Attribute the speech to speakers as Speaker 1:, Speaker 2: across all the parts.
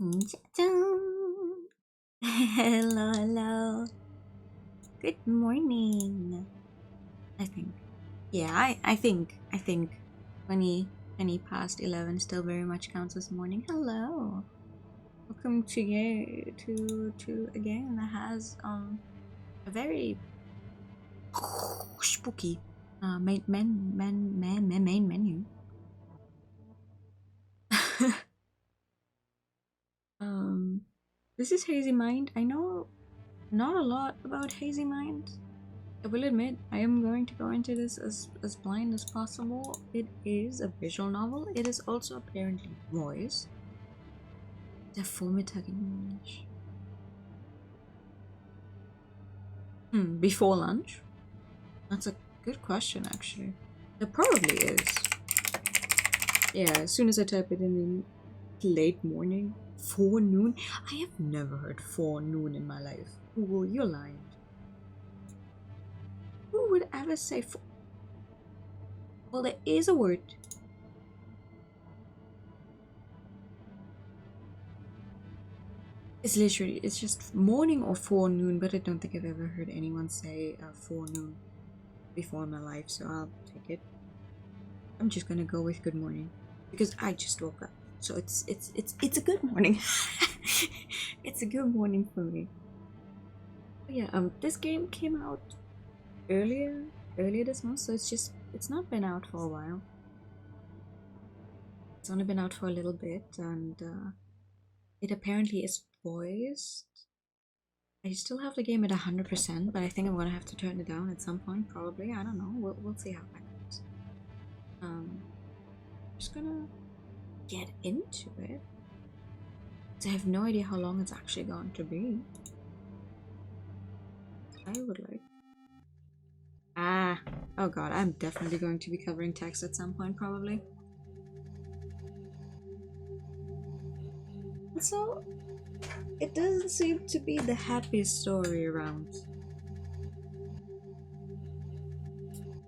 Speaker 1: Hello, hello. Good morning. I think. Yeah, I think 20 past 11 still very much counts as morning. Hello. Welcome to you to again that has a very spooky main menu. um this is Hazy Mind. I know not a lot about Hazy Mind. I will admit, I am going to go into this as blind as possible. It is a visual novel. It is also apparently voice. Der Vormittag in English. Before lunch? That's a good question, actually. There probably is. Yeah, as soon as I type it in late morning, forenoon. I have never heard forenoon in my life. Google, you're lying. Who would ever say for? Well, there is a word. It's literally, it's just morning or forenoon, but I don't think I've ever heard anyone say forenoon before in my life, so I'll take it. I'm just gonna go with good morning because I just woke up, so it's a good morning. It's a good morning for me. But yeah, this game came out earlier this month, so it's not been out for a while. It's only been out for a little bit, and it apparently is voiced. I still have the game at 100%, but I think I'm gonna have to turn it down at some point, probably. I don't know. We'll see how that goes. Just gonna get into it. I have no idea how long it's actually going to be. I would like. Oh god, I'm definitely going to be covering text at some point, probably. So, it doesn't seem to be the happiest story around.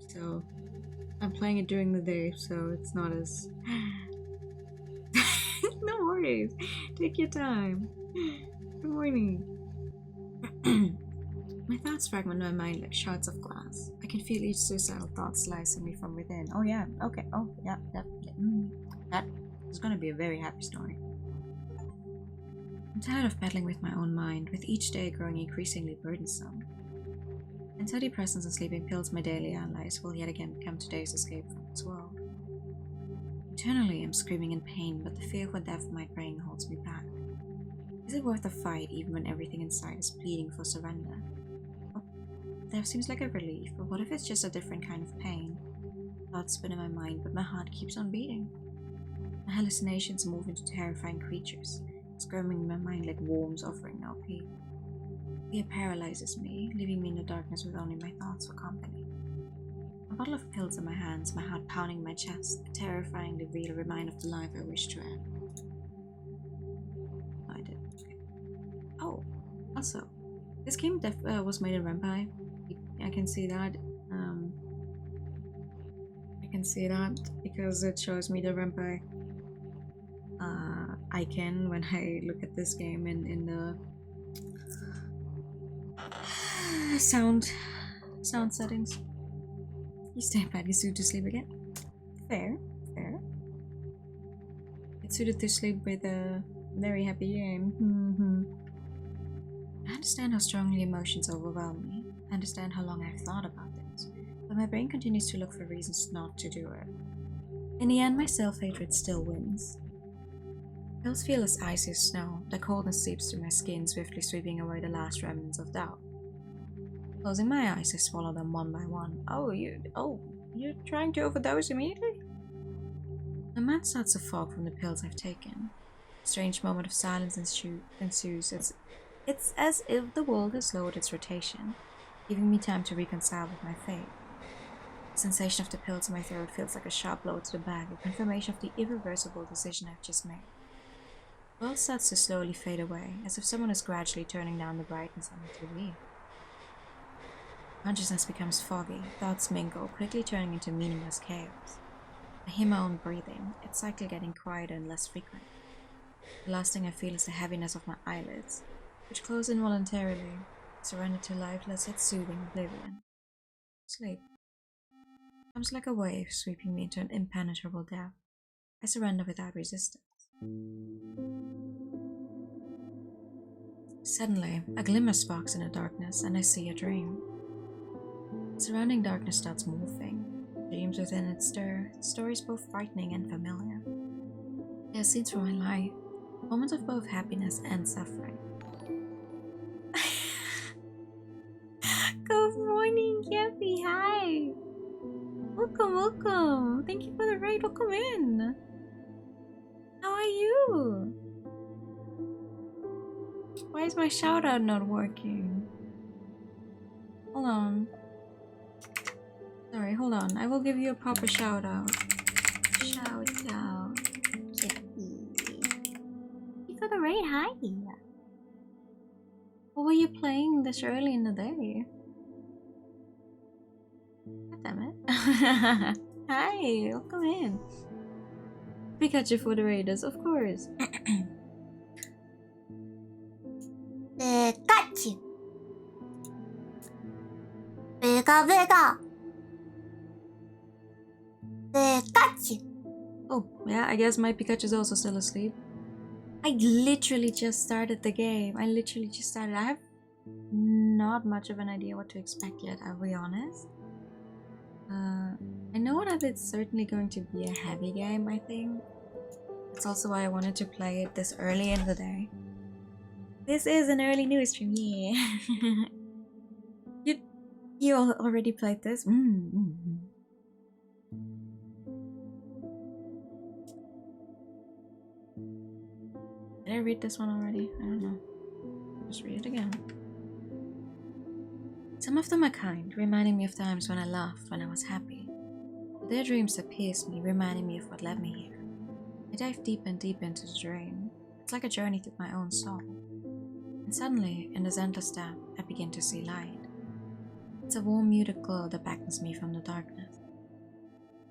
Speaker 1: So, I'm playing it during the day, so it's not as. No worries. Take your time. Good morning. My thoughts fragment my mind like shards of glass. I can feel each suicidal thought slicing me from within. Oh yeah, okay, oh yeah, definitely. That is gonna be a very happy story. I'm tired of battling with my own mind, with each day growing increasingly burdensome. Antidepressants and sleeping pills, my daily allies, will yet again become today's escape from this world. Internally, I'm screaming in pain, but the fear of what death might bring holds me back. Is it worth the fight even when everything inside is pleading for surrender? Oh, death seems like a relief, but what if it's just a different kind of pain? Thoughts spin in my mind, but my heart keeps on beating. My hallucinations move into terrifying creatures, squirming in my mind like worms offering no peace. Fear paralyzes me, leaving me in the darkness with only my thoughts for company. A bottle of pills in my hands, my heart pounding in my chest, a terrifyingly real reminder of the life I wish to end. No, I didn't. Okay. Oh, also, this game was made in Renpai. I can see that. I can see that because it shows me the Renpai icon when I look at this game in the sound settings. You stay back, you suit to sleep again. Fair. It's suited to sleep with a very happy game. I understand how strongly emotions overwhelm me. I understand how long I've thought about this, but my brain continues to look for reasons not to do it. In the end, my self-hatred still wins. Pills feel as icy as snow. The coldness seeps through my skin, swiftly sweeping away the last remnants of doubt. Closing my eyes, I swallow them one by one. You're trying to overdose immediately? My mind starts to fog from the pills I've taken. A strange moment of silence ensues. It's as if the world has slowed its rotation, giving me time to reconcile with my fate. The sensation of the pills in my throat feels like a sharp blow to the back, a confirmation of the irreversible decision I've just made. The world starts to slowly fade away, as if someone is gradually turning down the brightness on the TV. Consciousness becomes foggy, thoughts mingle, quickly turning into meaningless chaos. I hear my own breathing, its cycle getting quieter and less frequent. The last thing I feel is the heaviness of my eyelids, which close involuntarily. Surrender to lifeless yet soothing oblivion. Sleep comes like a wave, sweeping me into an impenetrable depth. I surrender without resistance. Suddenly, a glimmer sparks in the darkness, and I see a dream. The surrounding darkness starts moving. Dreams within it stir, stories both frightening and familiar. They are scenes from my life, moments of both happiness and suffering. Good morning, Jeffy. Hi. Welcome. Thank you for the raid. Welcome in. How are you? Why is my shout out not working? Hold on. Sorry, hold on. I will give you a proper shout out. Shout out. Jeffy. Thank you for the raid. Hi. What were you playing this early in the day? God damn it. Hi, welcome in. Pikachu for the Raiders, of course.
Speaker 2: Pikachu. Pika. Pikachu.
Speaker 1: Oh, yeah, I guess my Pikachu's also still asleep. I literally just started the game. I have not much of an idea what to expect yet, I'll be honest. I know that it's certainly going to be a heavy game, I think. That's also why I wanted to play it this early in the day. This is an early news stream, yeah. You already played this? Did I read this one already? I don't know. Just read it again. Some of them are kind, reminding me of times when I laughed, when I was happy. Their dreams that pierced me, reminding me of what led me here. I dive deep and deep into the dream. It's like a journey through my own soul. And suddenly, in this endless depth, I begin to see light. It's a warm, muted glow that beckons me from the darkness.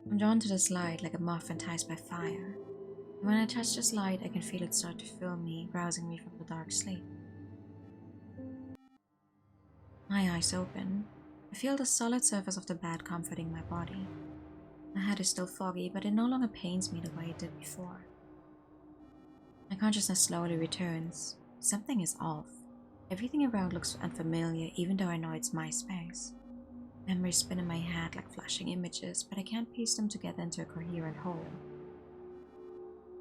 Speaker 1: I'm drawn to this light like a moth enticed by fire. And when I touch this light, I can feel it start to fill me, rousing me from the dark sleep. My eyes open. I feel the solid surface of the bed comforting my body. My head is still foggy, but it no longer pains me the way it did before. My consciousness slowly returns. Something is off. Everything around looks unfamiliar, even though I know it's my space. Memories spin in my head like flashing images, but I can't piece them together into a coherent whole.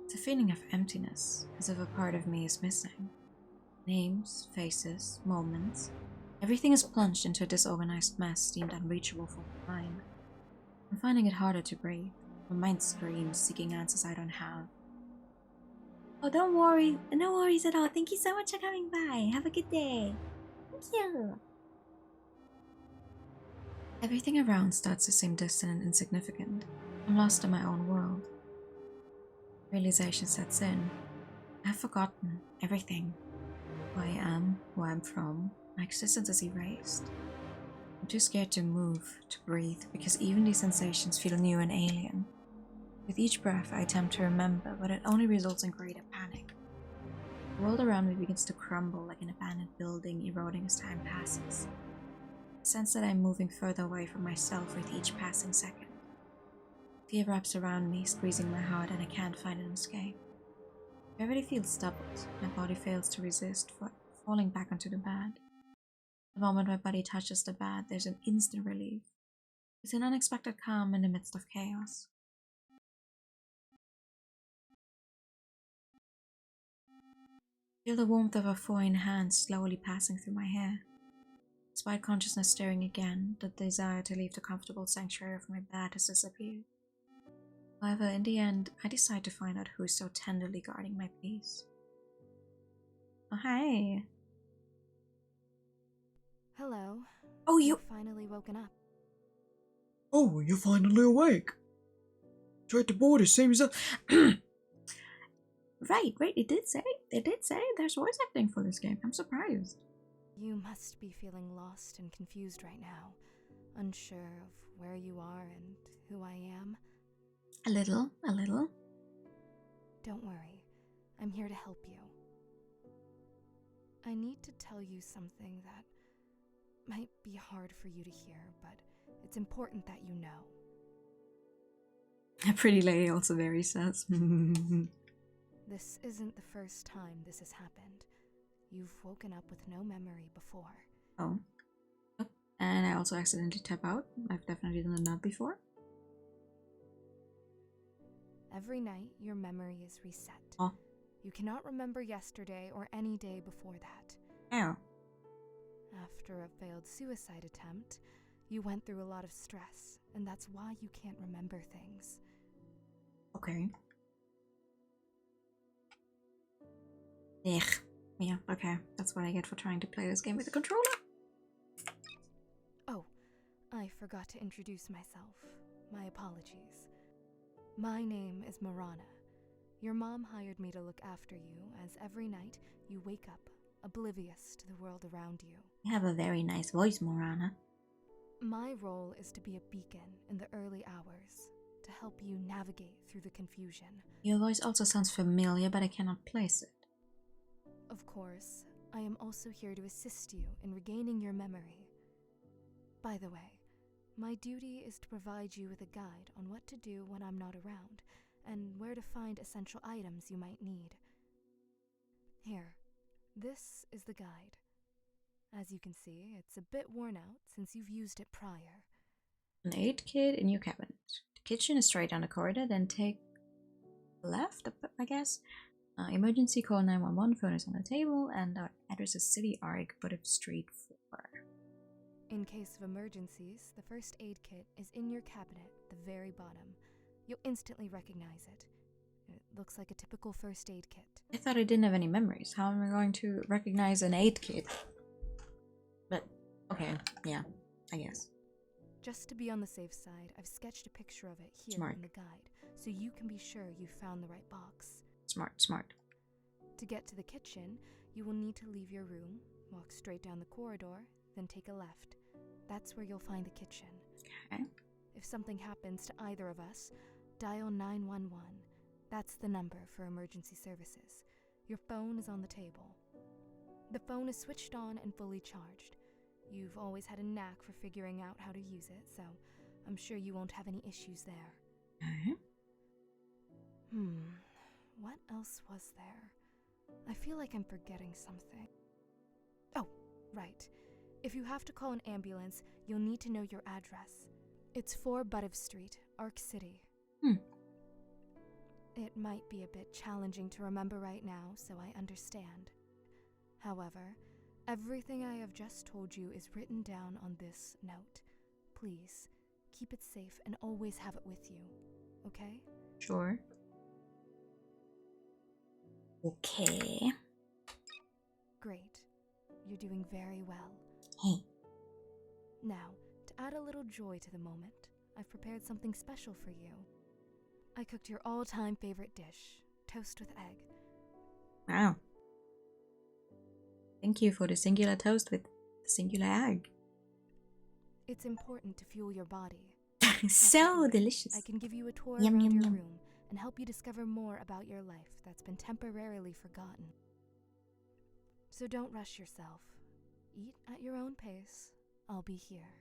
Speaker 1: It's a feeling of emptiness, as if a part of me is missing. Names, faces, moments. Everything is plunged into a disorganized mess deemed unreachable for my mind. I'm finding it harder to breathe. My mind screams, seeking answers I don't have. Oh, don't worry. No worries at all. Thank you so much for coming by. Have a good day. Thank you. Everything around starts to seem distant and insignificant. I'm lost in my own world. Realization sets in. I've forgotten everything. Who I am, where I'm from. My existence is erased. I'm too scared to move, to breathe, because even these sensations feel new and alien. With each breath, I attempt to remember, but it only results in greater panic. The world around me begins to crumble like an abandoned building, eroding as time passes. I sense that I'm moving further away from myself with each passing second. Fear wraps around me, squeezing my heart, and I can't find an escape. Gravity feels doubled. My body fails to resist, falling back onto the bed. The moment my body touches the bed, there's an instant relief. It's an unexpected calm in the midst of chaos. I feel the warmth of a foreign hand slowly passing through my hair. Despite consciousness stirring again, the desire to leave the comfortable sanctuary of my bed has disappeared. However, in the end, I decide to find out who is so tenderly guarding my peace. Oh, hi.
Speaker 3: Hello.
Speaker 1: Oh,
Speaker 3: You've finally woken up.
Speaker 4: Oh, you're finally awake. Tried to board it, same as that.
Speaker 1: Right, they did say there's voice acting for this game. I'm surprised.
Speaker 3: You must be feeling lost and confused right now, unsure of where you are and who I am.
Speaker 1: A little.
Speaker 3: Don't worry. I'm here to help you. I need to tell you something that might be hard for you to hear, but it's important that you know.
Speaker 1: A pretty lady also very says.
Speaker 3: This isn't the first time this has happened. You've woken up with no memory before.
Speaker 1: Oh. And I also accidentally tap out. I've definitely done that before.
Speaker 3: Every night, your memory is reset.
Speaker 1: Oh.
Speaker 3: You cannot remember yesterday or any day before that.
Speaker 1: Ow.
Speaker 3: After a failed suicide attempt, you went through a lot of stress, and that's why you can't remember things.
Speaker 1: Okay. Ugh. Yeah, okay. That's what I get for trying to play this game with a controller.
Speaker 3: Oh, I forgot to introduce myself. My apologies. My name is Marana. Your mom hired me to look after you, as every night you wake up, oblivious to the world around you.
Speaker 1: You have a very nice voice, Morana.
Speaker 3: My role is to be a beacon in the early hours, to help you navigate through the confusion.
Speaker 1: Your voice also sounds familiar, but I cannot place it.
Speaker 3: Of course, I am also here to assist you in regaining your memory. By the way, my duty is to provide you with a guide on what to do when I'm not around, and where to find essential items you might need. Here, this is the guide. As you can see, it's a bit worn out since you've used it prior.
Speaker 1: An aid kit in your cabinet. The kitchen is straight down the corridor, then take left, I guess. Emergency call 911, phone is on the table, and our address is City Arc, but it's Street 4.
Speaker 3: In case of emergencies, the first aid kit is in your cabinet at the very bottom. You'll instantly recognize it. It looks like a typical first aid kit.
Speaker 1: I thought I didn't have any memories. How am I going to recognize an aid kit? But, okay, yeah, I guess.
Speaker 3: Just to be on the safe side, I've sketched a picture of it here
Speaker 1: Smart.
Speaker 3: in the guide, so you can be sure you found the right box.
Speaker 1: Smart, smart.
Speaker 3: To get to the kitchen, you will need to leave your room, walk straight down the corridor, then take a left. That's where you'll find the kitchen.
Speaker 1: Okay.
Speaker 3: If something happens to either of us, dial 911. That's the number for emergency services. Your phone is on the table. The phone is switched on and fully charged. You've always had a knack for figuring out how to use it, so I'm sure you won't have any issues there.
Speaker 1: Okay.
Speaker 3: What else was there? I feel like I'm forgetting something. Oh, right. If you have to call an ambulance, you'll need to know your address. It's 4 Buttiff Street, Arc City. It might be a bit challenging to remember right now, so I understand. However, everything I have just told you is written down on this note. Please, keep it safe and always have it with you, okay?
Speaker 1: Sure. Okay.
Speaker 3: Great. You're doing very well.
Speaker 1: Hey.
Speaker 3: Now, to add a little joy to the moment, I've prepared something special for you. I cooked your all-time favorite dish, toast with egg.
Speaker 1: Wow. Thank you for the singular toast with the singular egg.
Speaker 3: It's important to fuel your body.
Speaker 1: So delicious.
Speaker 3: I can give you a tour
Speaker 1: Yum,
Speaker 3: around
Speaker 1: yum,
Speaker 3: your
Speaker 1: yum.
Speaker 3: room and help you discover more about your life that's been temporarily forgotten. So don't rush yourself. Eat at your own pace. I'll be here.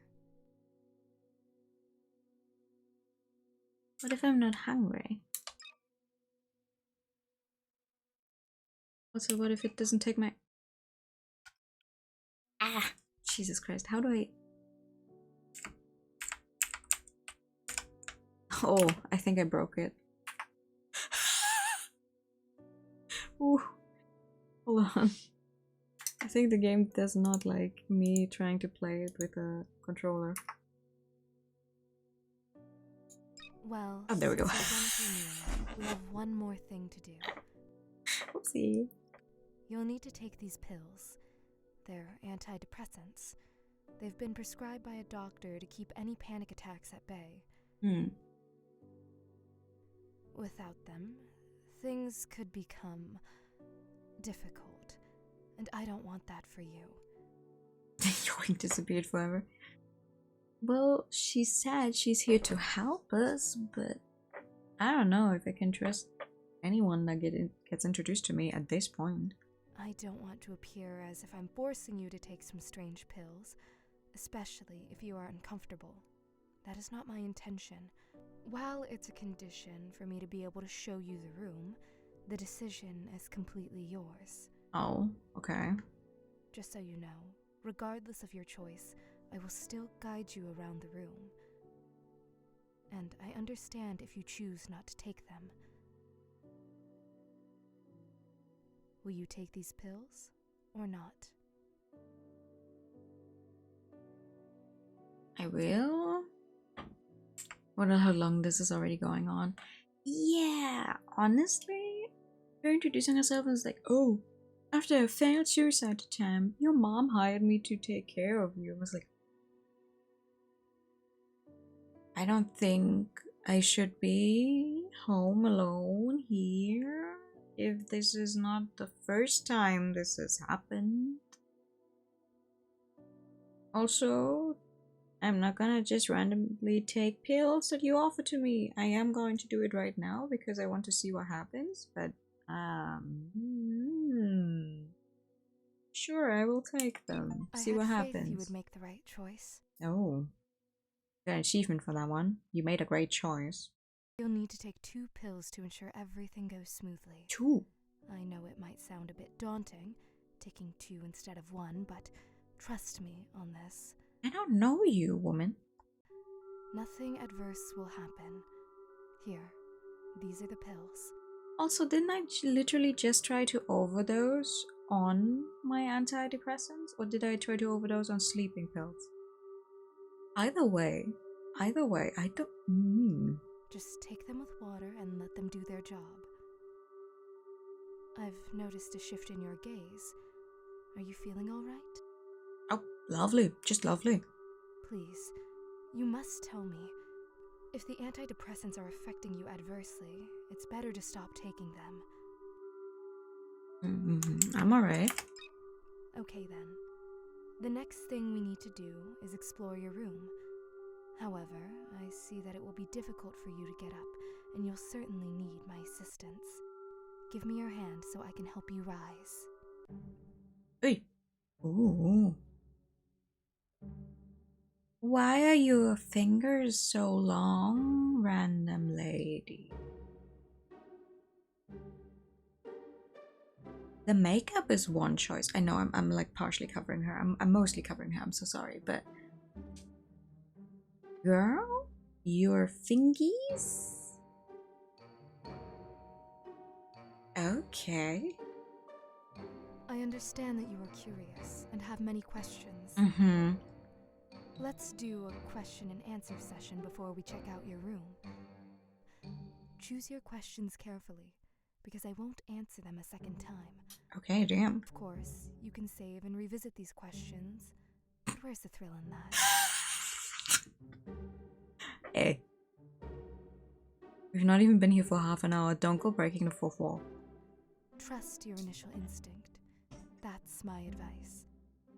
Speaker 1: What if I'm not hungry? Also, what if it doesn't take my... Ah! Jesus Christ, how do I... Oh, I think I broke it. Ooh. Hold on. I think the game does not like me trying to play it with a controller.
Speaker 3: Well,
Speaker 1: Oh, there we go.
Speaker 3: since you're done with your meal, we have one more thing to do.
Speaker 1: Oopsie.
Speaker 3: You'll need to take these pills. They're antidepressants. They've been prescribed by a doctor to keep any panic attacks at bay. Without them, things could become difficult, and I don't want that for you.
Speaker 1: Yoink disappeared forever. Well, she said she's here to help us, but I don't know if I can trust anyone that gets introduced to me at this point.
Speaker 3: I don't want to appear as if I'm forcing you to take some strange pills, especially if you are uncomfortable. That is not my intention. While it's a condition for me to be able to show you the room, the decision is completely yours.
Speaker 1: Oh, okay.
Speaker 3: Just so you know, regardless of your choice, I will still guide you around the room. And I understand if you choose not to take them. Will you take these pills or not?
Speaker 1: I will. Wonder how long this is already going on. Yeah, honestly, you're introducing yourself as like, oh, after a failed suicide attempt, your mom hired me to take care of you. I was like, I don't think I should be home alone here if this is not the first time this has happened. Also, I'm not gonna just randomly take pills that you offer to me. I am going to do it right now because I want to see what happens, but sure, I will take them. See what
Speaker 3: I had faith
Speaker 1: happens.
Speaker 3: you would make the right choice.
Speaker 1: Oh, got an achievement for that one. You made a great choice.
Speaker 3: You'll need to take 2 pills to ensure everything goes smoothly.
Speaker 1: 2?
Speaker 3: I know it might sound a bit daunting, taking 2 instead of 1, but trust me on this.
Speaker 1: I don't know you, woman.
Speaker 3: Nothing adverse will happen. Here, these are the pills.
Speaker 1: Also, didn't I literally just try to overdose on my antidepressants? Or did I try to overdose on sleeping pills? Either way, I don't...
Speaker 3: Just take them with water and let them do their job. I've noticed a shift in your gaze. Are you feeling all right?
Speaker 1: Oh, lovely. Just lovely.
Speaker 3: Please, you must tell me. If the antidepressants are affecting you adversely, it's better to stop taking them.
Speaker 1: I'm alright.
Speaker 3: Okay then. The next thing we need to do is explore your room. However, I see that it will be difficult for you to get up, and you'll certainly need my assistance. Give me your hand so I can help you rise.
Speaker 1: Hey. Ooh. Why are your fingers so long, random lady? The makeup is one choice. I know I'm like partially covering her. I'm mostly covering her. I'm so sorry, but girl, your fingies? Okay.
Speaker 3: I understand that you are curious and have many questions. Let's do a question and answer session before we check out your room. Choose your questions carefully, because I won't answer them a second time.
Speaker 1: Okay, damn.
Speaker 3: Of course, you can save and revisit these questions. Where's the thrill in that?
Speaker 1: Hey. We've not even been here for half an hour. Don't go breaking the fourth wall.
Speaker 3: Trust your initial instinct. That's my advice.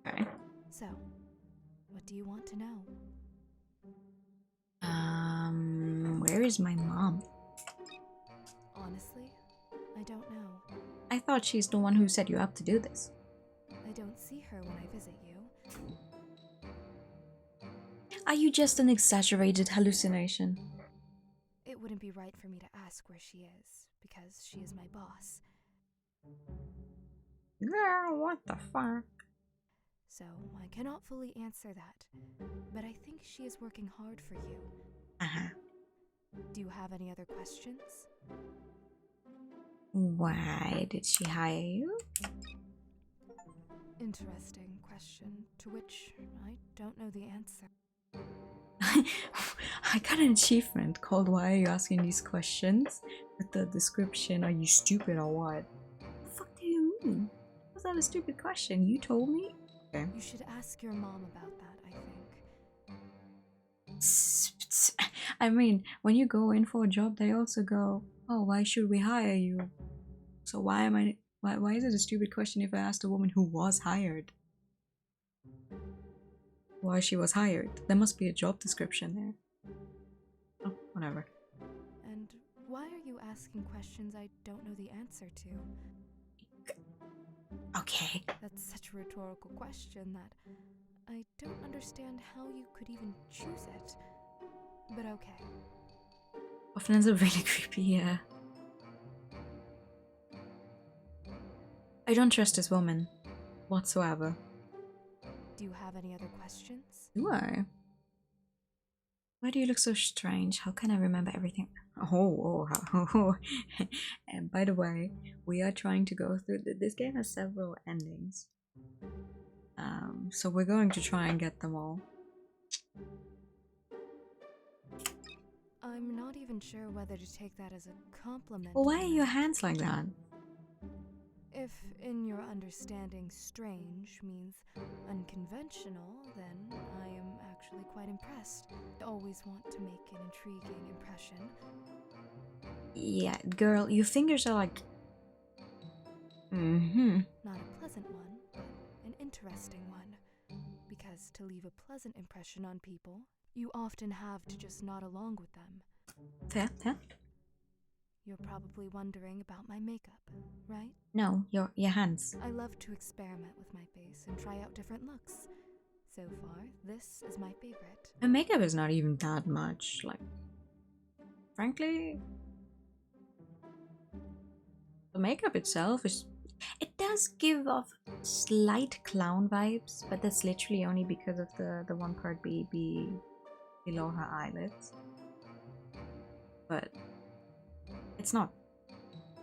Speaker 1: Okay.
Speaker 3: So, what do you want to know?
Speaker 1: Where is my mom?
Speaker 3: Honestly, I don't know.
Speaker 1: I thought she's the one who set you up to do this.
Speaker 3: I don't see her when I visit you.
Speaker 1: Are you just an exaggerated hallucination?
Speaker 3: It wouldn't be right for me to ask where she is, because she is my boss.
Speaker 1: Girl, what the fuck?
Speaker 3: So, I cannot fully answer that. But I think she is working hard for you.
Speaker 1: Uh-huh.
Speaker 3: Do you have any other questions?
Speaker 1: Why did she hire you?
Speaker 3: Interesting question, to which I don't know the answer.
Speaker 1: I got an achievement called "Why are you asking these questions?" with the description, "Are you stupid or what?" The fuck do you mean? Was that a stupid question? You told me? Okay.
Speaker 3: You should ask your mom about that, I think.
Speaker 1: I mean, when you go in for a job, they also go, "Oh, why should we hire you?" So why is it a stupid question if I asked a woman who was hired why she was hired? There must be a job description there. Oh, whatever.
Speaker 3: And why are you asking questions I don't know the answer to.
Speaker 1: Okay.
Speaker 3: That's such a rhetorical question that I don't understand how you could even choose it. But okay.
Speaker 1: Often ends up really creepy, yeah. I don't trust this woman whatsoever.
Speaker 3: Do you have any other questions?
Speaker 1: Do I? Why do you look so strange? How can I remember everything? Oh. And by the way, we are trying to go through. This game has several endings. So we're going to try and get them all.
Speaker 3: I'm not even sure whether to take that as a compliment.
Speaker 1: Well, why
Speaker 3: or
Speaker 1: are your
Speaker 3: not.
Speaker 1: hands like that?
Speaker 3: If, in your understanding, strange means unconventional, then I am actually quite impressed. I always want to make an intriguing impression.
Speaker 1: Yeah, girl, your fingers are like...
Speaker 3: Not a pleasant one, but an interesting one. Because to leave a pleasant impression on people, you often have to just nod along with them.
Speaker 1: Fair.
Speaker 3: You're probably wondering about my makeup, right?
Speaker 1: No, your hands.
Speaker 3: I love to experiment with my face and try out different looks. So far, this is my favorite.
Speaker 1: Her makeup is not even that much, like... Frankly... The makeup itself is... It does give off slight clown vibes, but that's literally only because of the one part below her eyelids. But... It's not...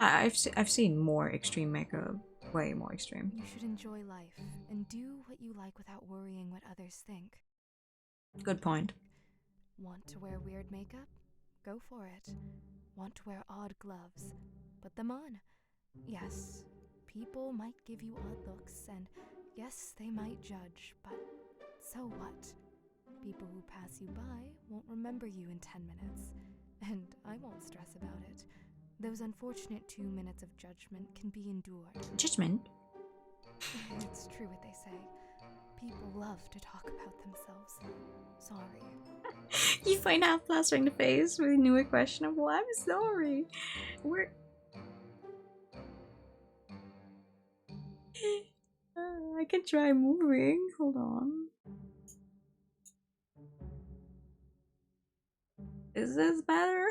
Speaker 1: I've seen more extreme makeup. Way more extreme.
Speaker 3: You should enjoy life and do what you like without worrying what others think.
Speaker 1: Good point.
Speaker 3: Want to wear weird makeup? Go for it. Want to wear odd gloves? Put them on. Yes, people might give you odd looks, and yes, they might judge, but so what? People who pass you by won't remember you in 10 minutes, and I won't stress about it. Those unfortunate 2 minutes of judgment can be endured.
Speaker 1: Judgment?
Speaker 3: It's true what they say. People love to talk about themselves. Sorry.
Speaker 1: You find out plastering the face with a newer questionable. I'm sorry. We're... I can try moving. Hold on. Is this better?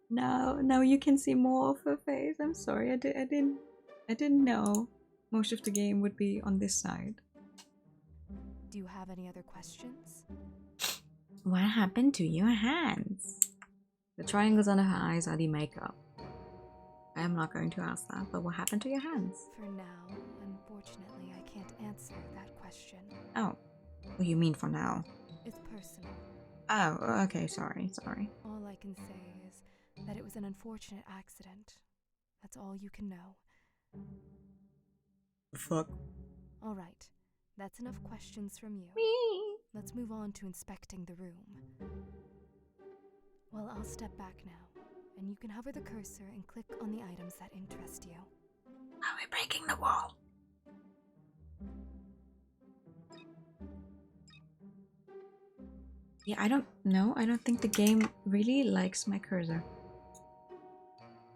Speaker 1: No, you can see more of her face. I'm sorry, I didn't know most of the game would be on this side.
Speaker 3: Do you have any other questions?
Speaker 1: What happened to your hands? The triangles under her eyes are the makeup. I am not going to ask that, but what happened to your hands?
Speaker 3: For now, unfortunately, I can't answer that question.
Speaker 1: Oh, what do you mean for now?
Speaker 3: It's personal.
Speaker 1: Oh, okay, sorry.
Speaker 3: All I can say is that it was an unfortunate accident. That's all you can know.
Speaker 4: Fuck.
Speaker 3: All right, that's enough questions from you. Let's move on to inspecting the room. Well, I'll step back now, and you can hover the cursor and click on the items that interest you.
Speaker 1: Are we breaking the wall? Yeah, I don't know. I don't think the game really likes my cursor.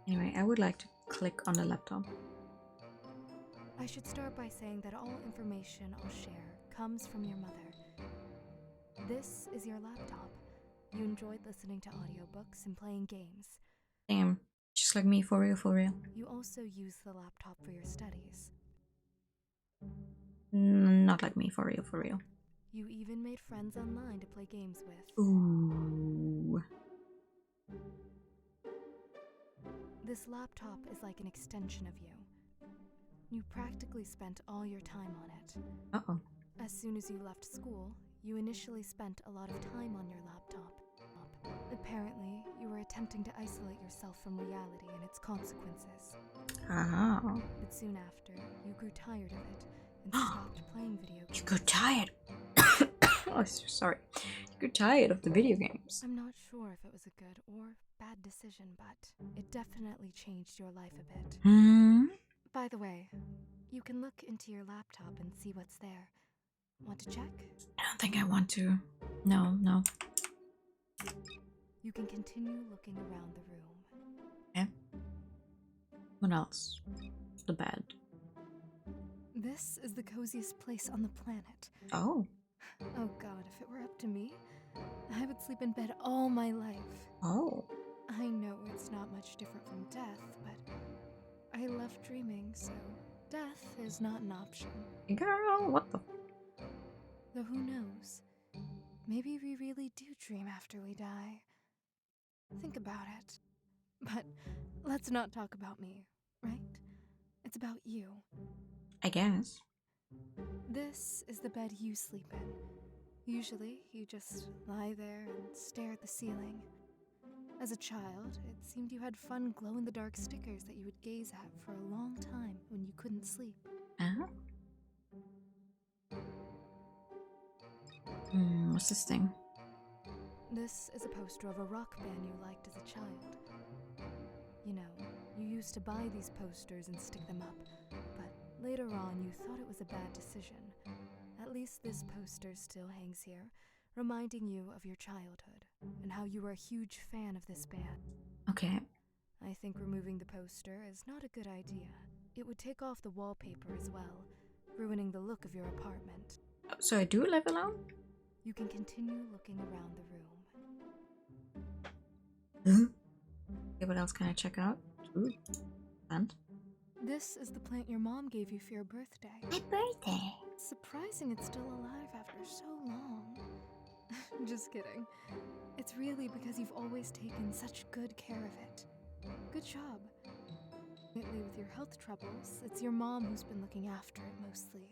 Speaker 1: Anyway, I would like to click on the laptop.
Speaker 3: I should start by saying that all information I'll share comes from your mother. This is your laptop. You enjoyed listening to audiobooks and playing games.
Speaker 1: Damn, just like me, for real.
Speaker 3: You also use the laptop for your studies.
Speaker 1: Not like me, for real.
Speaker 3: You even made friends online to play games with.
Speaker 1: Ooh.
Speaker 3: This laptop is like an extension of you. You practically spent all your time on it.
Speaker 1: Uh-oh.
Speaker 3: As soon as you left school, you initially spent a lot of time on your laptop. Apparently, you were attempting to isolate yourself from reality and its consequences.
Speaker 1: Oh.
Speaker 3: But soon after, you grew tired of it and stopped playing video games.
Speaker 1: You got tired. Oh, sorry. You got tired of the video games.
Speaker 3: I'm not sure if it was a good or bad decision, but it definitely changed your life a bit. By the way, you can look into your laptop and see what's there. Want to check?
Speaker 1: I don't think I want to. No.
Speaker 3: You can continue looking around the room.
Speaker 1: Okay. What else? The bed.
Speaker 3: This is the coziest place on the planet.
Speaker 1: Oh.
Speaker 3: Oh god, if it were up to me, I would sleep in bed all my life.
Speaker 1: Oh.
Speaker 3: I know it's not much different from death, but I love dreaming, so death is not an option.
Speaker 1: Girl, what the?
Speaker 3: Though who knows? Maybe we really do dream after we die. Think about it. But let's not talk about me, right? It's about you.
Speaker 1: I guess.
Speaker 3: This is the bed you sleep in. Usually, you just lie there and stare at the ceiling. As a child, it seemed you had fun glow-in-the-dark stickers that you would gaze at for a long time when you couldn't sleep.
Speaker 1: Uh-huh. What's this thing?
Speaker 3: This is a poster of a rock band you liked as a child. You know, you used to buy these posters and stick them up, but later on you thought it was a bad decision. At least this poster still hangs here, reminding you of your childhood and how you were a huge fan of this band.
Speaker 1: Okay.
Speaker 3: I think removing the poster is not a good idea. It would take off the wallpaper as well, ruining the look of your apartment.
Speaker 1: So I do live alone?
Speaker 3: You can continue looking around the room.
Speaker 1: Okay, what else can I check out? Ooh. And?
Speaker 3: This is the plant your mom gave you for your birthday.
Speaker 2: My birthday.
Speaker 3: It's surprising it's still alive after so long. Just kidding. It's really because you've always taken such good care of it. Good job. Lately, with your health troubles, it's your mom who's been looking after it mostly.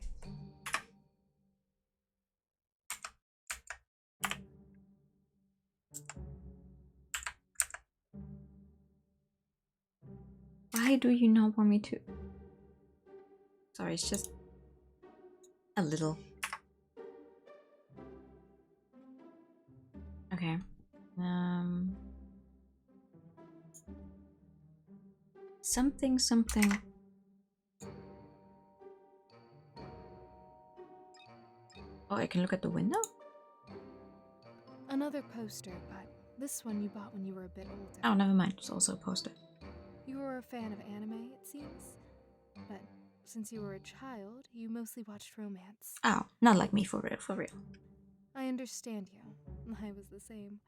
Speaker 1: Why do you not want me to? Sorry, it's just a little. Okay. Something. Oh, I can look at the window?
Speaker 3: Another poster, but this one you bought when you were a bit older.
Speaker 1: Oh, never mind. It's also a poster.
Speaker 3: You were a fan of anime, it seems. But since you were a child, you mostly watched romance.
Speaker 1: Oh, not like me, for real.
Speaker 3: I understand you. I was the same.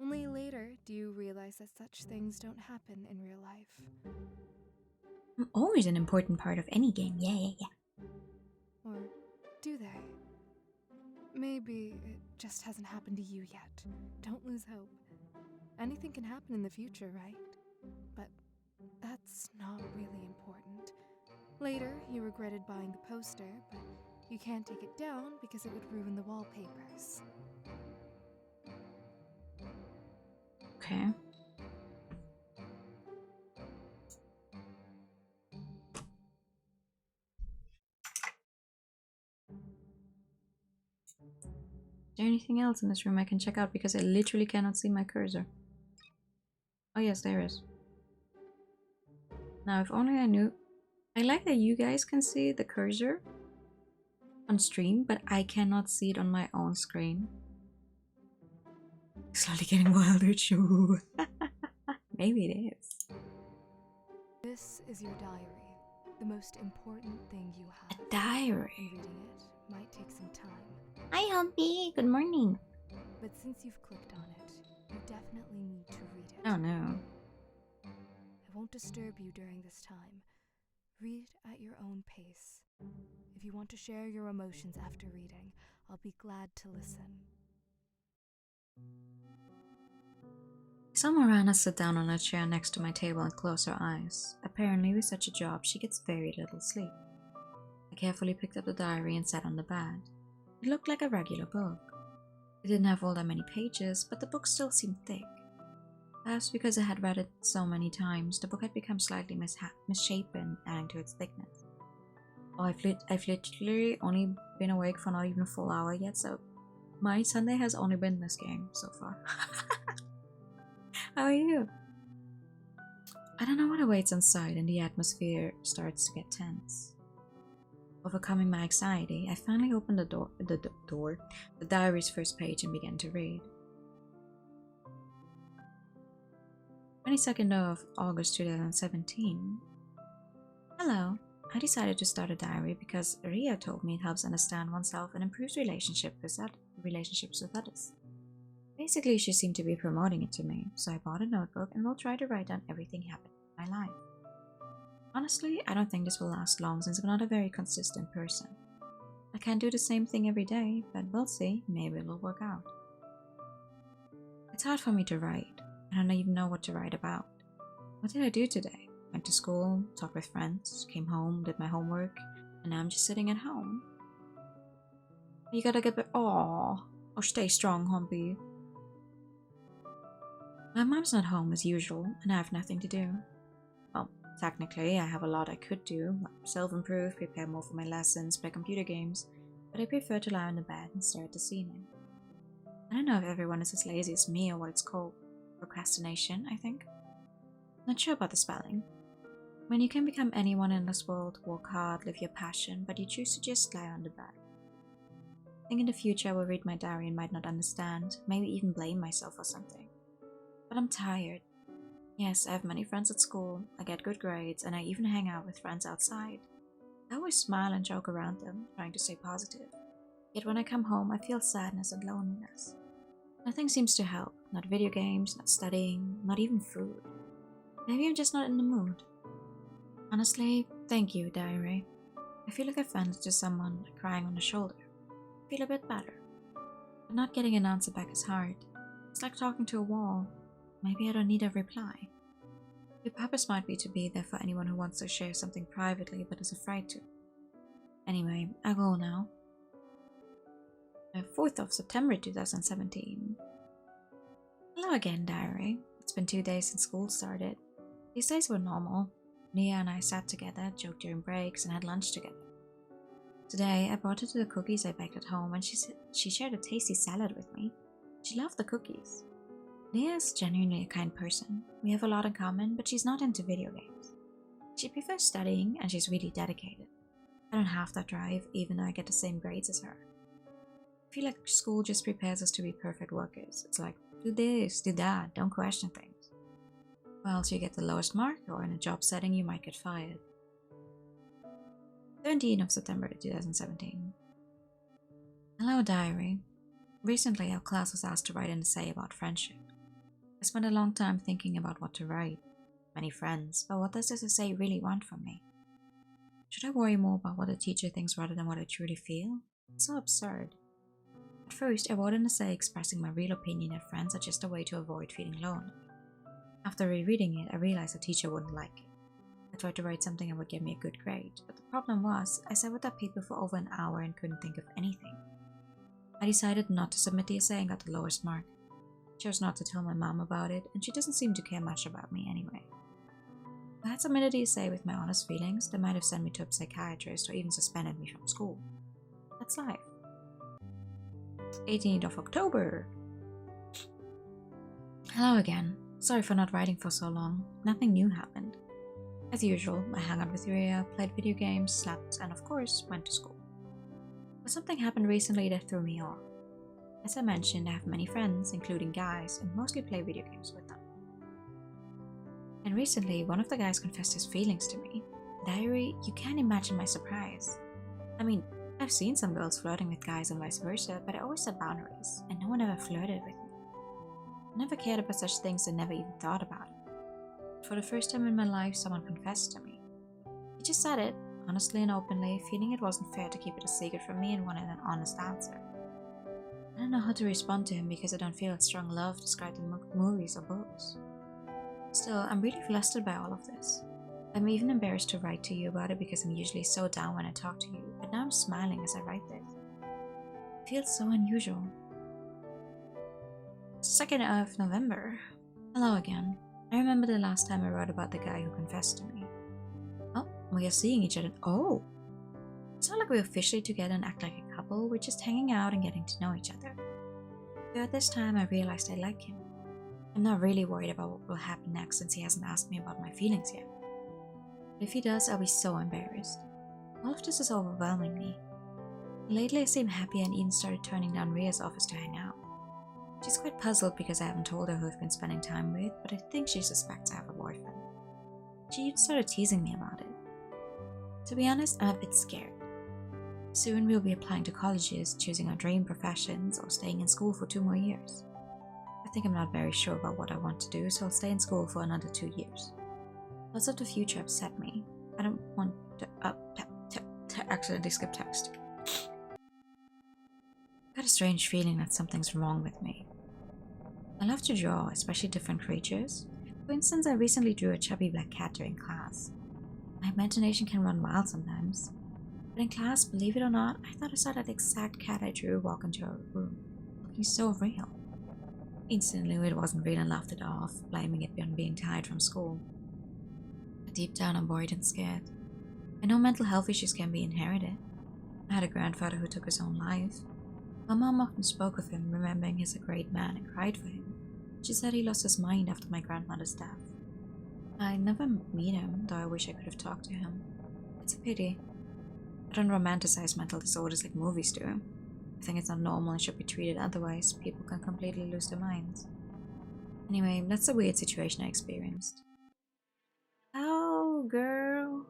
Speaker 3: Only later do you realize that such things don't happen in real life.
Speaker 1: I'm always an important part of any game. Yeah.
Speaker 3: Or do they? Maybe it just hasn't happened to you yet. Don't lose hope. Anything can happen in the future, right? But that's not really important. Later, you regretted buying the poster, but you can't take it down because it would ruin the wallpapers.
Speaker 1: Okay. Is there anything else in this room I can check out? Because I literally cannot see my cursor. Oh yes, there is. Now, if only I knew. I like that you guys can see the cursor on stream, but I cannot see it on my own screen. Slowly getting wilder, too. Maybe it is.
Speaker 3: This is your diary, the most important thing you have.
Speaker 1: A diary.
Speaker 3: Reading it might take some time.
Speaker 2: Hi, Humpy.
Speaker 1: Good morning.
Speaker 3: But since you've clicked on it, you definitely need to read it.
Speaker 1: Oh no.
Speaker 3: I won't disturb you during this time. Read at your own pace. If you want to share your emotions after reading, I'll be glad to listen.
Speaker 1: I saw Morana sit down on a chair next to my table and close her eyes. Apparently, with such a job, she gets very little sleep. I carefully picked up the diary and sat on the bed. It looked like a regular book. It didn't have all that many pages, but the book still seemed thick. Perhaps because I had read it so many times, the book had become slightly misshapen, adding to its thickness. Oh, I've literally only been awake for not even a full hour yet, so my Sunday has only been this game so far. How are you? I don't know what awaits inside, and the atmosphere starts to get tense. Overcoming my anxiety, I finally opened the diary's first page and began to read. 22nd of August 2017. Hello. I decided to start a diary because Ria told me it helps understand oneself and improves relationships with others. Basically, she seemed to be promoting it to me, so I bought a notebook and will try to write down everything happened in my life. Honestly, I don't think this will last long since I'm not a very consistent person. I can't do the same thing every day, but we'll see, maybe it'll work out. It's hard for me to write. I don't even know what to write about. What did I do today? Went to school, talked with friends, came home, did my homework, and now I'm just sitting at home. You gotta get back. Oh, stay strong, Humpy. My mom's not home as usual, and I have nothing to do. Well, technically, I have a lot I could do, like self-improve, prepare more for my lessons, play computer games, but I prefer to lie on the bed and stare at the ceiling. I don't know if everyone is as lazy as me or what it's called. Procrastination, I think. Not sure about the spelling. When you can become anyone in this world, work hard, live your passion, but you choose to just lie on the bed. I think in the future I will read my diary and might not understand, maybe even blame myself for something. But I'm tired. Yes, I have many friends at school, I get good grades, and I even hang out with friends outside. I always smile and joke around them, trying to stay positive. Yet when I come home, I feel sadness and loneliness. Nothing seems to help, not video games, not studying, not even food. Maybe I'm just not in the mood. Honestly, thank you, diary. I feel like I've vented to someone crying on the shoulder. I feel a bit better. But not getting an answer back is hard. It's like talking to a wall. Maybe I don't need a reply. Your purpose might be to be there for anyone who wants to share something privately but is afraid to. Anyway, I go now. 4th of September 2017. Hello again, diary. It's been 2 days since school started. These days were normal. Nia and I sat together, joked during breaks, and had lunch together. Today, I brought her to the cookies I baked at home, and she shared a tasty salad with me. She loved the cookies. Nia is genuinely a kind person. We have a lot in common, but she's not into video games. She prefers studying, and she's really dedicated. I don't have that drive, even though I get the same grades as her. I feel like school just prepares us to be perfect workers. It's like, do this, do that, don't question things. Or else you get the lowest mark, or in a job setting you might get fired. 17th of September 2017. Hello, diary. Recently, our class was asked to write an essay about friendship. I spent a long time thinking about what to write. Many friends, but what does this essay really want from me? Should I worry more about what the teacher thinks rather than what I truly feel? It's so absurd. At first, I wrote an essay expressing my real opinion that friends are just a way to avoid feeling lonely. After rereading it, I realized the teacher wouldn't like it. I tried to write something that would give me a good grade, but the problem was, I sat with that paper for over an hour and couldn't think of anything. I decided not to submit the essay and got the lowest mark. I chose not to tell my mom about it, and she doesn't seem to care much about me anyway. If I had submitted the essay with my honest feelings, they might have sent me to a psychiatrist or even suspended me from school. That's life. 18th of October. Hello again. Sorry for not writing for so long. Nothing new happened. As usual, I hung out with Ria, played video games, slept, and of course, went to school. But something happened recently that threw me off. As I mentioned, I have many friends, including guys, and mostly play video games with them. And recently, one of the guys confessed his feelings to me. Diary, you can't imagine my surprise. I mean, I've seen some girls flirting with guys and vice versa, but I always set boundaries, and no one ever flirted with me. I never cared about such things and never even thought about it. For the first time in my life, someone confessed to me. He just said it, honestly and openly, feeling it wasn't fair to keep it a secret from me and wanted an honest answer. I don't know how to respond to him because I don't feel that strong love described in movies or books. Still, I'm really flustered by all of this. I'm even embarrassed to write to you about it because I'm usually so down when I talk to you, but now I'm smiling as I write this. It feels so unusual. 2nd of November. Hello again. I remember the last time I wrote about the guy who confessed to me. Oh, we are seeing each other. Oh! It's not like we're officially together and act like a couple, we're just hanging out and getting to know each other. So at this time I realized I like him. I'm not really worried about what will happen next since he hasn't asked me about my feelings yet. But if he does, I'll be so embarrassed. All of this is overwhelming me. Lately I seem happy and even started turning down Ria's office to hang out. She's quite puzzled because I haven't told her who I've been spending time with, but I think she suspects I have a boyfriend. She even started teasing me about it. To be honest, I'm a bit scared. Soon we'll be applying to colleges, choosing our dream professions, or staying in school for 2 more years. I think I'm not very sure about what I want to do, so I'll stay in school for another 2 years. Lots of the future upset me. I don't want to accidentally skip text. I got a strange feeling that something's wrong with me. I love to draw, especially different creatures. For instance, I recently drew a chubby black cat during class. My imagination can run wild sometimes. But in class, believe it or not, I thought I saw that exact cat I drew walk into our room, looking so real. Instantly, it wasn't real and laughed it off, blaming it on being tired from school. But deep down, I'm worried and scared. I know mental health issues can be inherited. I had a grandfather who took his own life. My mom often spoke of him, remembering he's a great man, and cried for him. She said he lost his mind after my grandmother's death. I never met him, though I wish I could have talked to him. It's a pity. I don't romanticize mental disorders like movies do. I think it's not normal and should be treated otherwise. People can completely lose their minds. Anyway, that's a weird situation I experienced. Oh, girl.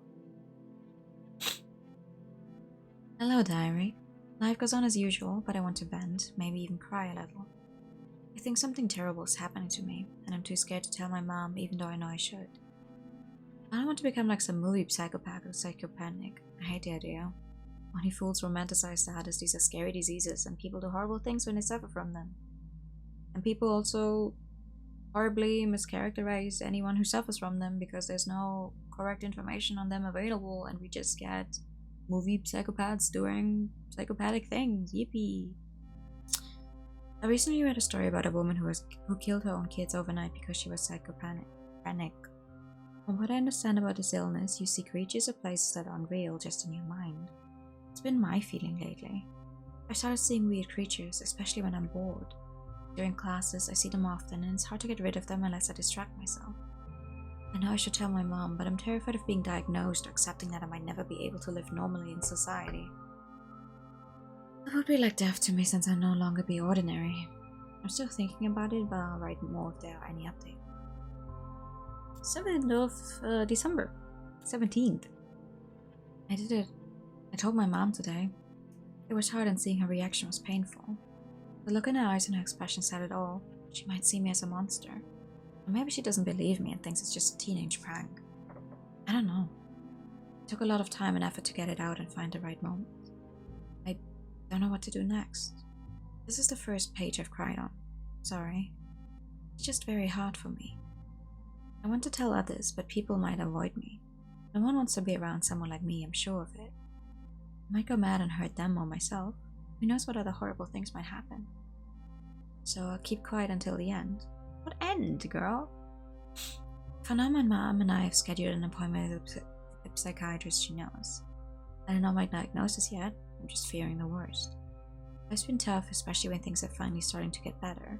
Speaker 1: Hello, diary. Life goes on as usual, but I want to vent, maybe even cry a little. I think something terrible is happening to me, and I'm too scared to tell my mom, even though I know I should. I don't want to become like some movie psychopath or psychopanic. I hate the idea. Only fools romanticize that as these are scary diseases, and people do horrible things when they suffer from them. And people also horribly mischaracterize anyone who suffers from them because there's no correct information on them available, and we just get movie psychopaths doing psychopathic things. Yippee! I recently read a story about a woman who killed her own kids overnight because she was psychopanic. From what I understand about this illness, you see creatures or places that aren't real just in your mind. It's been my feeling lately. I started seeing weird creatures, especially when I'm bored. During classes, I see them often, and it's hard to get rid of them unless I distract myself. I know I should tell my mom, but I'm terrified of being diagnosed or accepting that I might never be able to live normally in society. It would be like death to me since I'll no longer be ordinary. I'm still thinking about it, but I'll write more if there are any updates. 7th of December. 17th. I did it. I told my mom today. It was hard, and seeing her reaction was painful. The look in her eyes and her expression said it all. She might see me as a monster. Or maybe she doesn't believe me and thinks it's just a teenage prank. I don't know. It took a lot of time and effort to get it out and find the right moment. I don't know what to do next. This is the first page I've cried on. Sorry. It's just very hard for me. I want to tell others, but people might avoid me. No one wants to be around someone like me, I'm sure of it. I might go mad and hurt them or myself. Who knows what other horrible things might happen. So I'll keep quiet until the end. What end, girl? For now, my mom and I have scheduled an appointment with the psychiatrist she knows. I don't know my diagnosis yet. I'm just fearing the worst. Life's been tough, especially when things are finally starting to get better.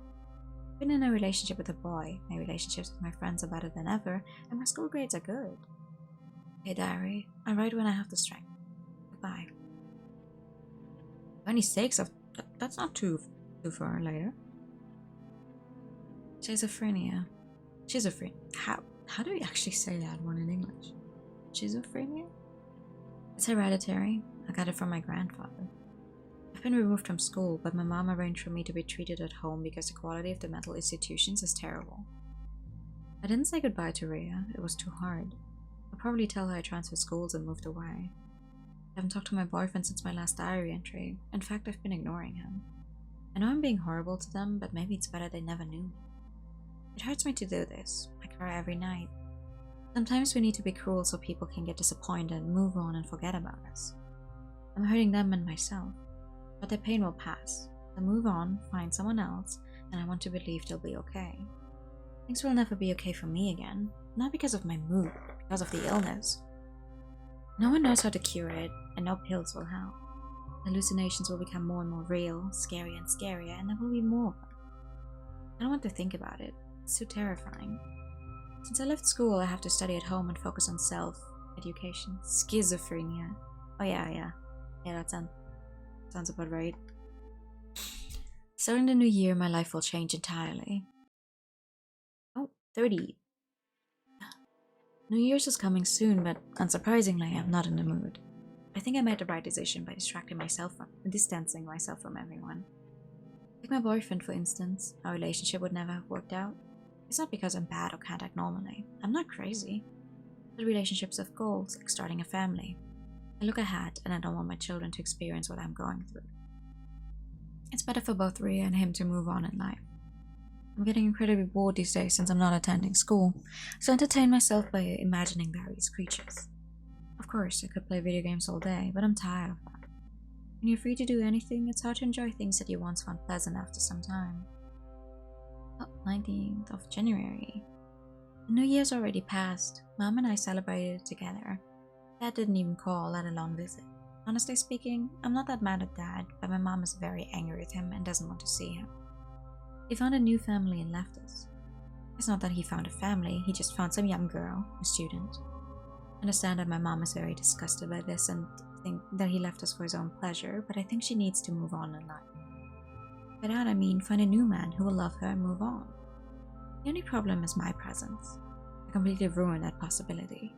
Speaker 1: I've been in a relationship with a boy. My relationships with my friends are better than ever, and my school grades are good. Hey diary, I'll write when I have the strength. Goodbye. 26th of... That's not too far later. Schizophrenia. How do we actually say that one in English? Schizophrenia? It's hereditary. I got it from my grandfather. I've been removed from school, but my mom arranged for me to be treated at home because the quality of the mental institutions is terrible. I didn't say goodbye to Rhea. It was too hard. I'll probably tell her I transferred schools and moved away. I haven't talked to my boyfriend since my last diary entry. In fact, I've been ignoring him. I know I'm being horrible to them, but maybe it's better they never knew me. It hurts me to do this. I cry every night. Sometimes we need to be cruel so people can get disappointed, move on, and forget about us. I'm hurting them and myself, but their pain will pass. They'll move on, find someone else, and I want to believe they'll be okay. Things will never be okay for me again, not because of my mood, but because of the illness. No one knows how to cure it, and no pills will help. Hallucinations will become more and more real, scarier and scarier, and there will be more of them. I don't want to think about it. It's too terrifying. Since I left school, I have to study at home and focus on self-education. Schizophrenia. Oh yeah, that sounds about right. Starting the new year, my life will change entirely. Oh, 30. New Year's is coming soon, but unsurprisingly, I'm not in the mood. I think I made the right decision by distancing myself from everyone. Like my boyfriend, for instance, our relationship would never have worked out. It's not because I'm bad or can't act normally. I'm not crazy. But relationships have goals, like starting a family. I look ahead, and I don't want my children to experience what I'm going through. It's better for both Rhea and him to move on in life. I'm getting incredibly bored these days since I'm not attending school, so I entertain myself by imagining various creatures. Of course, I could play video games all day, but I'm tired of that. When you're free to do anything, it's hard to enjoy things that you once found pleasant after some time. Oh, 19th of January. The New Year's already passed. Mom and I celebrated it together. Dad didn't even call, let alone visit. Honestly speaking, I'm not that mad at Dad, but my mom is very angry with him and doesn't want to see him. He found a new family and left us. It's not that he found a family, he just found some young girl, a student. I understand that my mom is very disgusted by this and think that he left us for his own pleasure, but I think she needs to move on in life. By that I mean find a new man who will love her and move on. The only problem is my presence. I completely ruined that possibility.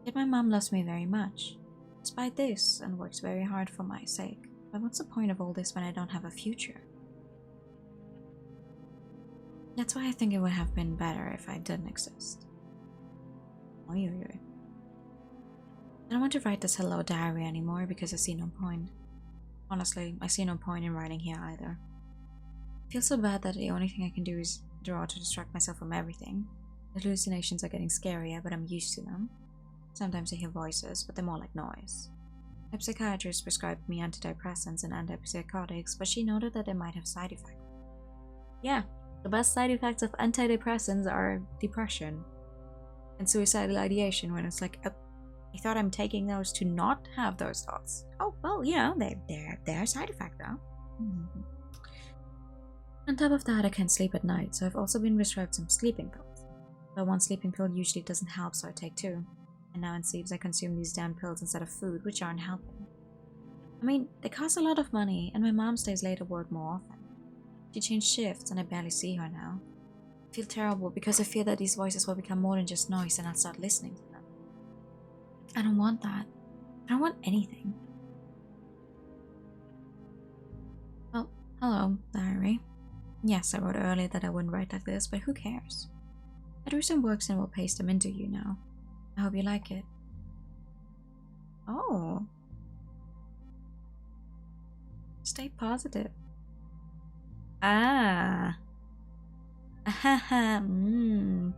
Speaker 1: Yet my mom loves me very much, despite this, and works very hard for my sake. But what's the point of all this when I don't have a future? That's why I think it would have been better if I didn't exist. Oy, oy, oy. I don't want to write this hello diary anymore because I see no point. Honestly, I see no point in writing here either. I feel so bad that the only thing I can do is draw to distract myself from everything. The hallucinations are getting scarier, but I'm used to them. Sometimes I hear voices, but they're more like noise. My psychiatrist prescribed me antidepressants and antipsychotics, but she noted that they might have side effects. Yeah, the best side effects of antidepressants are depression and suicidal ideation, when it's like, I thought I'm taking those to not have those thoughts. Oh, well, you know, they're a side effect though. Mm-hmm. On top of that, I can't sleep at night, so I've also been prescribed some sleeping pills. But one sleeping pill usually doesn't help, so I take two. And now it seems I consume these damn pills instead of food, which aren't helping. I mean, they cost a lot of money, and my mom stays late at work more often. She changed shifts, and I barely see her now. I feel terrible because I fear that these voices will become more than just noise, and I'll start listening to them. I don't want that. I don't want anything. Well, hello, diary. Yes, I wrote earlier that I wouldn't write like this, but who cares? I drew some works and will paste them into you now. I hope you like it. Oh. Stay positive. Ah. Ahaha.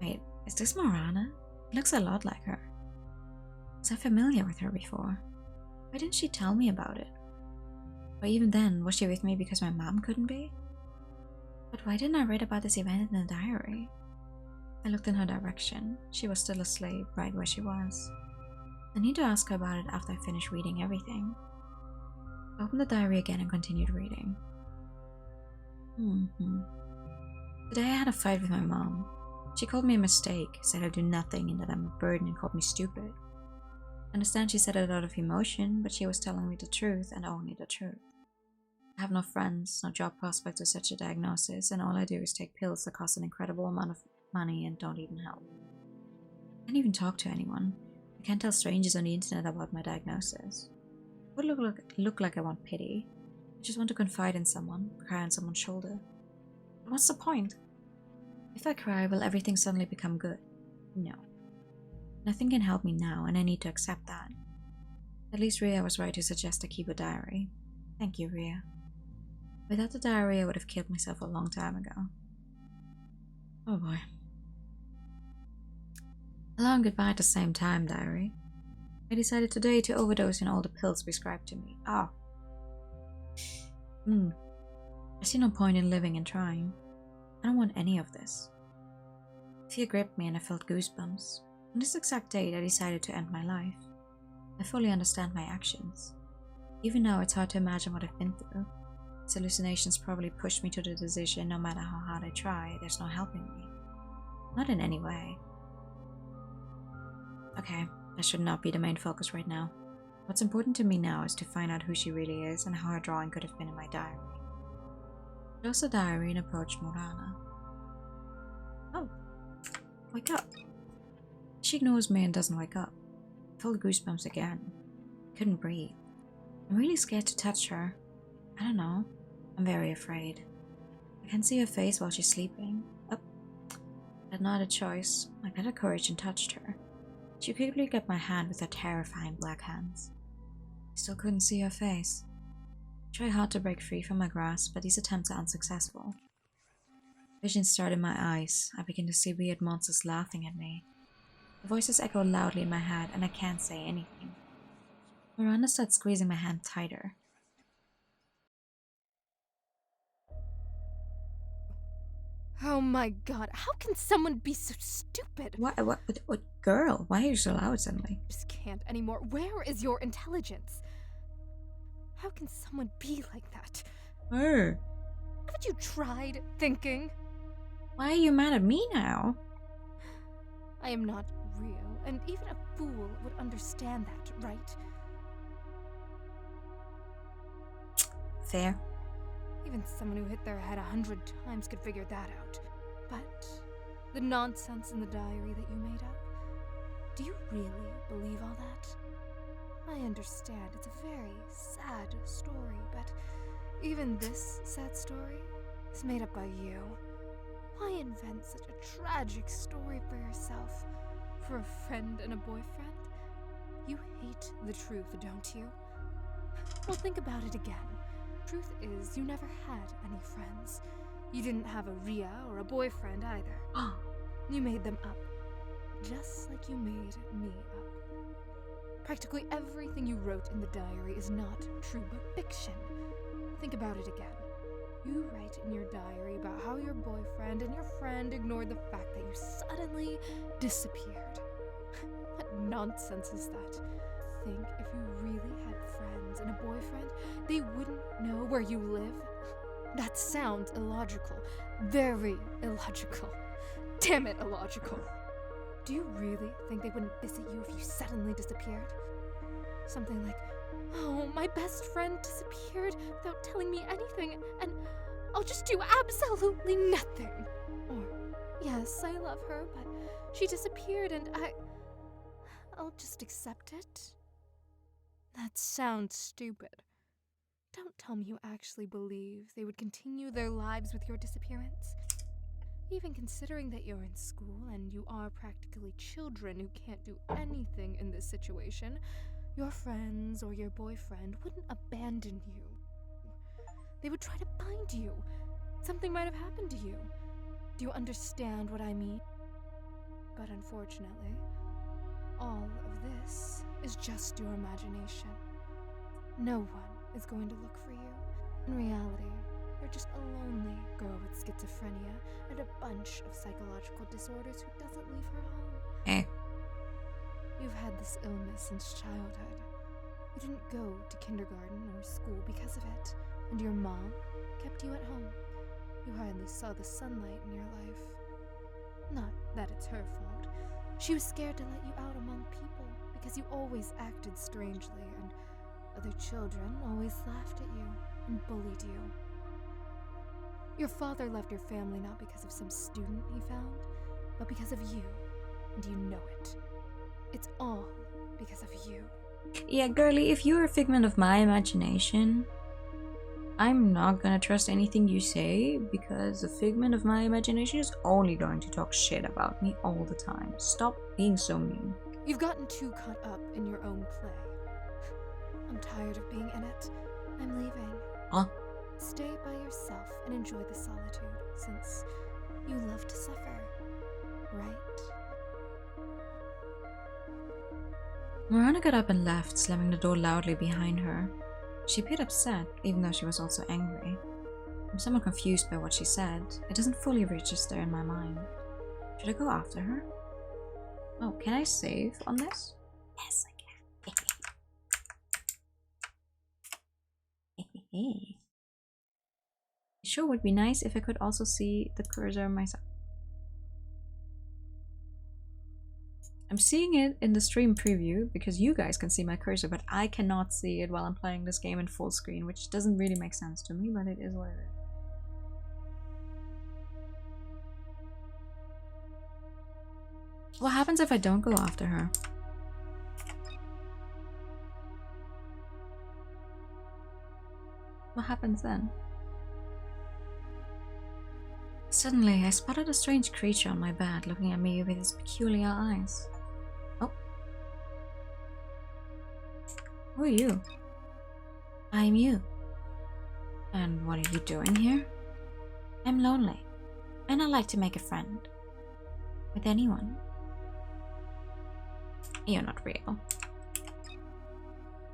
Speaker 1: Wait, is this Morana? It looks a lot like her. Was I familiar with her before? Why didn't she tell me about it? Or even then, was she with me because my mom couldn't be? But why didn't I write about this event in the diary? I looked in her direction. She was still asleep, right where she was. I need to ask her about it after I finish reading everything. I opened the diary again and continued reading. Today I had a fight with my mom. She called me a mistake, said I do nothing and that I'm a burden, and called me stupid. I understand she said it out of emotion, but she was telling me the truth and only the truth. I have no friends, no job prospects with such a diagnosis, and all I do is take pills that cost an incredible amount of money and don't even help. I can't even talk to anyone. I can't tell strangers on the internet about my diagnosis. It would look like I want pity. I just want to confide in someone, cry on someone's shoulder. But what's the point? If I cry, will everything suddenly become good? No. Nothing can help me now, and I need to accept that. At least Rhea was right to suggest I keep a diary. Thank you, Rhea. Without the diary, I would have killed myself a long time ago. Oh boy. Hello and goodbye at the same time, diary. I decided today to overdose in all the pills prescribed to me. I see no point in living and trying. I don't want any of this. Fear gripped me and I felt goosebumps. On this exact date, I decided to end my life. I fully understand my actions. Even now, it's hard to imagine what I've been through. These hallucinations probably pushed me to the decision. No matter how hard I try, there's no helping me. Not in any way. Okay, that should not be the main focus right now. What's important to me now is to find out who she really is and how her drawing could have been in my diary. I closed the diary and approached Morana. Oh, wake up. She ignores me and doesn't wake up. I felt goosebumps again. I couldn't breathe. I'm really scared to touch her. I don't know. I'm very afraid. I can see her face while she's sleeping. Oh, I had not a choice. I got the courage and touched her. She quickly grabbed my hand with her terrifying black hands. I still couldn't see her face. I tried hard to break free from my grasp, but these attempts are unsuccessful. Visions started in my eyes. I began to see weird monsters laughing at me. The voices echoed loudly in my head, and I can't say anything. Miranda started squeezing my hand tighter.
Speaker 3: Oh my god, how can someone be so stupid?
Speaker 1: What girl? Why are you so loud suddenly?
Speaker 3: I just can't anymore. Where is your intelligence? How can someone be like that?
Speaker 1: Oh.
Speaker 3: Haven't you tried thinking?
Speaker 1: Why are you mad at me now?
Speaker 3: I am not real, and even a fool would understand that, right?
Speaker 1: Fair.
Speaker 3: Even someone who hit their head 100 times could figure that out. But the nonsense in the diary that you made up, do you really believe all that? I understand it's a very sad story, but even this sad story is made up by you. Why invent such a tragic story for yourself? For a friend and a boyfriend? You hate the truth, don't you? Well, think about it again. Truth is, you never had any friends. You didn't have a Ria or a boyfriend either. You made them up. Just like you made me up. Practically everything you wrote in the diary is not true but fiction. Think about it again. You write in your diary about how your boyfriend and your friend ignored the fact that you suddenly disappeared. What nonsense is that? Think if you really had friends and a boyfriend, they wouldn't know where you live? That sounds illogical. Very illogical. Damn it, illogical. Do you really think they wouldn't visit you if you suddenly disappeared? Something like, oh, my best friend disappeared without telling me anything, and I'll just do absolutely nothing. Or, yes, I love her, but she disappeared and I'll just accept it. That sounds stupid. Don't tell me you actually believe they would continue their lives with your disappearance. Even considering that you're in school and you are practically children who can't do anything in this situation, your friends or your boyfriend wouldn't abandon you. They would try to find you. Something might have happened to you. Do you understand what I mean? But unfortunately, all of this is just your imagination. No one is going to look for you. In reality, you're just a lonely girl with schizophrenia and a bunch of psychological disorders who doesn't leave her home. You've had this illness since childhood. You didn't go to kindergarten or school because of it, and your mom kept you at home. You hardly saw the sunlight in your life. Not that it's her fault. She was scared to let you out among people because you always acted strangely, and other children always laughed at you and bullied you. Your father left your family not because of some student he found, but because of you, and you know it. It's all because of you.
Speaker 1: Yeah, girly, if you're a figment of my imagination, I'm not gonna trust anything you say, because a figment of my imagination is only going to talk shit about me all the time. Stop being so mean.
Speaker 3: You've gotten too caught up in your own play. I'm tired of being in it. I'm leaving.
Speaker 1: Huh?
Speaker 3: Stay by yourself and enjoy the solitude, since you love to suffer, right?
Speaker 1: Miranda got up and left, slamming the door loudly behind her. She appeared upset, even though she was also angry. I'm somewhat confused by what she said. It doesn't fully register in my mind. Should I go after her? Oh, can I save on this? Yes, I can. It sure would be nice if I could also see the cursor myself. I'm seeing it in the stream preview because you guys can see my cursor, but I cannot see it while I'm playing this game in full screen, which doesn't really make sense to me, but it is what it is. What happens if I don't go after her? What happens then? Suddenly, I spotted a strange creature on my bed looking at me with its peculiar eyes. Oh. Who are you? I'm you. And what are you doing here? I'm lonely, and I like to make a friend. With anyone. You're not real.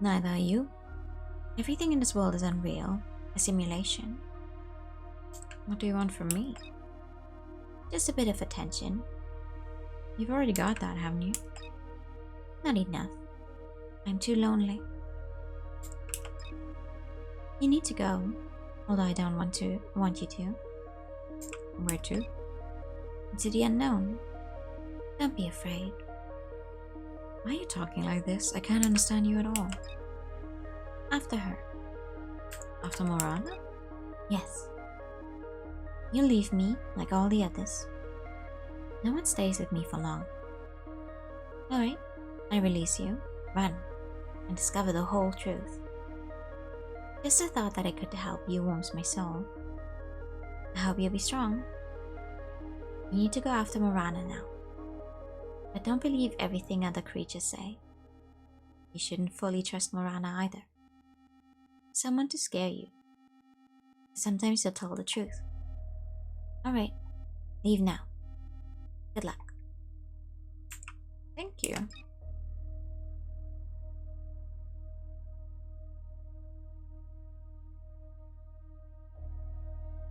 Speaker 1: Neither are you. Everything in this world is unreal, a simulation. What do you want from me? Just a bit of attention. You've already got that, haven't you? Not enough. I'm too lonely. You need to go, although I don't want you to. Where to? Into the unknown. Don't be afraid. Why are you talking like this? I can't understand you at all. After her. After Morana? Yes. You leave me like all the others. No one stays with me for long. Alright, I release you, run, and discover the whole truth. Just the thought that I could help you warms my soul. I hope you'll be strong. You need to go after Morana now. But don't believe everything other creatures say. You shouldn't fully trust Morana either. Someone to scare you. Sometimes they'll tell the truth. Alright, leave now. Good luck. Thank you.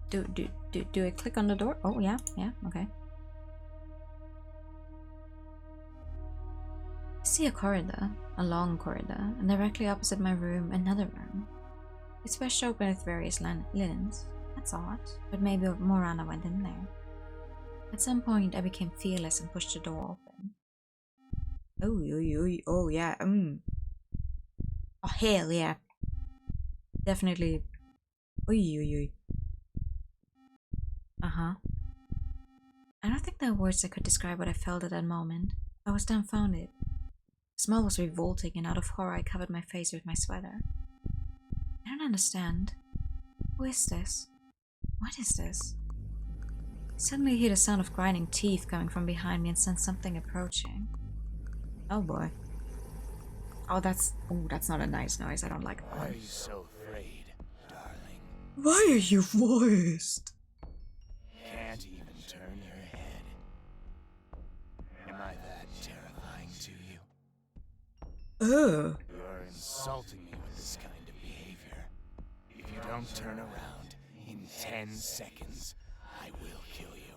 Speaker 1: Do I click on the door? Oh yeah, okay. I see a corridor, a long corridor, and directly opposite my room, another room. It's washed open with various linens. That's odd, but maybe Morana went in there. At some point, I became fearless and pushed the door open. Oh yeah, Oh hell yeah. Definitely. Uh-huh. I don't think there are words that could describe what I felt at that moment. I was dumbfounded. The smell was revolting, and out of horror I covered my face with my sweater. I don't understand. Who is this? What is this? Suddenly I hear the sound of grinding teeth coming from behind me and sensed something approaching. Oh boy. Oh, that's not a nice noise. I don't like that.
Speaker 5: Why are you so afraid, darling?
Speaker 4: Why are you voiced?
Speaker 5: Can't even turn your head. Am I that terrifying to you? You're insulting me with this kind of behavior. If you don't turn around in 10 seconds, I will kill you.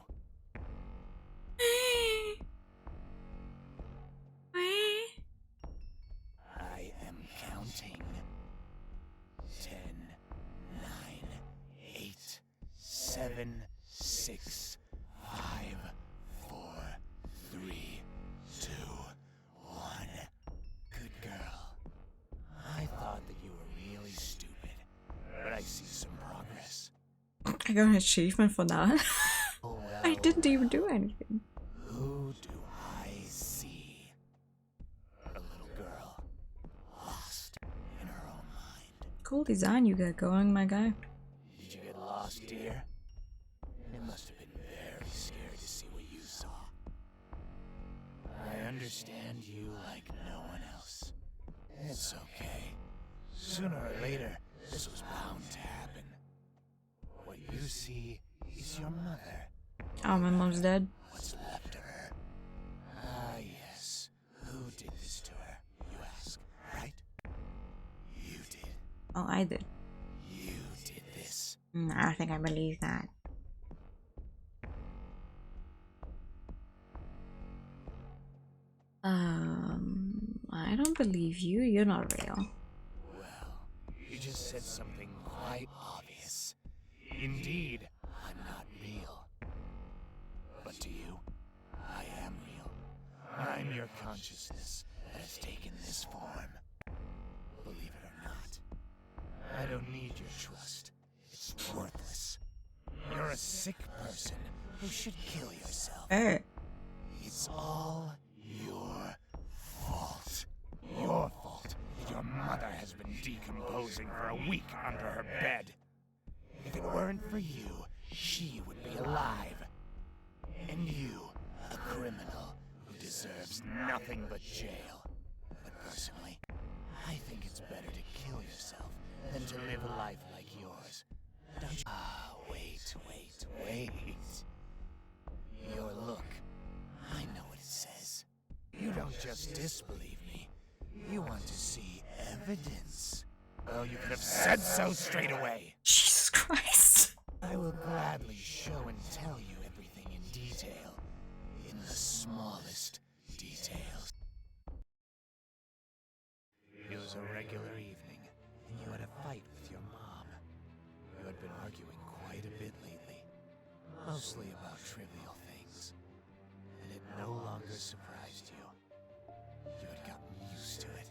Speaker 5: I am counting. 10, 9, 8, 7, 6, 5, 4, 3, 2, 1. Good girl. I thought that you were really stupid, but I see some progress.
Speaker 1: I got an achievement for that.
Speaker 5: Oh, well,
Speaker 1: I didn't even do anything.
Speaker 5: who do I see? A little girl, lost in her own mind.
Speaker 1: Cool design you got going, my guy.
Speaker 5: Did you get lost, dear? It must have been very scary to see what you saw. I understand you like no one else. It's okay. Sooner or later, this was bound to happen. What you see is your mother.
Speaker 1: Oh, my mom's dead.
Speaker 5: What's left of her? Ah, yes. Who did this to her, you ask, right? You did.
Speaker 1: Oh, I did.
Speaker 5: You did this.
Speaker 1: I don't think I believe that. I don't believe you. You're not real.
Speaker 5: Well, you just said something quite obvious. Indeed, I'm not real. But to you, I am real. I'm your consciousness that has taken this form. Believe it or not, I don't need your trust. It's worthless. You're a sick person who should kill yourself.
Speaker 4: Hey.
Speaker 5: It's all your fault. Your fault that your mother has been decomposing for a week under her bed. If it weren't for you, she would be alive. And you, a criminal who deserves nothing but jail. But personally, I think it's better to kill yourself than to live a life like yours. Don't you? Ah, wait. Your look. I know what it says. You don't just disbelieve me. You want to see evidence. Well, you could have said so straight away.
Speaker 1: Jesus Christ.
Speaker 5: I will gladly show and tell you everything in detail. In the smallest details. It was a regular evening, and you had a fight with your mom. You had been arguing quite a bit lately, mostly about trivial things, and it no longer surprised you. You had gotten used to it.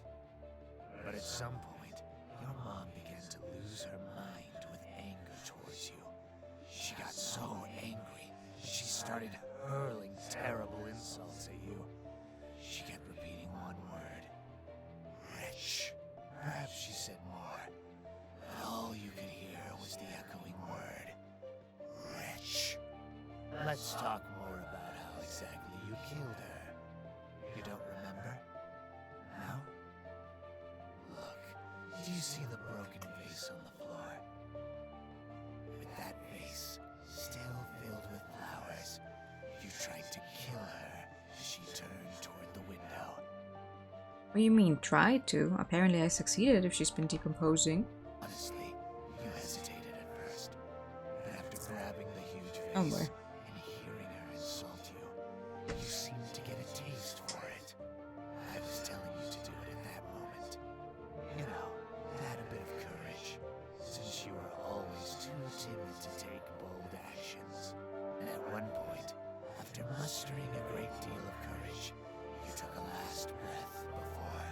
Speaker 5: But at some point, your mom began to lose her mind with anger towards you. She got so angry, she started hurling terrible insults at you. She kept repeating one word. Wretch. Perhaps she said more, but all you could hear was the echoing word. Wretch. Let's talk more about how exactly you killed her. You don't remember? No? Look, do you see the broken vase on the floor? With that vase still filled with flowers, you tried to kill her as she turned toward the window.
Speaker 1: What do you mean, tried to? Apparently I succeeded if she's been decomposing.
Speaker 5: Honestly, you hesitated at first, but after grabbing the huge vase
Speaker 1: Oh boy.
Speaker 5: and hearing her insult you, you seemed to get a taste for it. I was telling you to do it at that moment. You know, to add a bit of courage, since you were always too timid to take bold actions. And at one point, after mustering a great deal of courage, you took a last breath before...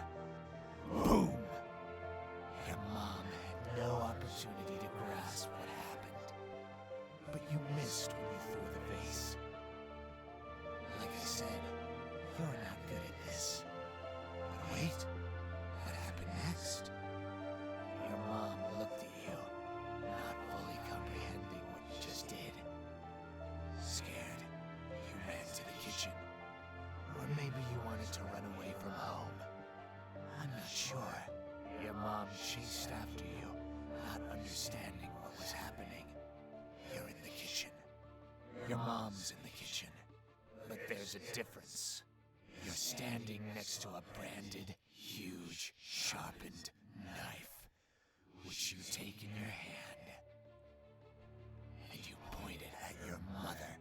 Speaker 5: Boom! Your mom had no opportunity to grasp what happened. But you missed when you threw the vase. Like I said, you're not good at this. But wait, what happened next? Your mom looked at you, not fully comprehending what you just did. Scared, you ran to the kitchen. Or maybe you wanted to run away from home. I'm not sure. Your mom chased after you, not understanding what was happening. You're in the kitchen. Your mom's in the kitchen. But there's a difference. You're standing next to a branded, huge, sharpened knife, which you take in your hand. And you point it at your mother.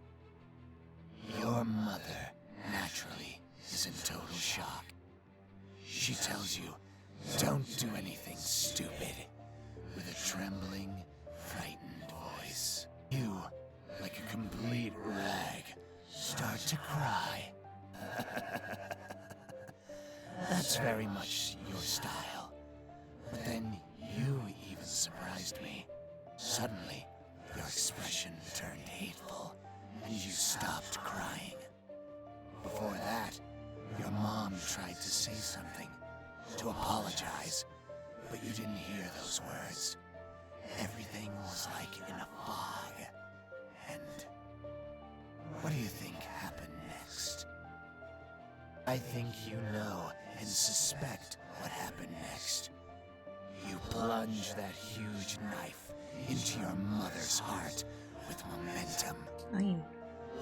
Speaker 5: Your mother, naturally, is in total shock. She tells you, don't do anything stupid, with a trembling, frightened voice. You, like a complete rag, start to cry. That's very much your style. But then you even surprised me. Suddenly, your expression turned hateful, and you stopped crying. Before that, your mom tried to say something, to apologize, but you didn't hear those words. Everything was like in a fog. And what do you think happened next? I think you know and suspect what happened next. You plunge that huge knife into your mother's heart with momentum.
Speaker 1: Fine.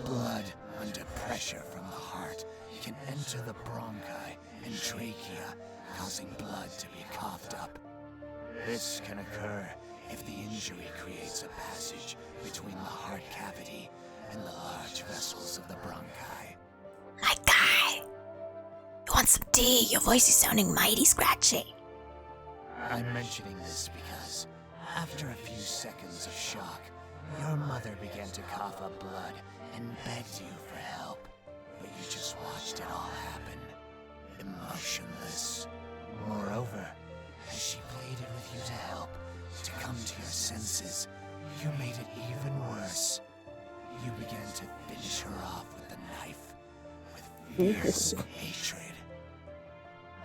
Speaker 5: Blood under pressure from the heart can enter the bronchi and trachea, causing blood to be coughed up. This can occur if the injury creates a passage between the heart cavity and the large vessels of the bronchi.
Speaker 2: My guy! You want some tea? Your voice is sounding mighty scratchy.
Speaker 5: I'm mentioning this because, after a few seconds of shock, your mother began to cough up blood and begged you for help. But you just watched it all happen. motionless. Moreover, as she pleaded with you to help, to come to your senses, you made it even worse. You began to finish her off with the knife, with fierce hatred.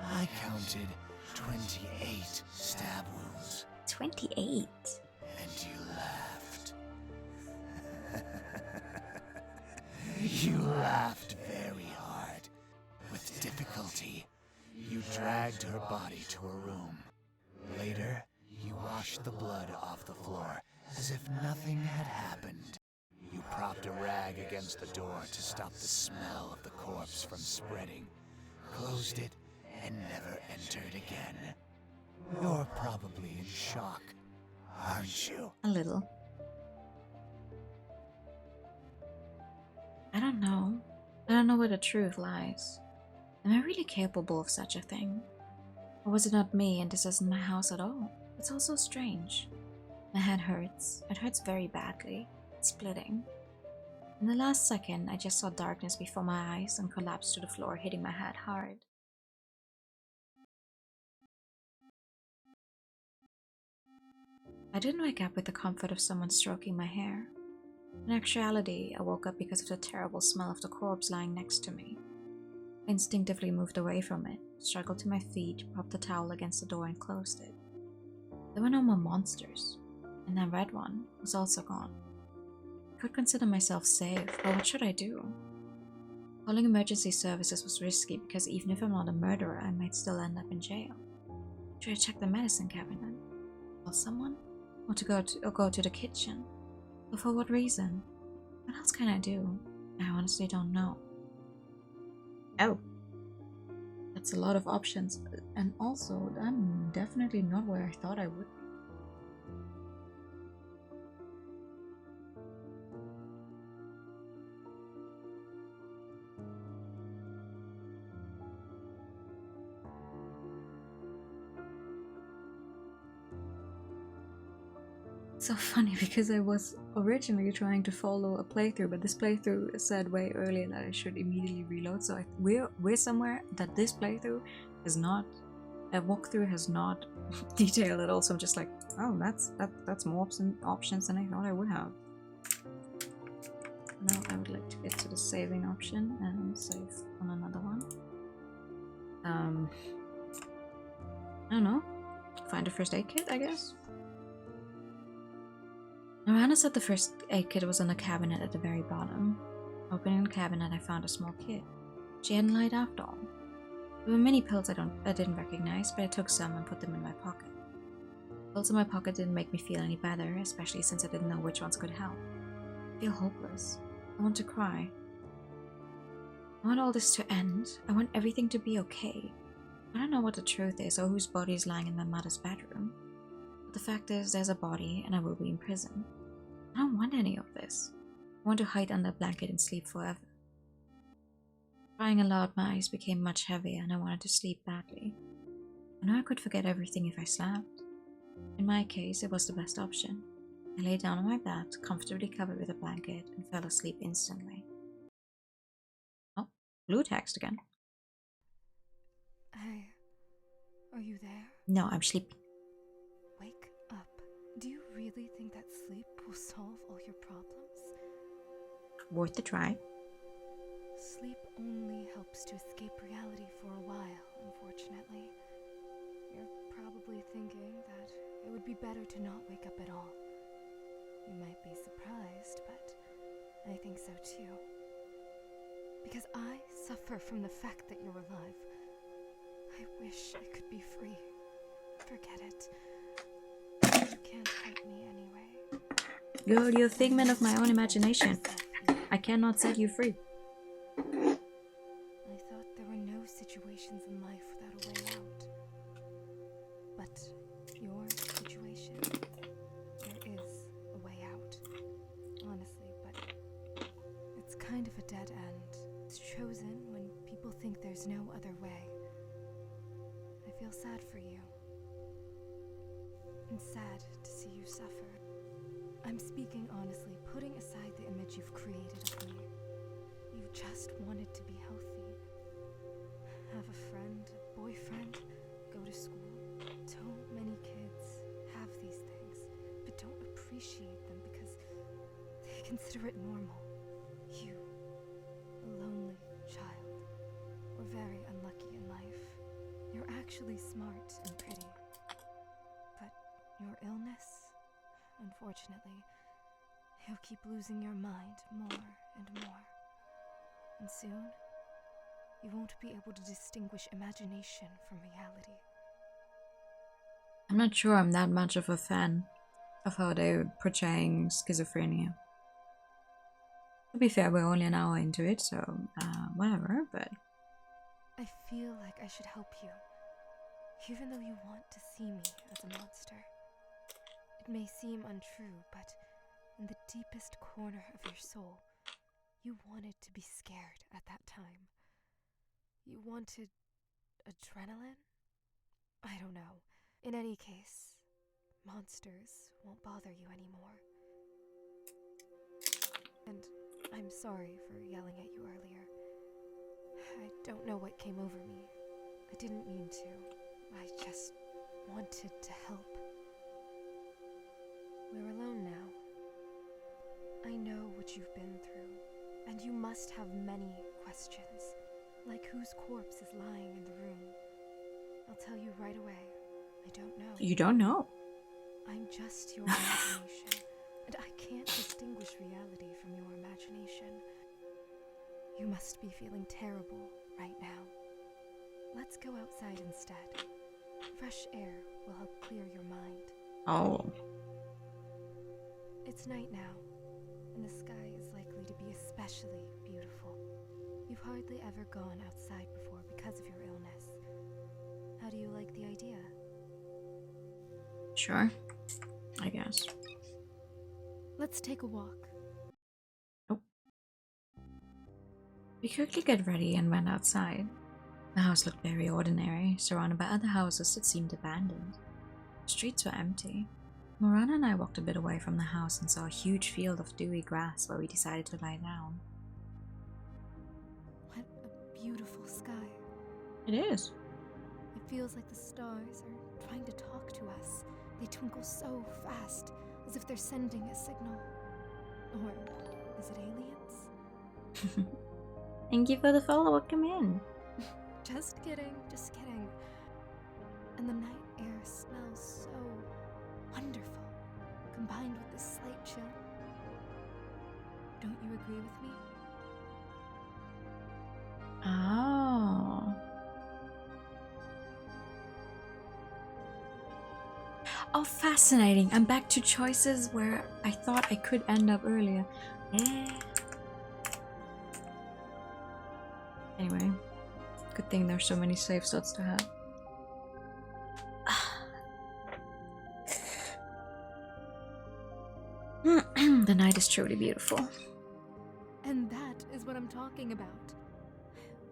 Speaker 5: I counted 28 stab wounds,
Speaker 2: 28.
Speaker 5: and you laughed. You laughed very hard. With difficulty, you dragged her body to her room. Later, you washed the blood off the floor as if nothing had happened. You propped a rag against the door to stop the smell of the corpse from spreading, closed it, and never entered again. You're probably in shock, aren't you?
Speaker 1: A little. I don't know. I don't know where the truth lies. Am I really capable of such a thing? Or was it not me and this isn't my house at all? It's all so strange. My head hurts. It hurts very badly. It's splitting. In the last second, I just saw darkness before my eyes and collapsed to the floor, hitting my head hard. I didn't wake up with the comfort of someone stroking my hair. In actuality, I woke up because of the terrible smell of the corpse lying next to me. I instinctively moved away from it, struggled to my feet, propped the towel against the door and closed it. There were no more monsters, and that red one was also gone. I could consider myself safe, but what should I do? Calling emergency services was risky because even if I'm not a murderer, I might still end up in jail. Should I check the medicine cabinet? Call someone? Or go to the kitchen? But for what reason? What else can I do? I honestly don't know. Oh. That's a lot of options. And also, I'm definitely not where I thought I would be. So funny because I was originally trying to follow a playthrough, but this playthrough said way earlier that I should immediately reload. So we're somewhere that this playthrough is not, a walkthrough has not detailed at all. So I'm just like, oh, that's more options than I thought I would have. Now I would like to get to the saving option and save on another one. I don't know. Find a first aid kit, I guess. Miranda said the first aid kit was on the cabinet at the very bottom. Opening the cabinet, I found a small kit. She hadn't lied after all. There were many pills I didn't recognize, but I took some and put them in my pocket. Pills in my pocket didn't make me feel any better, especially since I didn't know which ones could help. I feel hopeless. I want to cry. I want all this to end. I want everything to be okay. I don't know what the truth is or whose body is lying in my mother's bedroom. But the fact is, there's a body and I will be in prison. I don't want any of this. I want to hide under a blanket and sleep forever. Crying aloud, my eyes became much heavier and I wanted to sleep badly. I know I could forget everything if I slept. In my case, it was the best option. I lay down on my bed, comfortably covered with a blanket, and fell asleep instantly. Oh, blue text again.
Speaker 3: Hey, are you there?
Speaker 1: No, I'm sleeping.
Speaker 3: Wake up. Do you really think that sleep will solve all your problems?
Speaker 1: Worth a try.
Speaker 3: Sleep only helps to escape reality for a while, unfortunately. You're probably thinking that it would be better to not wake up at all. You might be surprised, but I think so too. Because I suffer from the fact that you're alive. I wish I could be free. Forget it. You can't hurt me anyway.
Speaker 1: You're a figment of my own imagination. I cannot set you free.
Speaker 3: I thought there were no situations in life without a way out. But your situation, there is a way out. Honestly, but it's kind of a dead end. It's chosen when people think there's no other way. I feel sad for you. And sad to see you suffer. I'm speaking honestly, putting aside the image you've created of me. You just wanted to be healthy. Have a friend, consider it normal. You, a lonely child, were very unlucky in life. You're actually smart and pretty. But your illness, unfortunately, you'll keep losing your mind more and more. And soon, you won't be able to distinguish imagination from reality.
Speaker 1: I'm not sure I'm that much of a fan of how they're portraying schizophrenia. To be fair, we're only an hour into it, so whatever, but...
Speaker 3: I feel like I should help you, even though you want to see me as a monster. It may seem untrue, but in the deepest corner of your soul, you wanted to be scared at that time. You wanted adrenaline? I don't know. In any case, monsters won't bother you anymore. And I'm sorry for yelling at you earlier. I don't know what came over me. I didn't mean to. I just wanted to help. We're alone now. I know what you've been through, and you must have many questions, like whose corpse is lying in the room. I'll tell you right away, I don't know.
Speaker 1: You don't know?
Speaker 3: I'm just your imagination, and I can't distinguish reality from your imagination. You must be feeling terrible right now. Let's go outside instead. Fresh air will help clear your mind.
Speaker 1: Oh.
Speaker 3: It's night now, and the sky is likely to be especially beautiful. You've hardly ever gone outside before because of your illness. How do you like the idea?
Speaker 1: Sure. I guess.
Speaker 3: Let's take a walk.
Speaker 1: Oh. We quickly get ready and went outside. The house looked very ordinary, surrounded by other houses that seemed abandoned. The streets were empty. Morana and I walked a bit away from the house and saw a huge field of dewy grass where we decided to lie down.
Speaker 3: What a beautiful sky.
Speaker 1: It is.
Speaker 3: It feels like the stars are trying to talk to us. They twinkle so fast, as if they're sending a signal. Or is it aliens?
Speaker 1: Thank you for the follow. Welcome in.
Speaker 3: Just kidding, just kidding. And the night air smells so wonderful, combined with this slight chill. Don't you agree with me?
Speaker 1: Oh. Oh, fascinating. I'm back to choices where I thought I could end up earlier. Anyway, good thing there's so many save slots to have. The night is truly beautiful.
Speaker 3: And that is what I'm talking about.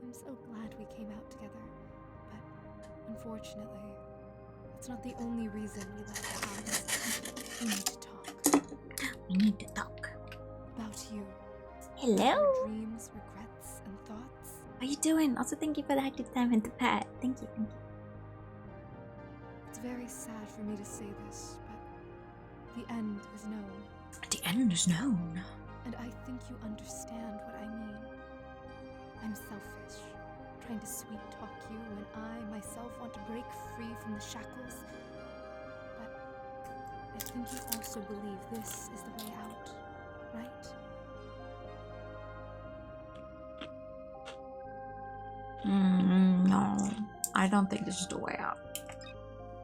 Speaker 3: I'm so glad we came out together, but unfortunately, it's not the only reason we left the house. We need to talk.
Speaker 1: We need to talk.
Speaker 3: About you.
Speaker 1: Hello?
Speaker 3: Your dreams, regrets, and thoughts.
Speaker 1: How you doing? Also, thank you for the active time and the pet. Thank you, thank you.
Speaker 3: It's very sad for me to say this, but the end is known.
Speaker 1: The end is known.
Speaker 3: And I think you understand what I mean. I'm selfish, trying to sweet talk you when I myself want to break free from the shackles. But I think you also believe this is the way out, right?
Speaker 1: No, I don't think this is the way out.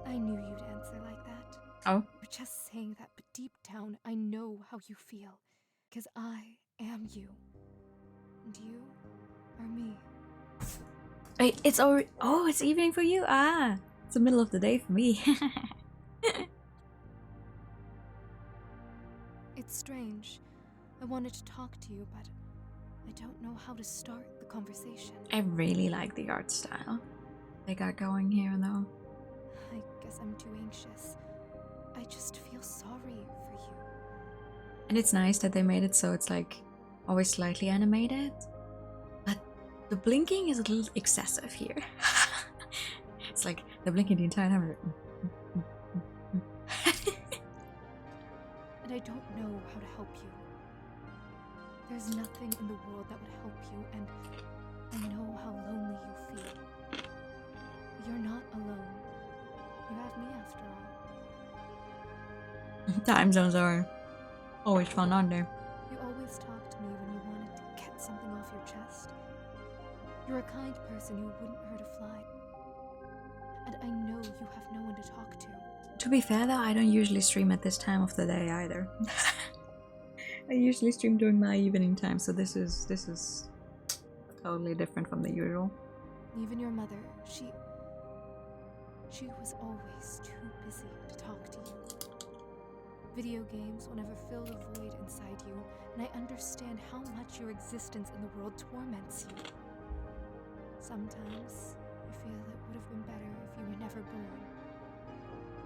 Speaker 3: I knew you'd answer like that.
Speaker 1: Oh?
Speaker 3: You're just saying that, but deep down, I know how you feel. Because I am you. And you are me.
Speaker 1: Wait, it's already. Oh, it's evening for you? Ah, it's the middle of the day for me.
Speaker 3: It's strange. I wanted to talk to you, but I don't know how to start the conversation.
Speaker 1: I really like the art style they got going here, though.
Speaker 3: I guess I'm too anxious. I just feel sorry for you.
Speaker 1: And it's nice that they made it so it's like always slightly animated. But the blinking is a little excessive here. It's like they're blinking the entire time.
Speaker 3: And I don't know how to help you. There's nothing in the world that would help you, and I know how lonely you feel. But you're not alone. You have me after all.
Speaker 1: Time zones are always fun, aren't they?
Speaker 3: You always talk to me when you wanted to get something off your chest. You're a kind person who wouldn't hurt a fly. And I know you have no one to talk to.
Speaker 1: To be fair though, I don't usually stream at this time of the day either. I usually stream during my evening time, so this is totally different from the usual.
Speaker 3: Even your mother, she was always too busy to talk to you. Video games will never fill the void inside you, and I understand how much your existence in the world torments you. Sometimes I feel it would have been better if you were never born.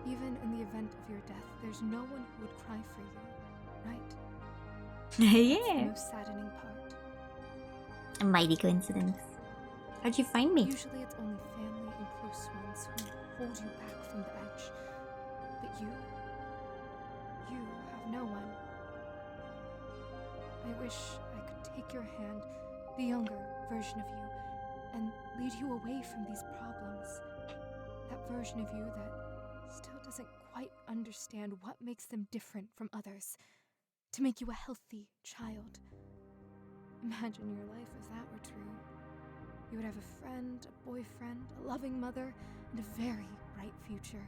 Speaker 3: Even in the event of your death, there's no one who would cry for you, right? That's the most saddening part.
Speaker 2: A mighty coincidence. How'd you find me?
Speaker 3: Usually it's only family and close ones who hold you back from the edge. But you have no one. I wish I could take your hand, the younger version of you, and lead you away from these problems. That version of you that still doesn't quite understand what makes them different from others. To make you a healthy child. Imagine your life if that were true. You would have a friend, a boyfriend, a loving mother, and a very bright future.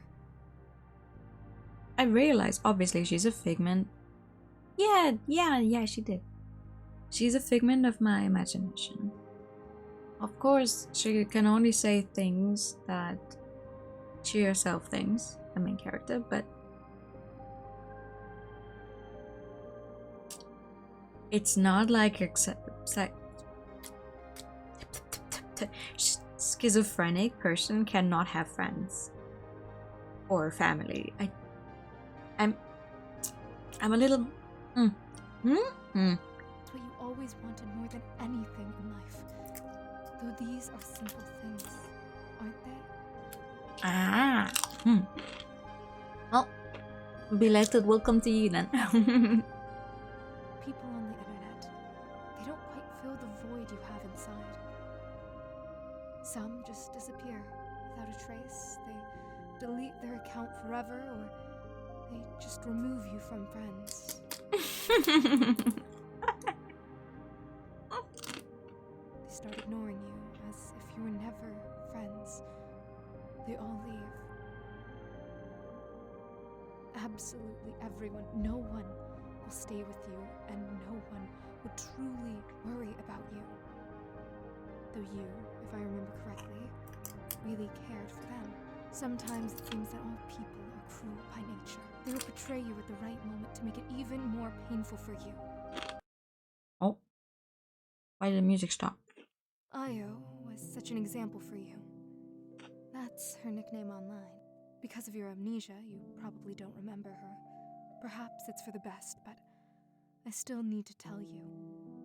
Speaker 1: I realize obviously she's a figment. Yeah, she did. She's a figment of my imagination. Of course, she can only say things that she herself thinks, the main character, but it's not like schizophrenic person cannot have friends or family. I'm a little
Speaker 3: It's what you always wanted more than anything in life. Though these are simple things, aren't they?
Speaker 1: Well, belated welcome to you then.
Speaker 3: People on the internet, they don't quite fill the void you have inside. Some just disappear without a trace. They delete their account forever, or they just remove you from friends. They start ignoring you as if you were never friends. They all leave. Absolutely everyone, no one will stay with you, and no one will truly worry about you. Though you, if I remember correctly, really cared for them. Sometimes it seems that all people are cruel by nature. They will betray you at the right moment to make it even more painful for you.
Speaker 1: Oh, why did the music stop?
Speaker 3: Io was such an example for you. That's her nickname online. Because of your amnesia, you probably don't remember her. Perhaps it's for the best, but I still need to tell you,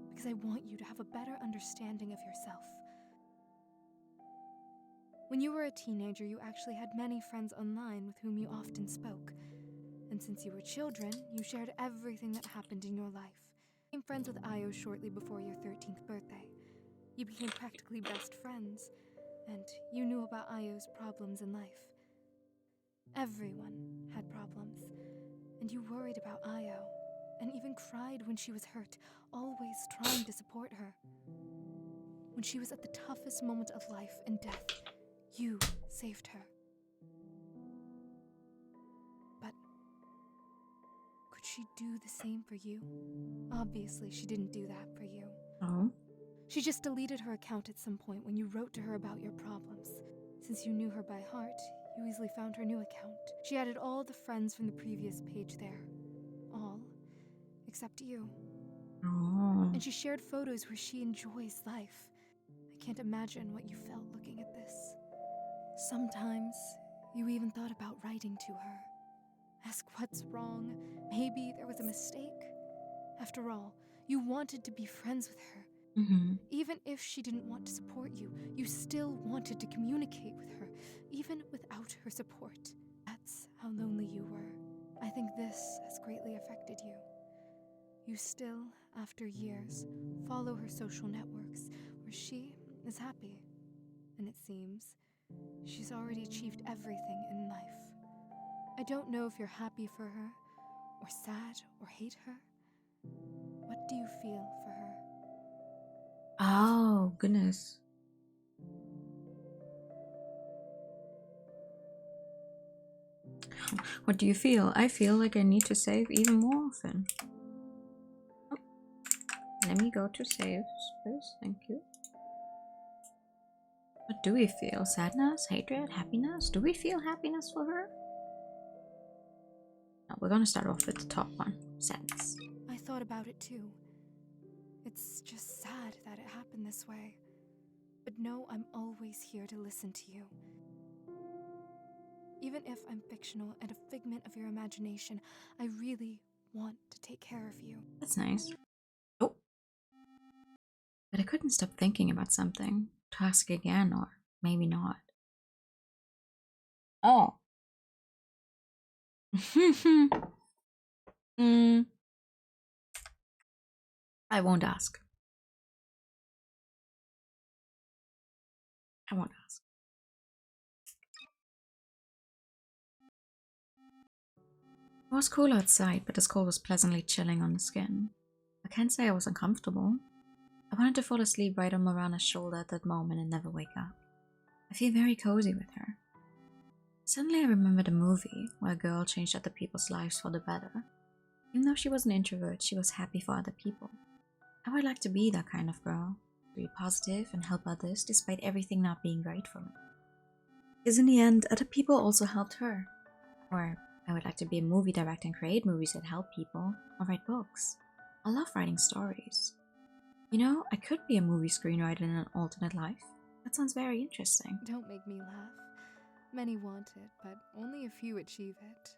Speaker 3: because I want you to have a better understanding of yourself. When you were a teenager, you actually had many friends online with whom you often spoke. And since you were children, you shared everything that happened in your life. You became friends with Io shortly before your 13th birthday. You became practically best friends, and you knew about Io's problems in life. Everyone had problems, and you worried about Io, and even cried when she was hurt, always trying to support her. When she was at the toughest moment of life and death, you saved her. But could she do the same for you? Obviously, she didn't do that for you.
Speaker 1: Oh.
Speaker 3: She just deleted her account at some point when you wrote to her about your problems. Since you knew her by heart, you easily found her new account. She added all the friends from the previous page there. All except you.
Speaker 1: Oh.
Speaker 3: And she shared photos where she enjoys life. I can't imagine what you felt looking at this. Sometimes, you even thought about writing to her. Ask what's wrong. Maybe there was a mistake. After all, you wanted to be friends with her. Even if she didn't want to support you, you still wanted to communicate with her, even without her support. That's how lonely you were. I think this has greatly affected you. you still, after years, follow her social networks where she is happy. And it seems she's already achieved everything in life. I don't know if you're happy for her, or sad, or hate her. What do you feel for her?
Speaker 1: Oh, goodness. What do you feel? I feel like I need to save even more often. Oh. Let me go to saves first, thank you. What do we feel? Sadness? Hatred? Happiness? Do we feel happiness for her? No, we're gonna start off with the top one. Sadness.
Speaker 3: I thought about it too. It's just sad that it happened this way. But know I'm always here to listen to you. Even if I'm fictional and a figment of your imagination, I really want to take care of you.
Speaker 1: That's nice. Oh. But I couldn't stop thinking about something. To ask again, or maybe not. Oh. I won't ask. I won't ask. It was cool outside, but the cold was pleasantly chilling on the skin. I can't say I was uncomfortable. I wanted to fall asleep right on Morana's shoulder at that moment and never wake up. I feel very cozy with her. Suddenly I remembered a movie where a girl changed other people's lives for the better. Even though she was an introvert, she was happy for other people. I would like to be that kind of girl. To be positive and help others despite everything not being great for me. Because in the end, other people also helped her. Or I would like to be a movie director and create movies that help people, or write books. I love writing stories. You know, I could be a movie screenwriter in an alternate life. That sounds very interesting.
Speaker 3: Don't make me laugh. Many want it, but only a few achieve it.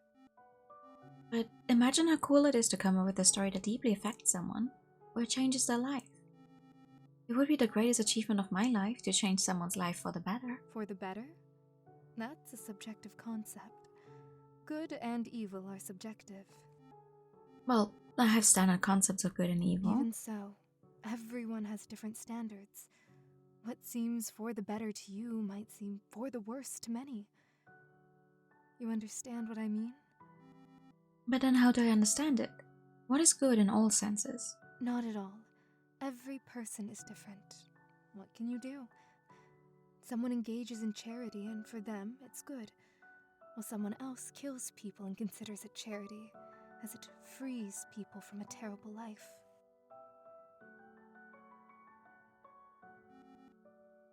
Speaker 1: But imagine how cool it is to come up with a story that deeply affects someone, or it changes their life. It would be the greatest achievement of my life to change someone's life for the better.
Speaker 3: For the better? That's a subjective concept. Good and evil are subjective.
Speaker 1: Well, I have standard concepts of good and evil.
Speaker 3: Even so, everyone has different standards. What seems for the better to you might seem for the worse to many. You understand what I mean?
Speaker 1: But then how do I understand it? What is good in all senses?
Speaker 3: Not at all. Every person is different. What can you do? Someone engages in charity and for them it's good, while someone else kills people and considers it charity, as it frees people from a terrible life.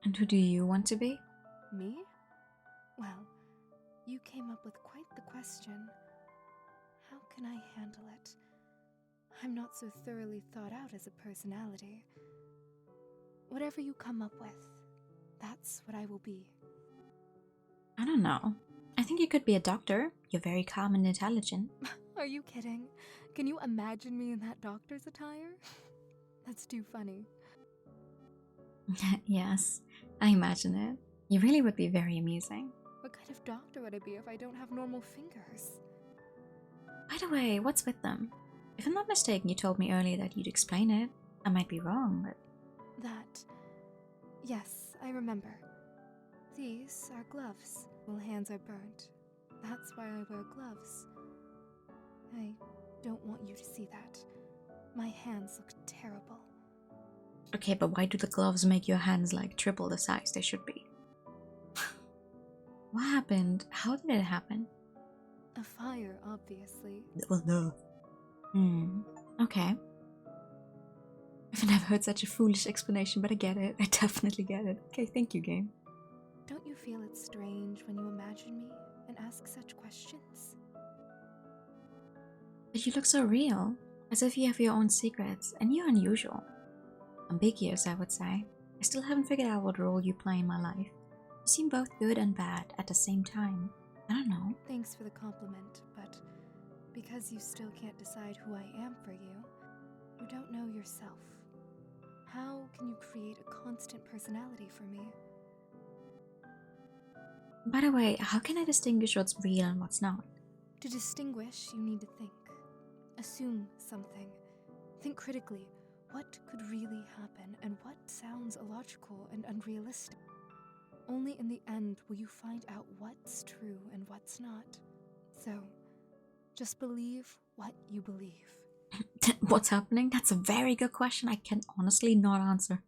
Speaker 1: And who do you want to be?
Speaker 3: Me? Well, you came up with quite the question. How can I handle it? I'm not so thoroughly thought out as a personality. Whatever you come up with, that's what I will be.
Speaker 1: I don't know. I think you could be a doctor. You're very calm and intelligent.
Speaker 3: Are you kidding? Can you imagine me in that doctor's attire? That's too funny.
Speaker 1: Yes, I imagine it. You really would be very amusing.
Speaker 3: What kind of doctor would I be if I don't have normal fingers?
Speaker 1: By the way, what's with them? If I'm not mistaken, you told me earlier that you'd explain it. I might be wrong, but...
Speaker 3: Yes, I remember. These are gloves. Well, hands are burnt. That's why I wear gloves. I don't want you to see that. My hands look terrible.
Speaker 1: Okay, but why do the gloves make your hands like triple the size they should be? What happened? How did it happen?
Speaker 3: A fire, obviously.
Speaker 4: Well, no.
Speaker 1: Okay. I've never heard such a foolish explanation, but I get it. I definitely get it. Okay, thank you, game.
Speaker 3: Don't you feel it's strange when you imagine me and ask such questions?
Speaker 1: But you look so real, as if you have your own secrets, and you're unusual. Ambiguous, I would say. I still haven't figured out what role you play in my life. You seem both good and bad at the same time. I don't know.
Speaker 3: Thanks for the compliment, but because you still can't decide who I am for you, you don't know yourself. How can you create a constant personality for me?
Speaker 1: By the way, how can I distinguish what's real and what's not?
Speaker 3: To distinguish, you need to think. Assume something. Think critically. What could really happen and what sounds illogical and unrealistic? Only in the end will you find out what's true and what's not. So, just believe what you believe.
Speaker 1: What's happening? That's a very good question I can honestly not answer.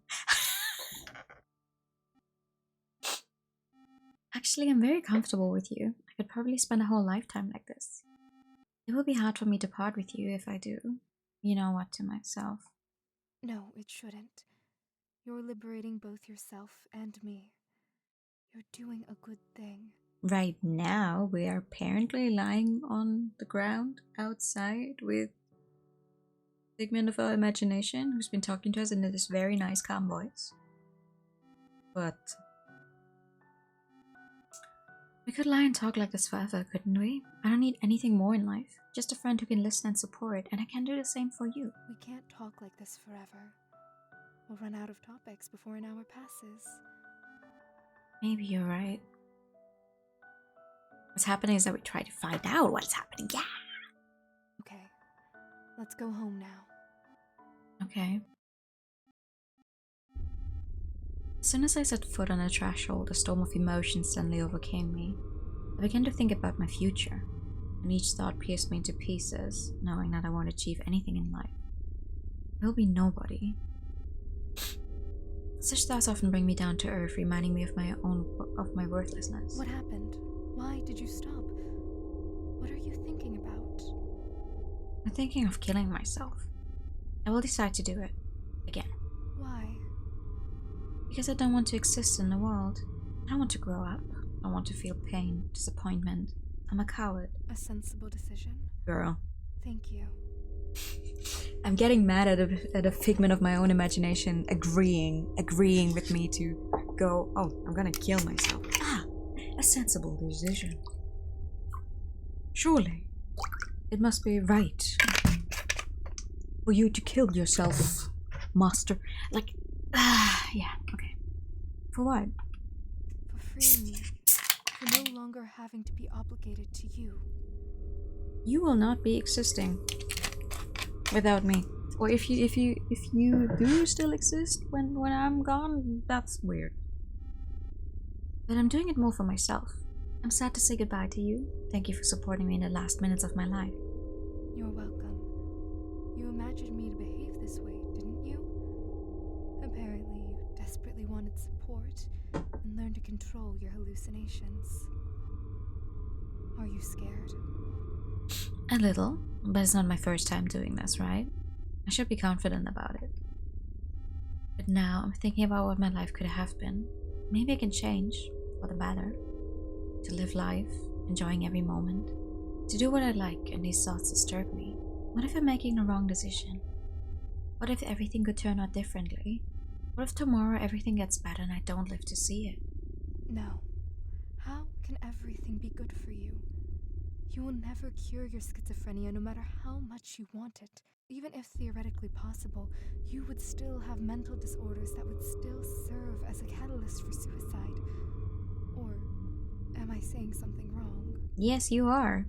Speaker 1: Actually, I'm very comfortable with you. I could probably spend a whole lifetime like this. It will be hard for me to part with you if I do. You know what, to myself.
Speaker 3: No, it shouldn't. You're liberating both yourself and me. You're doing a good thing.
Speaker 1: Right now, we are apparently lying on the ground outside with figment of our imagination who's been talking to us in this very nice calm voice. But we could lie and talk like this forever, couldn't we? I don't need anything more in life. Just a friend who can listen and support, and I can do the same for you.
Speaker 3: We can't talk like this forever. We'll run out of topics before an hour passes.
Speaker 1: Maybe you're right. What's happening is that we try to find out what's happening. Yeah.
Speaker 3: Okay, let's go home now.
Speaker 1: Okay. As soon as I set foot on the threshold, a storm of emotions suddenly overcame me. I began to think about my future, and each thought pierced me into pieces, knowing that I won't achieve anything in life. I will be nobody. Such thoughts often bring me down to earth, reminding me of my worthlessness.
Speaker 3: What happened? Why did you stop? What are you thinking about?
Speaker 1: I'm thinking of killing myself. I will decide to do it. Again.
Speaker 3: Why?
Speaker 1: Because I don't want to exist in the world. I don't want to grow up. I don't want to feel pain, disappointment. I'm a coward.
Speaker 3: A sensible decision?
Speaker 1: Girl.
Speaker 3: Thank you.
Speaker 1: I'm getting mad at a figment of my own imagination agreeing with me to go, oh, I'm gonna kill myself. Ah, a sensible decision. Surely, it must be right for you to kill yourself, master. Like, yeah, okay. For what?
Speaker 3: For freeing me. For no longer having to be obligated to you.
Speaker 1: You will not be existing without me. Or if you do still exist when I'm gone, that's weird. But I'm doing it more for myself. I'm sad to say goodbye to you. Thank you for supporting me in the last minutes of my life.
Speaker 3: You're welcome. You imagined me to behave this way, didn't you? Apparently you desperately wanted support and learned to control your hallucinations. Are you scared?
Speaker 1: A little, but it's not my first time doing this, right? I should be confident about it. But now I'm thinking about what my life could have been. Maybe I can change, for the better. To live life, enjoying every moment. To do what I like, and these thoughts disturb me. What if I'm making the wrong decision? What if everything could turn out differently? What if tomorrow everything gets better and I don't live to see it?
Speaker 3: No. How can everything be good for you? You will never cure your schizophrenia no matter how much you want it. Even if theoretically possible, you would still have mental disorders that would still serve as a catalyst for suicide. Or am I saying something wrong?
Speaker 1: Yes, you are.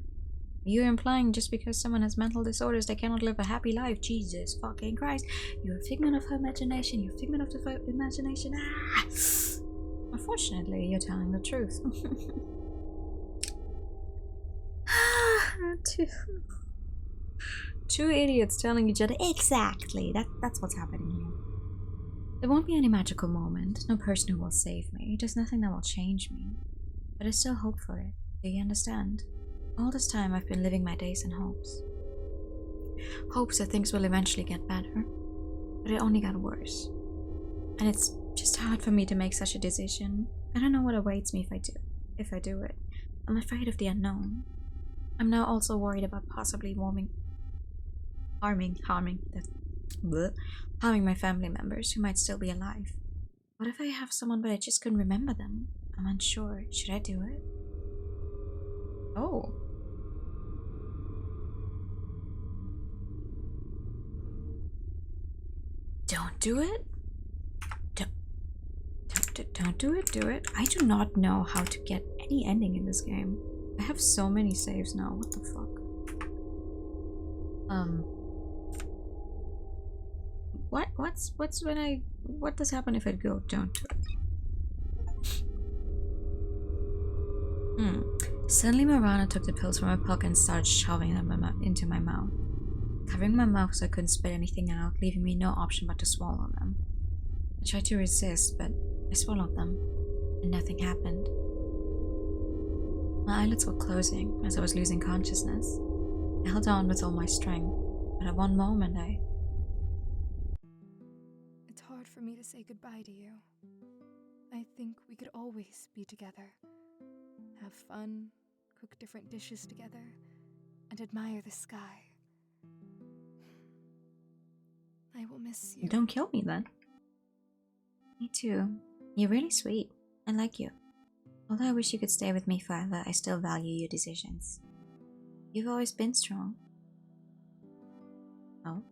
Speaker 1: You're implying just because someone has mental disorders they cannot live a happy life. Jesus fucking Christ. You're a figment of her imagination. You're a figment of the imagination. Ah! Unfortunately, you're telling the truth. Two idiots telling each other exactly. That's what's happening here. There won't be any magical moment, no person who will save me. There's nothing that will change me. But I still hope for it. Do you understand? All this time I've been living my days in hopes. Hopes that things will eventually get better. But it only got worse. And it's just hard for me to make such a decision. I don't know what awaits me if I do it. I'm afraid of the unknown. I'm now also worried about possibly harming my family members who might still be alive. What if I have someone but I just couldn't remember them? I'm unsure. Should I do it? Oh. Don't do it? Don't do it? Do it? I do not know how to get any ending in this game. I have so many saves now. What the fuck? What's when I... What does happen if I don't do it? Suddenly Marana took the pills from my pocket and started shoving them into my mouth, covering my mouth so I couldn't spit anything out, leaving me no option but to swallow them. I tried to resist, but I swallowed them, and nothing happened. My eyelids were closing as I was losing consciousness. I held on with all my strength, but at one moment
Speaker 3: It's hard for me to say goodbye to you. I think we could always be together. Have fun, cook different dishes together, and admire the sky. I will miss you.
Speaker 1: Don't kill me then. Me too. You're really sweet. I like you. Although I wish you could stay with me forever, I still value your decisions. You've always been strong. Oh?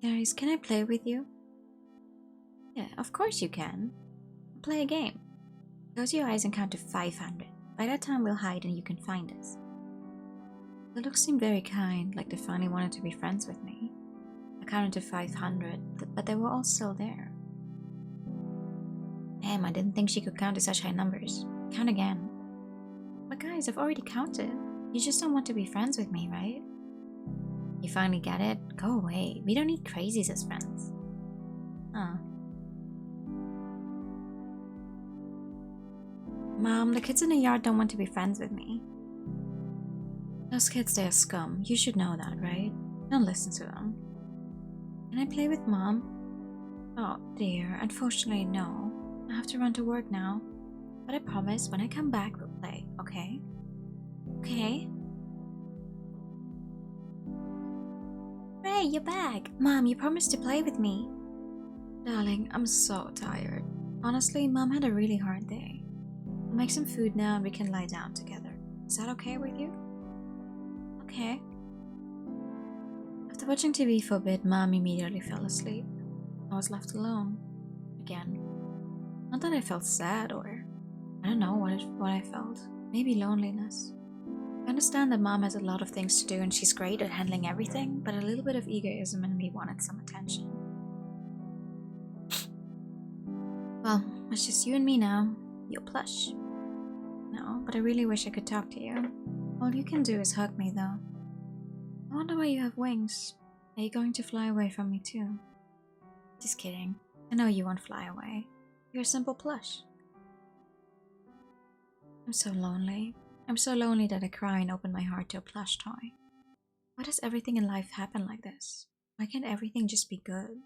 Speaker 1: Guys, can I play with you? Yeah, of course you can. Play a game. Close your eyes and count to 500. By that time we'll hide and you can find us. The looks seemed very kind, like they finally wanted to be friends with me. I counted to 500, but they were all still there. Damn, I didn't think she could count to such high numbers. Count again. But guys, I've already counted. You just don't want to be friends with me, right? You finally get it? Go away. We don't need crazies as friends. Huh. Mom, the kids in the yard don't want to be friends with me. Those kids, they're scum. You should know that, right? Don't listen to them. Can I play with Mom? Oh dear, unfortunately no. I have to run to work now. But I promise when I come back we'll play, okay? Okay? Ray, you're back! Mom, you promised to play with me. Darling, I'm so tired. Honestly, Mom had a really hard day. I'll make some food now and we can lie down together. Is that okay with you? Okay. After watching TV for a bit, Mom immediately fell asleep. I was left alone. Again. Not that I felt sad or... I don't know what I felt. Maybe loneliness. I understand that Mom has a lot of things to do and she's great at handling everything, but a little bit of egoism in me wanted some attention. Well, it's just you and me now. You're plush. No, but I really wish I could talk to you. All you can do is hug me though. I wonder why you have wings. Are you going to fly away from me too? Just kidding. I know you won't fly away. You're a simple plush. I'm so lonely. I'm so lonely that I cry and open my heart to a plush toy. Why does everything in life happen like this? Why can't everything just be good?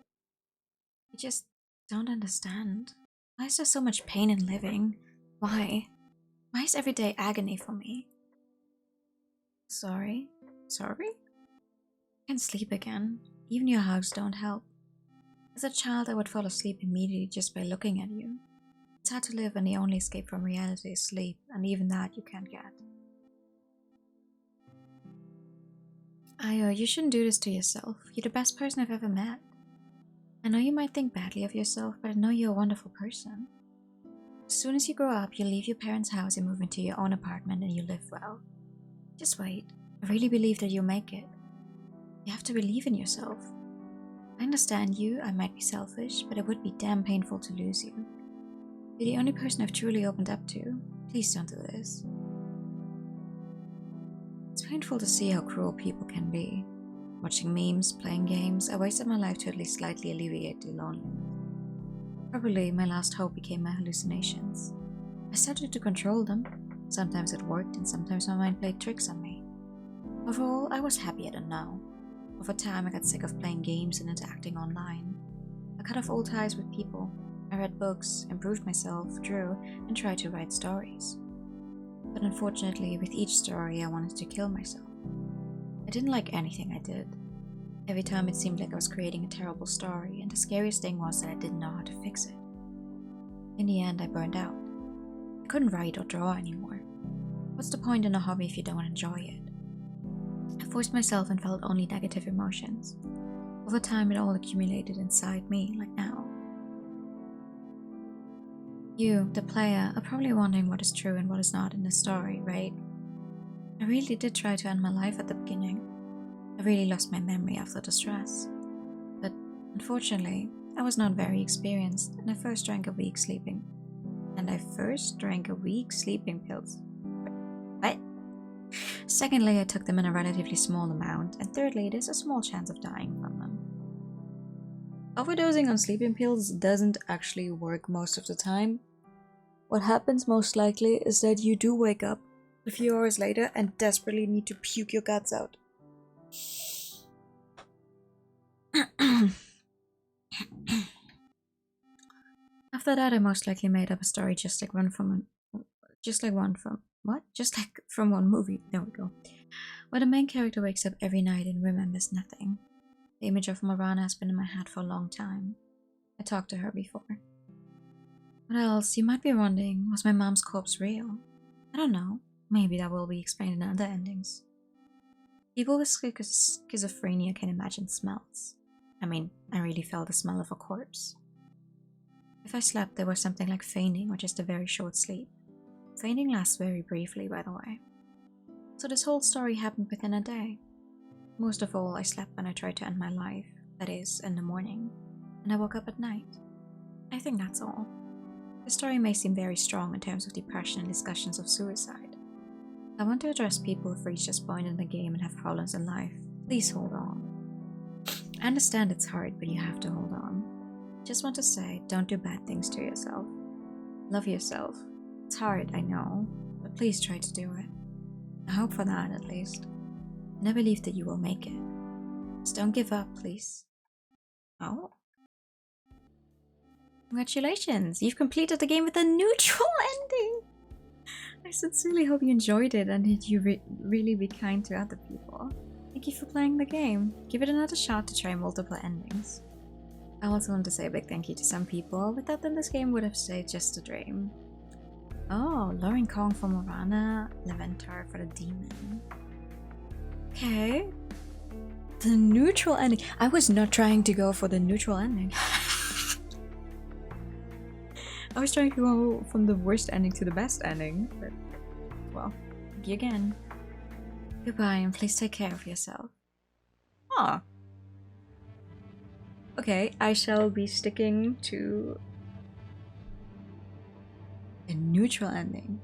Speaker 1: I just don't understand. Why is there so much pain in living? Why? Why is every day agony for me? Sorry? Sorry? I can't sleep again. Even your hugs don't help. As a child, I would fall asleep immediately just by looking at you. It's hard to live when the only escape from reality is sleep, and even that you can't get. Ayo, you shouldn't do this to yourself. You're the best person I've ever met. I know you might think badly of yourself, but I know you're a wonderful person. As soon as you grow up, you'll leave your parents' house and move into your own apartment and you live well. Just wait. I really believe that you'll make it. You have to believe in yourself. I understand you, I might be selfish, but it would be damn painful to lose you. You're the only person I've truly opened up to. Please don't do this. It's painful to see how cruel people can be. Watching memes, playing games, I wasted my life to at least slightly alleviate the loneliness. Probably my last hope became my hallucinations. I started to control them. Sometimes it worked and sometimes my mind played tricks on me. Overall, I was happy at a now. Over time, I got sick of playing games and interacting online. I cut off all ties with people. I read books, improved myself, drew, and tried to write stories. But unfortunately, with each story, I wanted to kill myself. I didn't like anything I did. Every time it seemed like I was creating a terrible story, and the scariest thing was that I didn't know how to fix it. In the end, I burned out. I couldn't write or draw anymore. What's the point in a hobby if you don't enjoy it? I forced myself and felt only negative emotions. Over time, it all accumulated inside me, like now. You, the player, are probably wondering what is true and what is not in the story, right? I really did try to end my life at the beginning. I really lost my memory after the stress. But Unfortunately, I was not very experienced, and I first drank a week sleeping. Pills. What? Secondly, I took them in a relatively small amount, and thirdly, there's a small chance of dying from them. Overdosing on sleeping pills doesn't actually work most of the time. What happens most likely is that you do wake up a few hours later and desperately need to puke your guts out. After that, I most likely made up a story just like from one movie. There we go. Where the main character wakes up every night and remembers nothing. The image of Morana has been in my head for a long time. I talked to her before. What else? You might be wondering, was my mom's corpse real? I don't know. Maybe that will be explained in other endings. People with schizophrenia can imagine smells. I mean, I really felt the smell of a corpse. If I slept, there was something like fainting or just a very short sleep. Fainting lasts very briefly, by the way. So this whole story happened within a day. Most of all, I slept when I tried to end my life, that is, in the morning, and I woke up at night. I think that's all. The story may seem very strong in terms of depression and discussions of suicide. I want to address people who've reached this point in the game and have problems in life. Please hold on. I understand it's hard, but you have to hold on. Just want to say, don't do bad things to yourself. Love yourself. It's hard, I know, but please try to do it. I hope for that, at least. And I believe that you will make it. Just don't give up, please. Oh? Congratulations! You've completed the game with a neutral ending! I sincerely hope you enjoyed it and that you really be kind to other people. Thank you for playing the game. Give it another shot to try multiple endings. I also want to say a big thank you to some people. Without them, this game would have stayed just a dream. Oh, Lauren Kong for Morana, Leventar for the demon. Okay. The neutral ending. I was not trying to go for the neutral ending. I was trying to go from the worst ending to the best ending, but well, thank you again. Goodbye, and please take care of yourself. Aw. Okay, I shall be sticking to a neutral ending.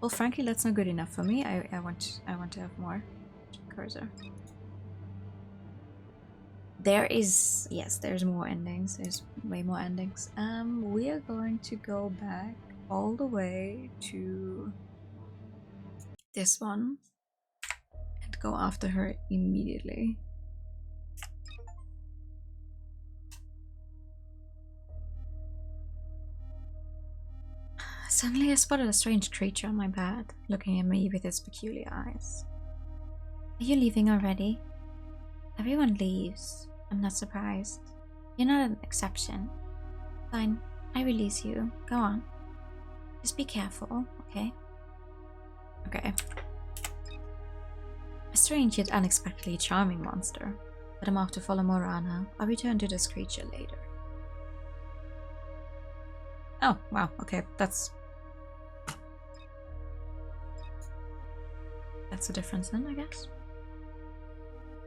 Speaker 1: Well, frankly, that's not good enough for me. I want to have more. Cursor. There's more endings. There's way more endings. We are going to go back all the way to this one and go after her immediately. Suddenly I spotted a strange creature on my bed, looking at me with its peculiar eyes. Are you leaving already? Everyone leaves. I'm not surprised. You're not an exception. Fine, I release you. Go on. Just be careful, okay? Okay. A strange yet unexpectedly charming monster. But I'm off to follow Morana. I'll return to this creature later. Oh, wow, okay, that's a difference then, I guess.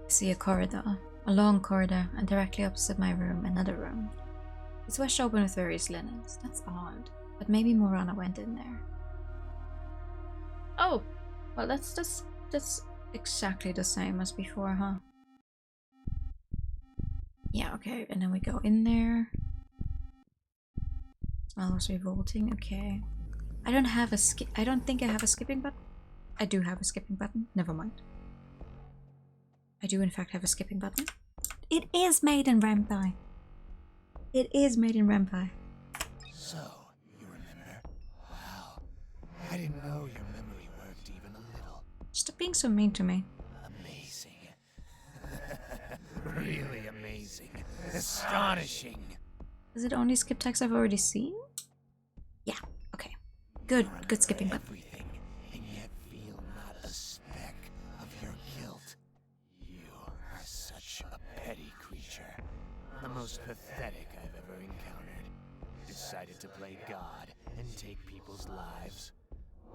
Speaker 1: I see a corridor, a long corridor, and directly opposite my room, another room. It's washed open with various linens. That's odd, but maybe Morana went in there. Oh, well, that's exactly the same as before, huh? Yeah, okay, and then we go in there. Smell was revolting. Okay, I don't think I have a skipping button. I do have a skipping button. Never mind. I do in fact have a skipping button. It is made in Rampai. It is made in Rampai.
Speaker 5: So, you remember? Wow. I didn't know your memory worked even a little.
Speaker 1: Stop being so mean to me.
Speaker 5: Amazing. Really amazing. Astonishing.
Speaker 1: Is it only skip text I've already seen? Yeah, okay. Good skipping button.
Speaker 5: Everything, and yet feel not a speck of your guilt. You are such a petty creature. The most pathetic I've ever encountered. Decided to play God and take people's lives.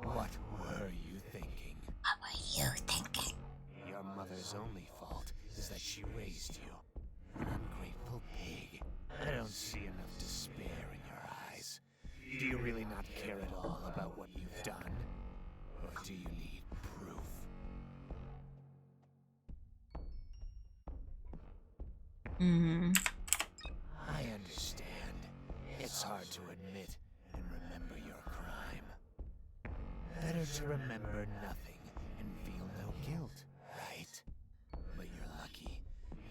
Speaker 5: What were you thinking?
Speaker 2: What were you thinking?
Speaker 5: Your mother's only fault is that she raised you. I'm grateful I don't see enough despair in your eyes. Do you really not care at all about what you've done? Or do you need proof? I understand. It's hard to admit and remember your crime. Better to remember nothing and feel no guilt, right? But you're lucky,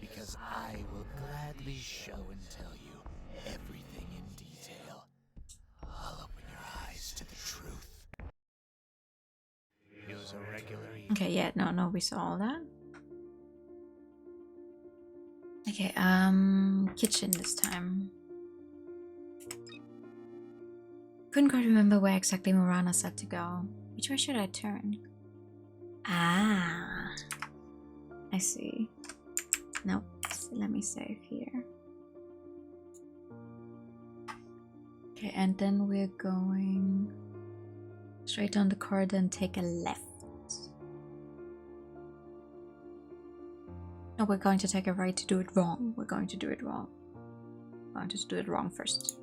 Speaker 5: because I will gladly show and tell you everything in detail. I'll open your eyes to the truth. It was a regular evening.
Speaker 1: Okay, yeah, no, we saw all that. Okay, kitchen this time. Couldn't quite remember where exactly Morana said to go. Which way should I turn? Ah, I see. Nope, let me save here. Okay, and then we're going straight down the corridor and take a left. No, we're going to take a right to do it wrong. We're going to do it wrong. We're going to do it wrong first.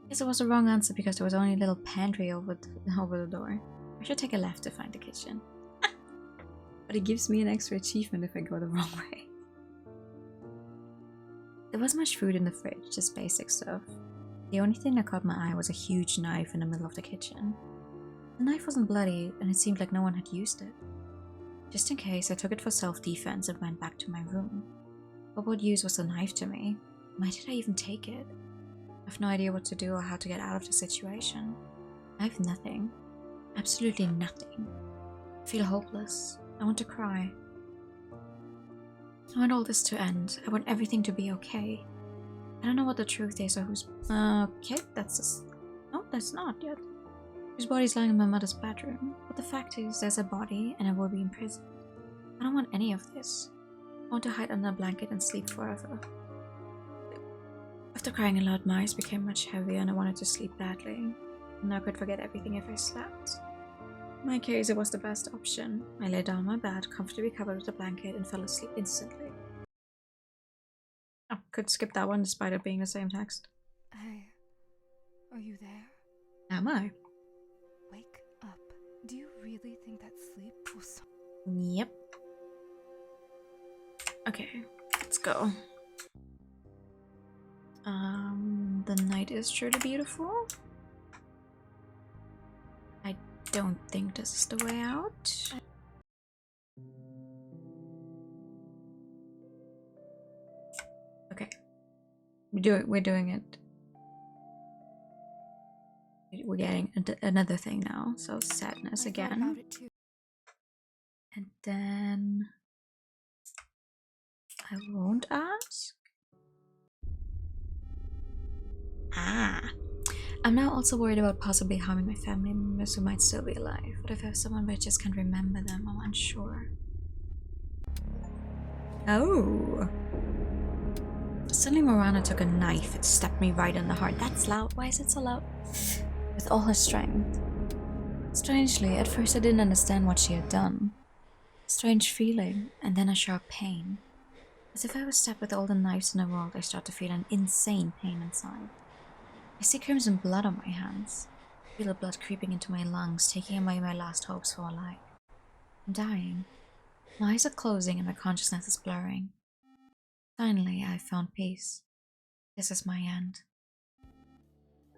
Speaker 1: Yes, it was the wrong answer because there was only a little pantry over the door. I should take a left to find the kitchen. But it gives me an extra achievement if I go the wrong way. There wasn't much food in the fridge, just basic stuff. The only thing that caught my eye was a huge knife in the middle of the kitchen. The knife wasn't bloody, and it seemed like no one had used it. Just in case, I took it for self-defense and went back to my room. But what use was the knife to me? Why did I even take it? I have no idea what to do or how to get out of the situation. I have nothing. Absolutely nothing. I feel hopeless. I want to cry. I want all this to end. I want everything to be okay. I don't know what the truth is or who's... Okay, that's just... No, that's not yet. Whose body's lying in my mother's bedroom. But the fact is, there's a body and I will be in prison. I don't want any of this. I want to hide under a blanket and sleep forever. After crying a lot, my eyes became much heavier and I wanted to sleep badly. And I could forget everything if I slept. In my case, it was the best option. I lay down on my bed, comfortably covered with a blanket, and fell asleep instantly. Oh, could skip that one despite it being the same text.
Speaker 3: Hey, are you there?
Speaker 1: Am I?
Speaker 3: Wake up. Do you really think that sleep will solve?
Speaker 1: Yep. Okay, let's go. The night is truly beautiful. I don't think this is the way out. Okay. We're doing it. We're getting another thing now, so sadness again. And then I won't ask. Ah. I'm now also worried about possibly harming my family members who might still be alive. What if I have someone but I just can't remember them? I'm unsure. Oh. Suddenly Morana took a knife and stabbed me right in the heart. That's loud. Why is it so loud? With all her strength. Strangely, at first I didn't understand what she had done. Strange feeling, and then a sharp pain. As if I was stabbed with all the knives in the world, I start to feel an insane pain inside. I see crimson blood on my hands. I feel the blood creeping into my lungs, taking away my last hopes for life. I'm dying. My eyes are closing and my consciousness is blurring. Finally, I found peace. This is my end.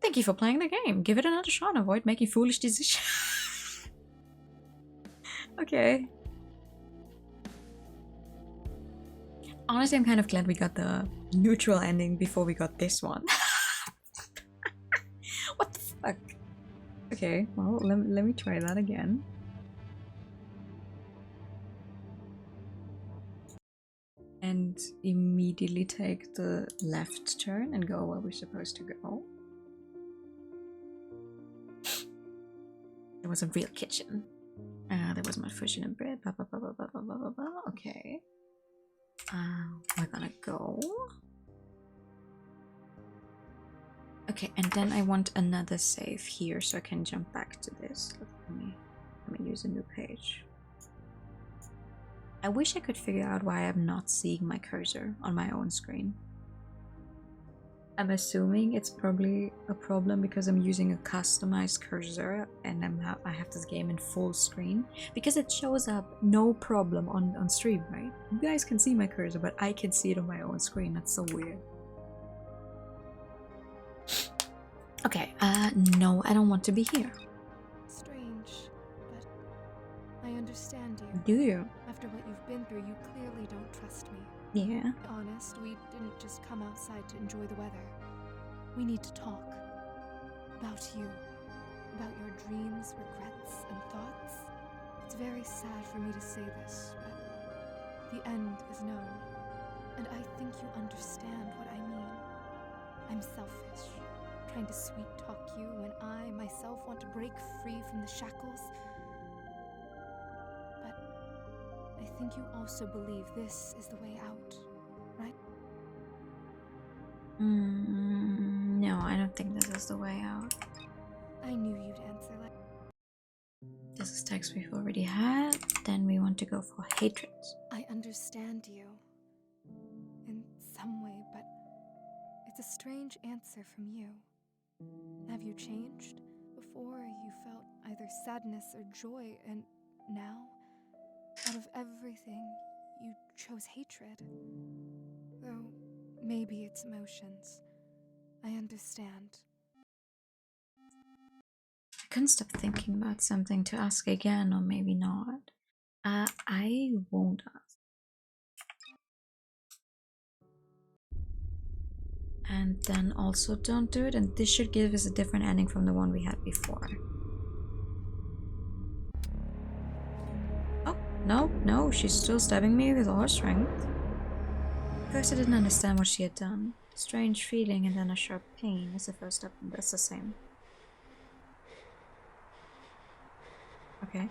Speaker 1: Thank you for playing the game. Give it another shot. Avoid making foolish decisions. Okay. Honestly, I'm kind of glad we got the neutral ending before we got this one. What the fuck? Okay, well, let me try that again. And immediately take the left turn and go where we're supposed to go. There was a real kitchen. There was my fish and bread. Blah, blah, blah, blah, blah, blah, blah, blah. Okay. We're gonna go. Okay, and then I want another save here so I can jump back to this. Let me use a new page. I wish I could figure out why I'm not seeing my cursor on my own screen. I'm assuming it's probably a problem because I'm using a customized cursor and I have this game in full screen, because it shows up no problem on stream, right? You guys can see my cursor, but I can see it on my own screen. That's so weird. Okay, no, I don't want to be here.
Speaker 3: Strange, but I understand you.
Speaker 1: Do you?
Speaker 3: After what you've been through, you clearly don't trust me.
Speaker 1: Yeah.
Speaker 3: To be honest, we didn't just come outside to enjoy the weather. We need to talk. About you. About your dreams, regrets, and thoughts. It's very sad for me to say this, but the end is known. And I think you understand what I mean. I'm selfish, trying to sweet-talk you when I, myself, want to break free from the shackles. But I think you also believe this is the way out, right?
Speaker 1: No, I don't think this is the way out.
Speaker 3: I knew you'd answer like...
Speaker 1: This is text we've already had. Then we want to go for hatred.
Speaker 3: I understand you. In some way, but it's a strange answer from you. Have you changed? Before you felt either sadness or joy, and now, out of everything, you chose hatred. Though, maybe it's emotions. I understand.
Speaker 1: I couldn't stop thinking about something to ask again, or maybe not. I won't ask. And then also don't do it, and this should give us a different ending from the one we had before. Oh, no, she's still stabbing me with all her strength. First I didn't understand what she had done. Strange feeling and then a sharp pain is the first step, and that's the same. Okay.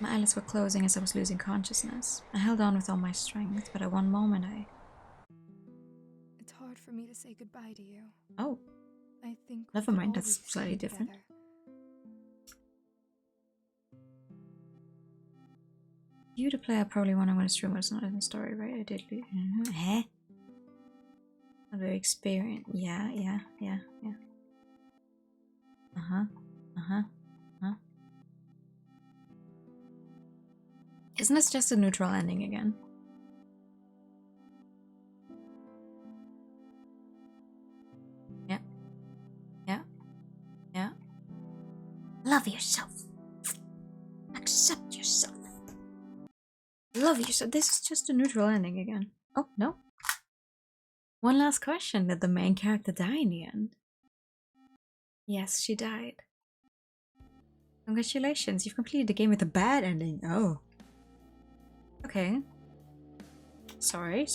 Speaker 1: My eyelids were closing as I was losing consciousness. I held on with all my strength, but at one moment
Speaker 3: It's hard for me to say goodbye to you.
Speaker 1: Oh,
Speaker 3: I think
Speaker 1: never
Speaker 3: we could
Speaker 1: mind, that's
Speaker 3: always
Speaker 1: slightly
Speaker 3: stay
Speaker 1: different.
Speaker 3: together.
Speaker 1: You, the player, probably one I'm going to stream, but it's not in the story, right? I did. Huh? Not very experienced. Yeah. Uh-huh. Isn't this just a neutral ending again? Yeah.
Speaker 2: Love yourself. Accept yourself.
Speaker 1: Love you. So this is just a neutral ending again. Oh, no. One last question. Did the main character die in the end? Yes, she died. Congratulations, you've completed the game with a bad ending. Oh. Okay. Sorry.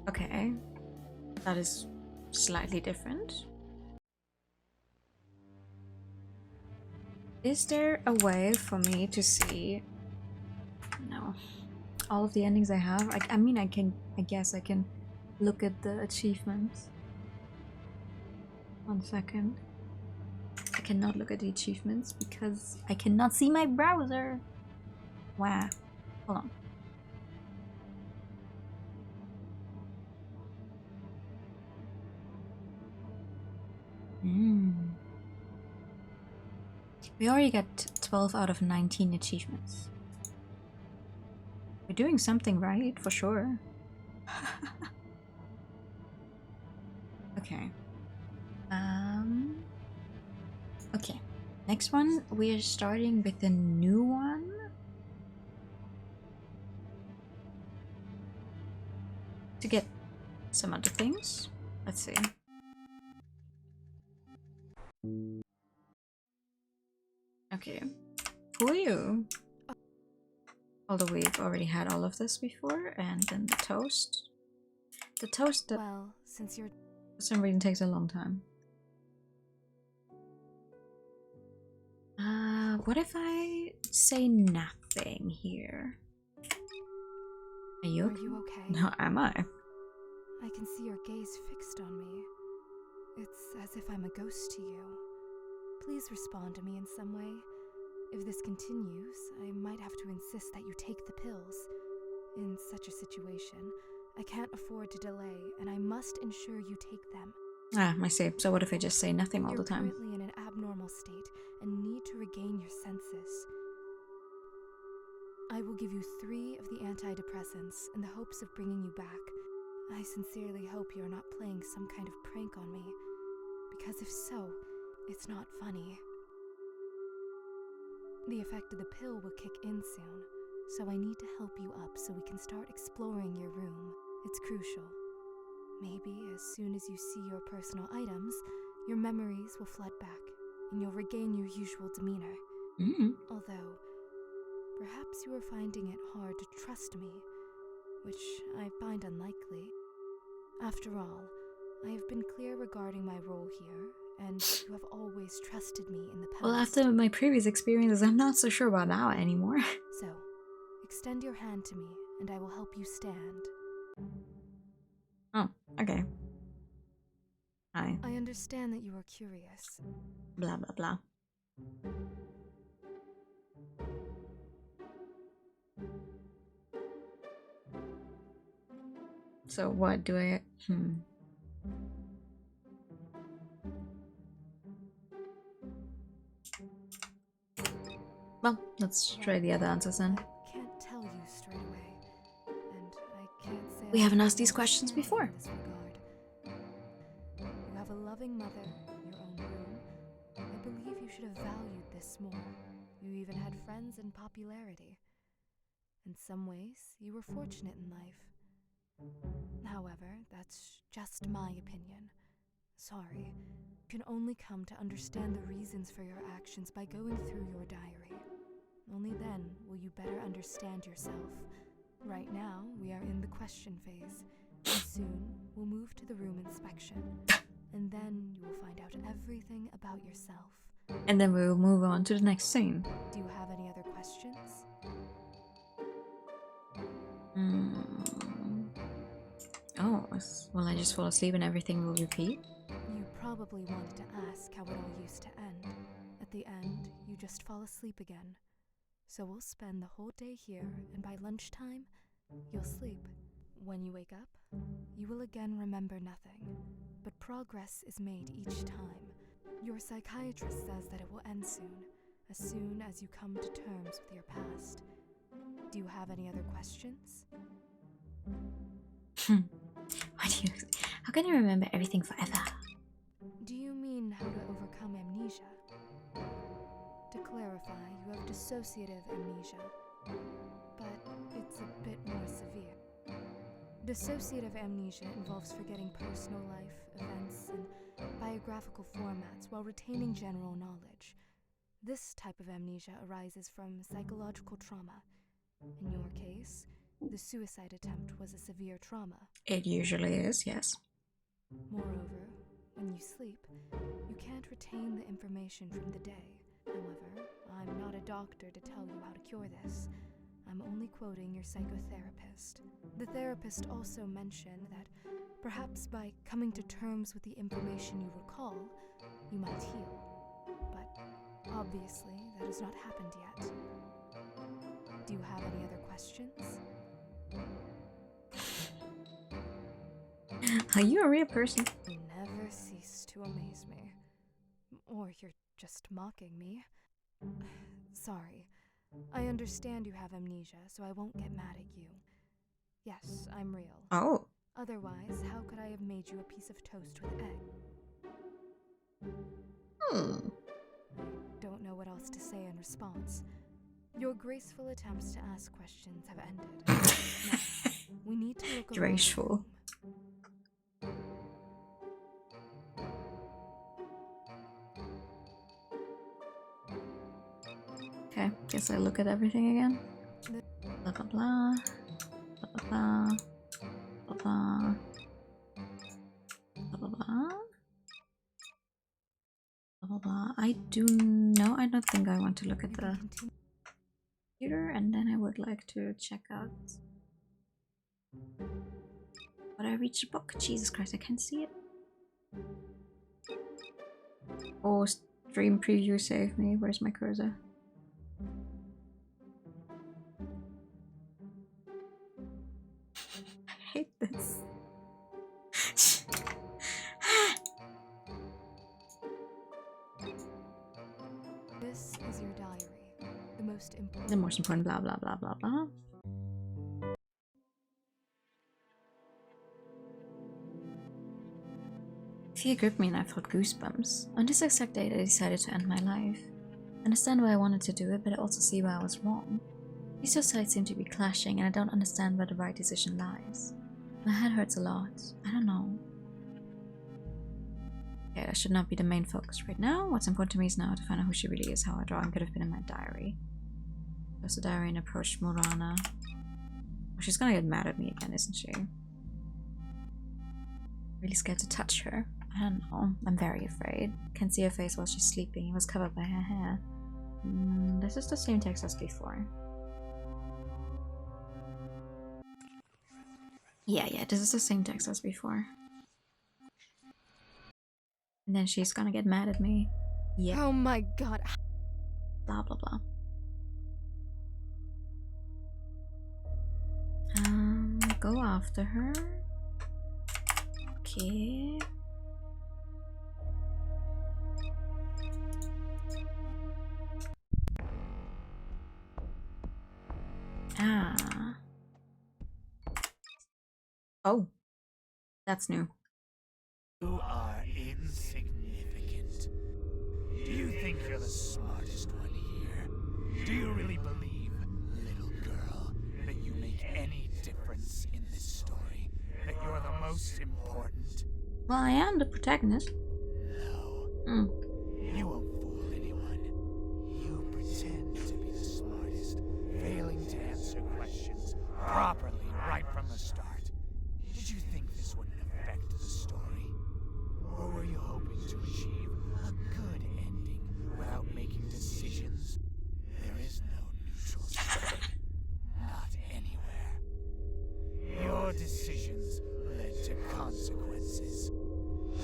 Speaker 1: Okay. That is slightly different. Is there a way for me to see... No. All of the endings I have? I guess I can look at the achievements. 1 second. I cannot look at the achievements because I cannot see my browser. Wow. Hold on. We already got 12 out of 19 achievements. We're doing something right, for sure. Okay. Okay. Next one, we are starting with a new one. To get some other things. Let's see. Okay. Who are you? Although we've already had all of this before, and then the toast. The toast that
Speaker 3: Well, since you're...
Speaker 1: for some reason takes a long time. What if I say nothing here? Are you
Speaker 3: Are
Speaker 1: okay?
Speaker 3: you okay?
Speaker 1: No, am I?
Speaker 3: I can see your gaze fixed on me. It's as if I'm a ghost to you. Please respond to me in some way. If this continues, I might have to insist that you take the pills. In such a situation, I can't afford to delay, and I must ensure you take them.
Speaker 1: Ah, I see. So what if I just say nothing all
Speaker 3: You're
Speaker 1: the time?
Speaker 3: currently in an abnormal state and need to regain your senses. I will give you 3 of the antidepressants in the hopes of bringing you back. I sincerely hope you're not playing some kind of prank on me, because if so, it's not funny. The effect of the pill will kick in soon, so I need to help you up so we can start exploring your room. It's crucial. Maybe as soon as you see your personal items, your memories will flood back, and you'll regain your usual demeanor. Although, perhaps you are finding it hard to trust me, which I find unlikely. After all, I have been clear regarding my role here, and you have always trusted me in the past.
Speaker 1: Well, after my previous experiences, I'm not so sure about that anymore.
Speaker 3: So, extend your hand to me, and I will help you stand.
Speaker 1: Oh, okay. Hi.
Speaker 3: I understand that you are curious.
Speaker 1: Blah, blah, blah. So what do I... Well, let's try the other answers then.
Speaker 3: I can't tell you straight away, and I can't say
Speaker 1: We
Speaker 3: I
Speaker 1: haven't asked these
Speaker 3: understand
Speaker 1: questions
Speaker 3: you
Speaker 1: before.
Speaker 3: in this regard. You have a loving mother, your own room. I believe you should have valued this more. You even had friends and popularity. In some ways, you were fortunate in life. However, that's just my opinion. Sorry. You can only come to understand the reasons for your actions by going through your diary. Only then will you better understand yourself. Right now, we are in the question phase, and soon we'll move to the room inspection. And then you will find out everything about yourself.
Speaker 1: And then we will move on to the next scene.
Speaker 3: Do you have any other questions?
Speaker 1: Oh, will I just fall asleep and everything will repeat?
Speaker 3: You probably wanted to ask how it all used to end. At the end, you just fall asleep again. So we'll spend the whole day here, and by lunchtime, you'll sleep. When you wake up, you will again remember nothing. But progress is made each time. Your psychiatrist says that it will end soon as you come to terms with your past. Do you have any other questions?
Speaker 1: How can I remember everything forever?
Speaker 3: Do you mean how to overcome amnesia? To clarify, you have dissociative amnesia, but it's a bit more severe. Dissociative amnesia involves forgetting personal life, events, and biographical formats while retaining general knowledge. This type of amnesia arises from psychological trauma. In your case, the suicide attempt was a severe trauma.
Speaker 1: It usually is, yes.
Speaker 3: Moreover, when you sleep, you can't retain the information from the day. However, I'm not a doctor to tell you how to cure this. I'm only quoting your psychotherapist. The therapist also mentioned that perhaps by coming to terms with the information you recall, you might heal. But obviously, that has not happened yet. Do you have any other questions?
Speaker 1: Are you a real person?
Speaker 3: You never cease to amaze me. Or you're just mocking me. Sorry. I understand you have amnesia, so I won't get mad at you. Yes, I'm real.
Speaker 1: Oh.
Speaker 3: Otherwise, how could I have made you a piece of toast with egg? I don't know what else to say in response. Your graceful attempts to ask questions have ended. Now, we need to look around.
Speaker 1: Graceful. Okay, guess I look at everything again. Blah blah blah. Blah blah blah. Blah blah. Blah blah blah. Blah blah blah. I don't think I want to look at the computer, and then I would like to check out. But I reached the book. Jesus Christ, I can't see it. Oh, stream preview save me. Where's my cursor?
Speaker 3: most important.
Speaker 1: The most important blah blah blah blah blah. Fear gripped me and I felt goosebumps. On this exact date I decided to end my life. I understand why I wanted to do it, but I also see why I was wrong. These two sides seem to be clashing and I don't understand where the right decision lies. My head hurts a lot. I don't know. Okay, that should not be the main focus right now. What's important to me is now to find out who she really is, how her drawing could have been in my diary. Closed the diary and approached Murana. Oh, she's gonna get mad at me again, isn't she? Really scared to touch her. I don't know. I'm very afraid. Can't see her face while she's sleeping. It was covered by her hair. This is the same text as before. Yeah, this is the same text as before. And then she's gonna get mad at me. Yeah.
Speaker 3: Oh my god.
Speaker 1: Blah blah blah. Go after her. Okay. Ah. Oh. That's new.
Speaker 5: You are insignificant. Do you think you're the smartest one here? Do you really believe, little girl, that you make any difference in this story? That you're the most important?
Speaker 1: Well, I am the protagonist.
Speaker 5: No. You won't fool anyone. You pretend to be the smartest, failing to answer questions properly right from the start. Did you think this wouldn't affect the story? Or were you hoping to achieve a good ending without making decisions? There is no neutral side. Not anywhere. Your decisions led to consequences.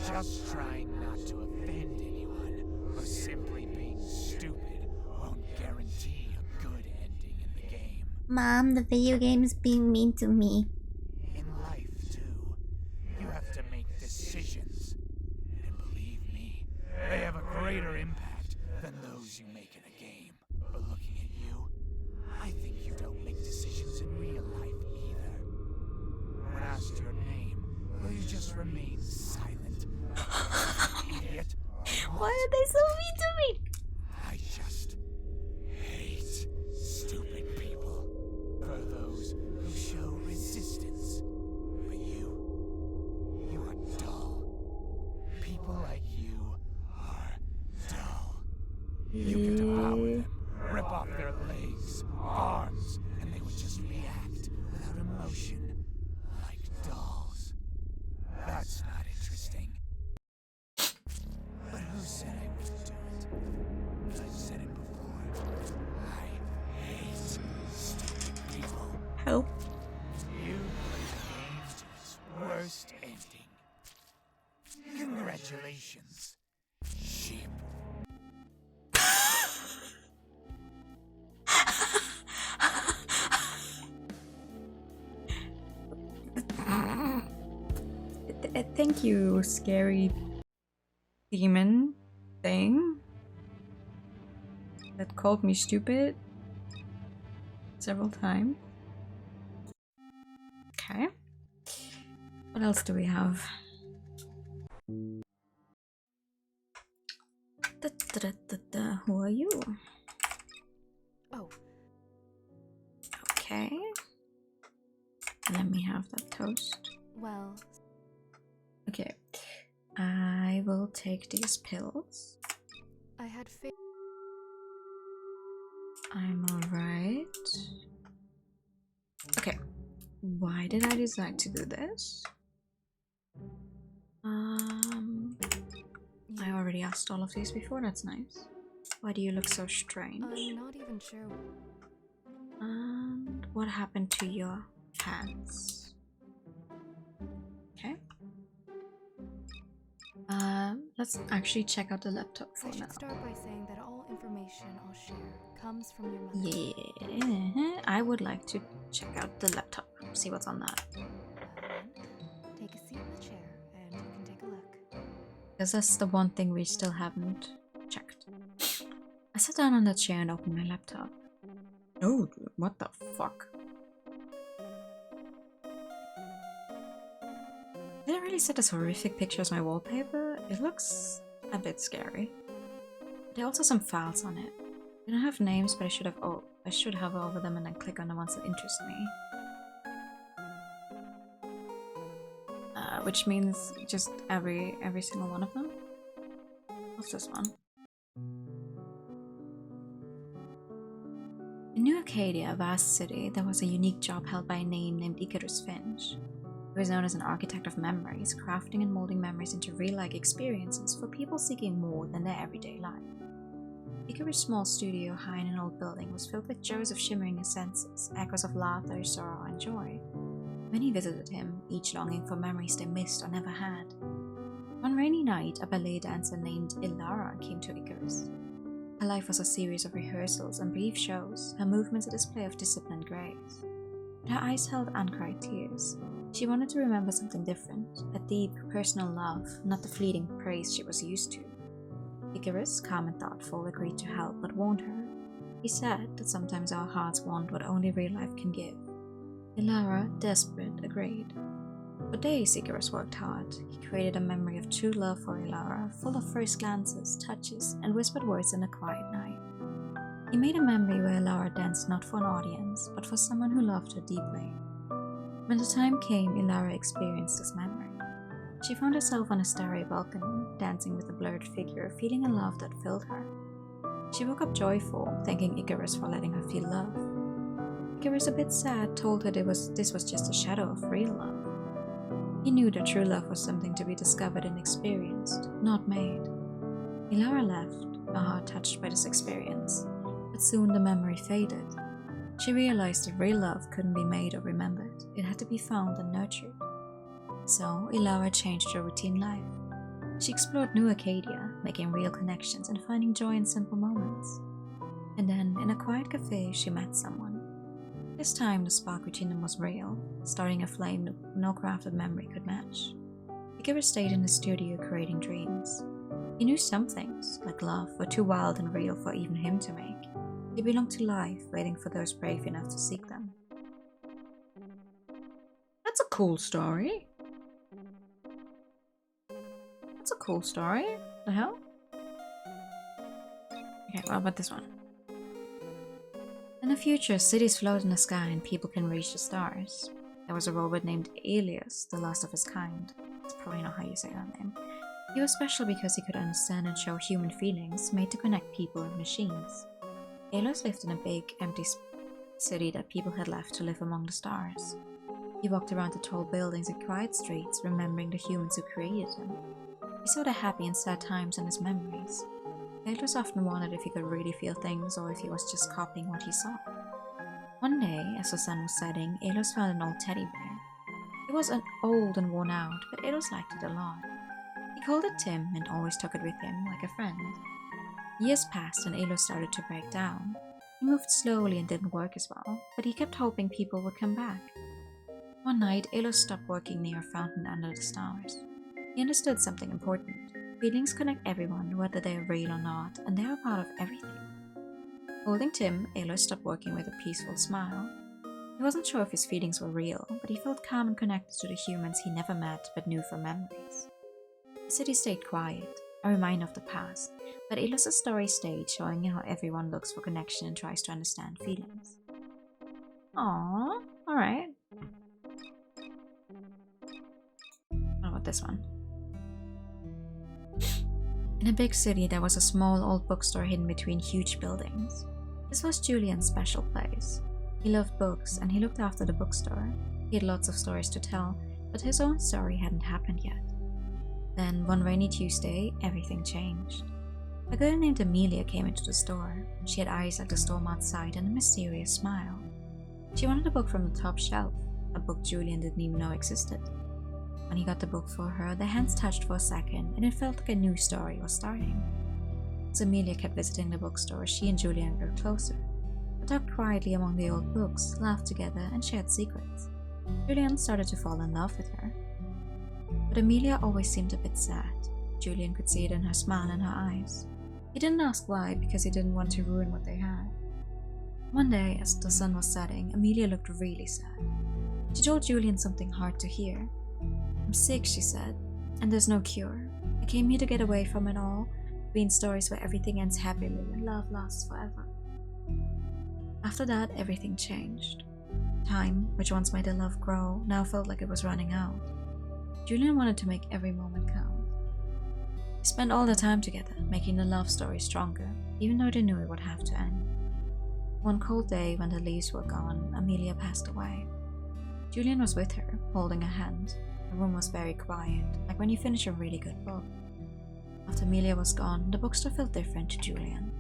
Speaker 5: Just trying not to offend anyone or simply being stupid won't guarantee a good ending in the game.
Speaker 2: Mom, the video game is being mean to me.
Speaker 5: In life, too, you have to make decisions. And believe me, they have a greater impact than those you make in a game. But looking at you, I think you don't make decisions in real life either. When asked your name, will you just remain silent? Idiot.
Speaker 2: Why are they so mean to me?
Speaker 5: I just hate stupid people. For those who show resistance. But you are dull. People like you are dull. You can devour them, rip off their legs, arms, and they would just react without emotion, like dolls. That's not interesting. But who said I wouldn't do it? I've said it before. I hate stupid people.
Speaker 1: Help.
Speaker 5: You played the game to its worst ending. Congratulations, sheep.
Speaker 1: Thank you, scary demon thing that called me stupid several times. Okay. What else do we have? Who are you?
Speaker 3: Oh,
Speaker 1: Okay. Let me have that toast.
Speaker 3: well,
Speaker 1: Okay. I will take these pills.
Speaker 3: I had faith.
Speaker 1: I'm alright. Okay. Why did I decide to do this? I already asked all of these before, that's nice. Why do you look so strange?
Speaker 3: I'm not even sure.
Speaker 1: And what happened to your hands? Okay. Let's actually check out the laptop for
Speaker 3: I should
Speaker 1: now.
Speaker 3: start by saying that all information I'll share comes from your mother.
Speaker 1: Yeah, I would like to check out the laptop, see what's on that.
Speaker 3: Take a seat in the chair and you can take a look.
Speaker 1: Because that's the one thing we still haven't checked. I sat down on the chair and opened my laptop. Oh, what the fuck? Did I really set this horrific picture as my wallpaper? It looks a bit scary. There are also some files on it. They don't have names, but I should hover over them and then click on the ones that interest me. Which means just every single one of them. What's this one? In New Acadia, a vast city, there was a unique job held by a name named Icarus Finch. He was known as an architect of memories, crafting and molding memories into real-like experiences for people seeking more than their everyday life. Icarus' small studio high in an old building was filled with joys of shimmering senses, echoes of laughter, sorrow, and joy. Many visited him, each longing for memories they missed or never had. One rainy night, a ballet dancer named Ilara came to Icarus. Her life was a series of rehearsals and brief shows, her movements a display of disciplined grace. But her eyes held uncried tears. She wanted to remember something different, a deep, personal love, not the fleeting praise she was used to. Icarus, calm and thoughtful, agreed to help, but warned her. He said that sometimes our hearts want what only real life can give. Ilara, desperate, agreed. For days, Icarus worked hard. He created a memory of true love for Ilara, full of first glances, touches, and whispered words in a quiet night. He made a memory where Ilara danced not for an audience, but for someone who loved her deeply. When the time came, Ilara experienced this memory. She found herself on a starry balcony, dancing with a blurred figure, feeling a love that filled her. She woke up joyful, thanking Icarus for letting her feel love. Icarus, a bit sad, told her this was just a shadow of real love. He knew that true love was something to be discovered and experienced, not made. Ilara left, her heart touched by this experience, but soon the memory faded. She realized that real love couldn't be made or remembered, it had to be found and nurtured. So, Ilara changed her routine life. She explored New Acadia, making real connections and finding joy in simple moments. And then, in a quiet cafe, she met someone. This time, the spark between them was real, starting a flame no crafted memory could match. Icarus stayed in the studio creating dreams. He knew some things, like love, were too wild and real for even him to make. They belonged to life, waiting for those brave enough to seek them. That's a cool story. That's a cool story. The hell? Okay, what about this one? In the future, cities float in the sky and people can reach the stars. There was a robot named Elias, the last of his kind. That's probably not how you say that name. He was special because he could understand and show human feelings, made to connect people and machines. Elias lived in a big, empty city that people had left to live among the stars. He walked around the tall buildings and quiet streets, remembering the humans who created him. He saw the happy and sad times in his memories. Elias often wondered if he could really feel things or if he was just copying what he saw. One day, as the sun was setting, Elias found an old teddy bear. It was old and worn out, but Elias liked it a lot. He called it Tim and always took it with him, like a friend. Years passed and Elias started to break down. He moved slowly and didn't work as well, but he kept hoping people would come back. One night, Elias stopped working near a fountain under the stars. He understood something important. Feelings connect everyone, whether they are real or not, and they are part of everything. Holding Tim, Elias stopped working with a peaceful smile. He wasn't sure if his feelings were real, but he felt calm and connected to the humans he never met but knew from memories. The city stayed quiet, a reminder of the past, but Elias' story stayed, showing how everyone looks for connection and tries to understand feelings. Aww, alright. What about this one? In a big city, there was a small old bookstore hidden between huge buildings. This was Julian's special place. He loved books, and he looked after the bookstore. He had lots of stories to tell, but his own story hadn't happened yet. Then, one rainy Tuesday, everything changed. A girl named Amelia came into the store. She had eyes like the storm outside and a mysterious smile. She wanted a book from the top shelf, a book Julian didn't even know existed. When he got the book for her, their hands touched for a second, and it felt like a new story was starting. As Amelia kept visiting the bookstore, she and Julian grew closer. They talked quietly among the old books, laughed together, and shared secrets. Julian started to fall in love with her. But Amelia always seemed a bit sad. Julian could see it in her smile and her eyes. He didn't ask why, because he didn't want to ruin what they had. One day, as the sun was setting, Amelia looked really sad. She told Julian something hard to hear. "I'm sick," she said, "and there's no cure. I came here to get away from it all, between stories where everything ends happily and love lasts forever." After that, everything changed. Time, which once made their love grow, now felt like it was running out. Julian wanted to make every moment count. They spent all their time together, making the love story stronger, even though they knew it would have to end. One cold day, when the leaves were gone, Amelia passed away. Julian was with her, holding her hand. The room was very quiet, like when you finish a really good book. After Amelia was gone, the bookstore felt different to Julian.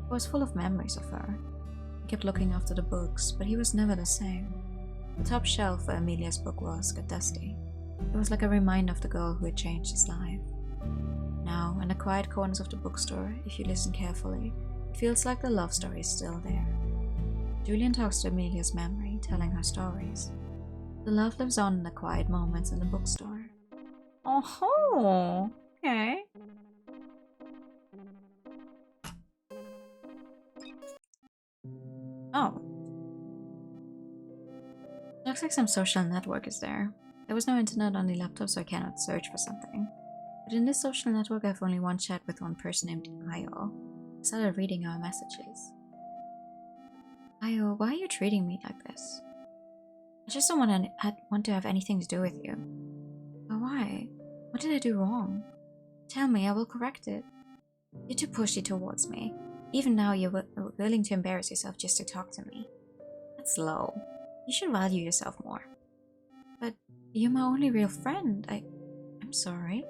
Speaker 1: It was full of memories of her. He kept looking after the books, but he was never the same. The top shelf where Amelia's book was got dusty. It was like a reminder of the girl who had changed his life. Now, in the quiet corners of the bookstore, if you listen carefully, it feels like the love story is still there. Julian talks to Amelia's memory, telling her stories. The love lives on in the quiet moments in the bookstore. Oh, okay. Oh. Looks like some social network is there. There was no internet on the laptop, so I cannot search for something. But in this social network, I have only one chat with one person named Ayo. I started reading our messages. Ayo, why are you treating me like this? I just don't want to have anything to do with you. But why? What did I do wrong? Tell me, I will correct it. You're too pushy towards me. Even now, you're willing to embarrass yourself just to talk to me. That's low. You should value yourself more. But you're my only real friend. I'm sorry.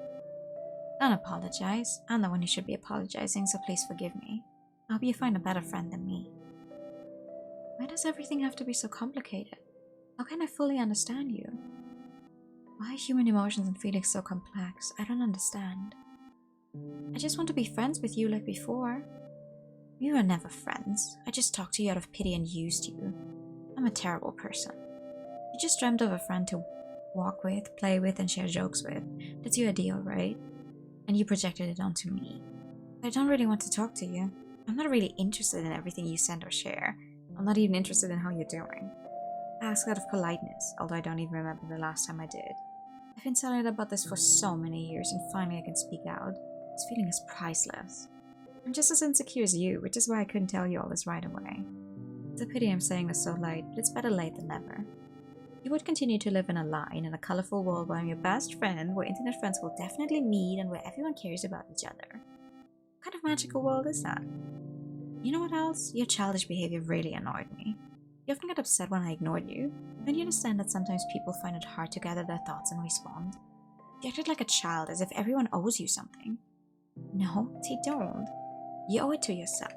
Speaker 1: Don't apologize. I'm the one who should be apologizing, so please forgive me. I hope you find a better friend than me. Why does everything have to be so complicated? How can I fully understand you? Why are human emotions and feelings so complex? I don't understand. I just want to be friends with you like before. We were never friends. I just talked to you out of pity and used you. I'm a terrible person. You just dreamt of a friend to walk with, play with, and share jokes with. That's your ideal, right? And you projected it onto me. But I don't really want to talk to you. I'm not really interested in everything you send or share. I'm not even interested in how you're doing. I ask out of politeness, although I don't even remember the last time I did. I've been silent about this for so many years, and finally I can speak out. This feeling is priceless. I'm just as insecure as you, which is why I couldn't tell you all this right away. It's a pity I'm saying this so late, but it's better late than never. You would continue to live in a lie, in a colorful world where I'm your best friend, where internet friends will definitely meet, and where everyone cares about each other. What kind of magical world is that? You know what else? Your childish behavior really annoyed me. You often get upset when I ignored you. Don't you understand that sometimes people find it hard to gather their thoughts and respond? You acted like a child, as if everyone owes you something. No, they don't. You owe it to yourself.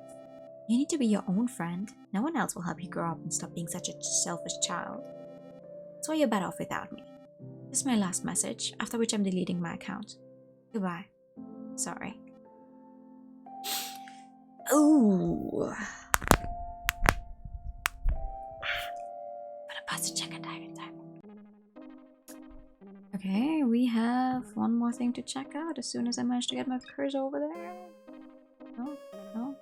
Speaker 1: You need to be your own friend. No one else will help you grow up and stop being such a selfish child. That's why you're better off without me. This is my last message, after which I'm deleting my account. Goodbye. Sorry. Ooh. Okay, we have one more thing to check out as soon as I manage to get my cursor over there. No, no.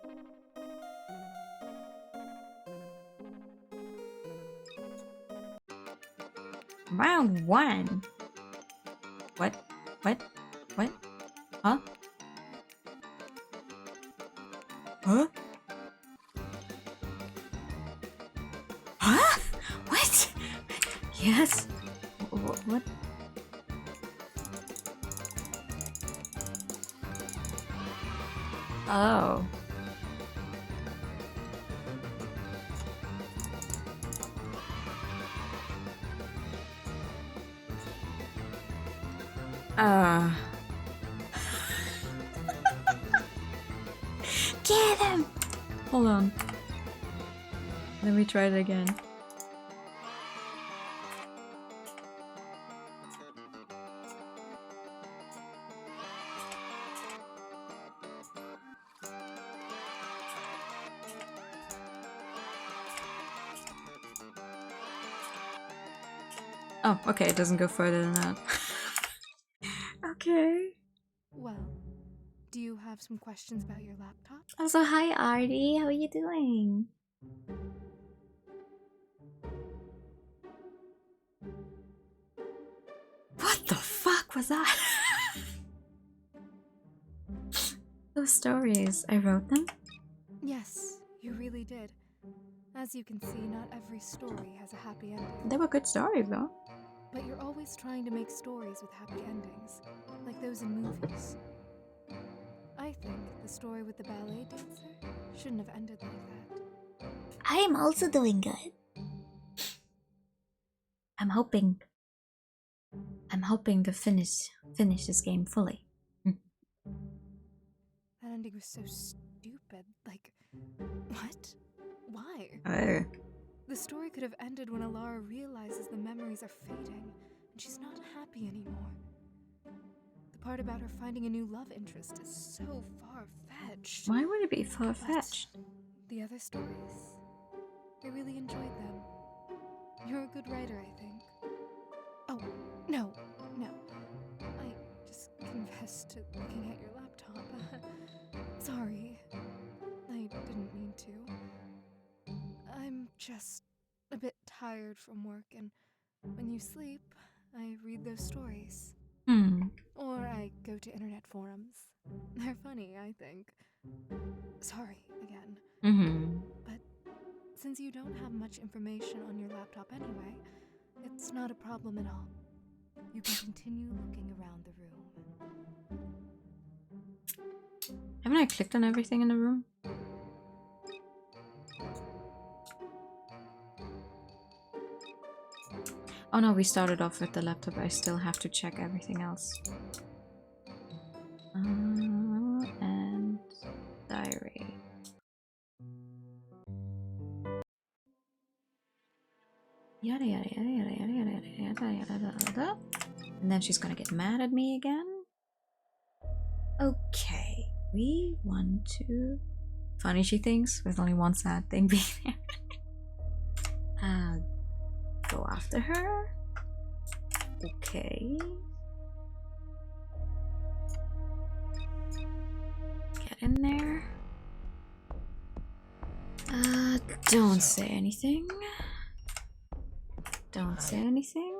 Speaker 1: Round 1. What? What? What? Huh?
Speaker 4: Huh?
Speaker 1: Huh? What? Yes. What? Oh.
Speaker 2: Get him!
Speaker 1: Hold on. Let me try it again. Oh, okay, it doesn't go further than that. Okay.
Speaker 3: Well, do you have some questions about your laptop?
Speaker 1: Also, hi Artie, how are you doing? the fuck was that? Those stories, I wrote them?
Speaker 3: Yes, you really did. As you can see, not every story has a happy ending.
Speaker 1: They were good stories though.
Speaker 3: But you're always trying to make stories with happy endings, like those in movies. I think the story with the ballet dancer shouldn't have ended like that.
Speaker 2: I am also doing good.
Speaker 1: I'm hoping to finish this game fully.
Speaker 3: That ending was so stupid. Like, what? Why?
Speaker 1: Oh.
Speaker 3: The story could have ended when Alara realizes the memories are fading and she's not happy anymore. The part about her finding a new love interest is so far-fetched.
Speaker 1: Why would it be far-fetched?
Speaker 3: But the other stories, I really enjoyed them. You're a good writer, I think. Oh, no. I just confessed to looking at your laptop. Sorry. I didn't mean to. I'm just a bit tired from work, and when you sleep, I read those stories. Or I go to internet forums. They're funny, I think. Sorry, again. But since you don't have much information on your laptop anyway, it's not a problem at all. You can continue looking around the room.
Speaker 1: Haven't I clicked on everything in the room? Oh no, we started off with the laptop. I still have to check everything else. And diary. Yada yada yada yada yada yada yada yada yada. And then she's gonna get mad at me again. Okay, we want to. Funny she thinks, with only one sad thing being there. Go after her. Okay. Get in there. Don't say anything. Don't say anything.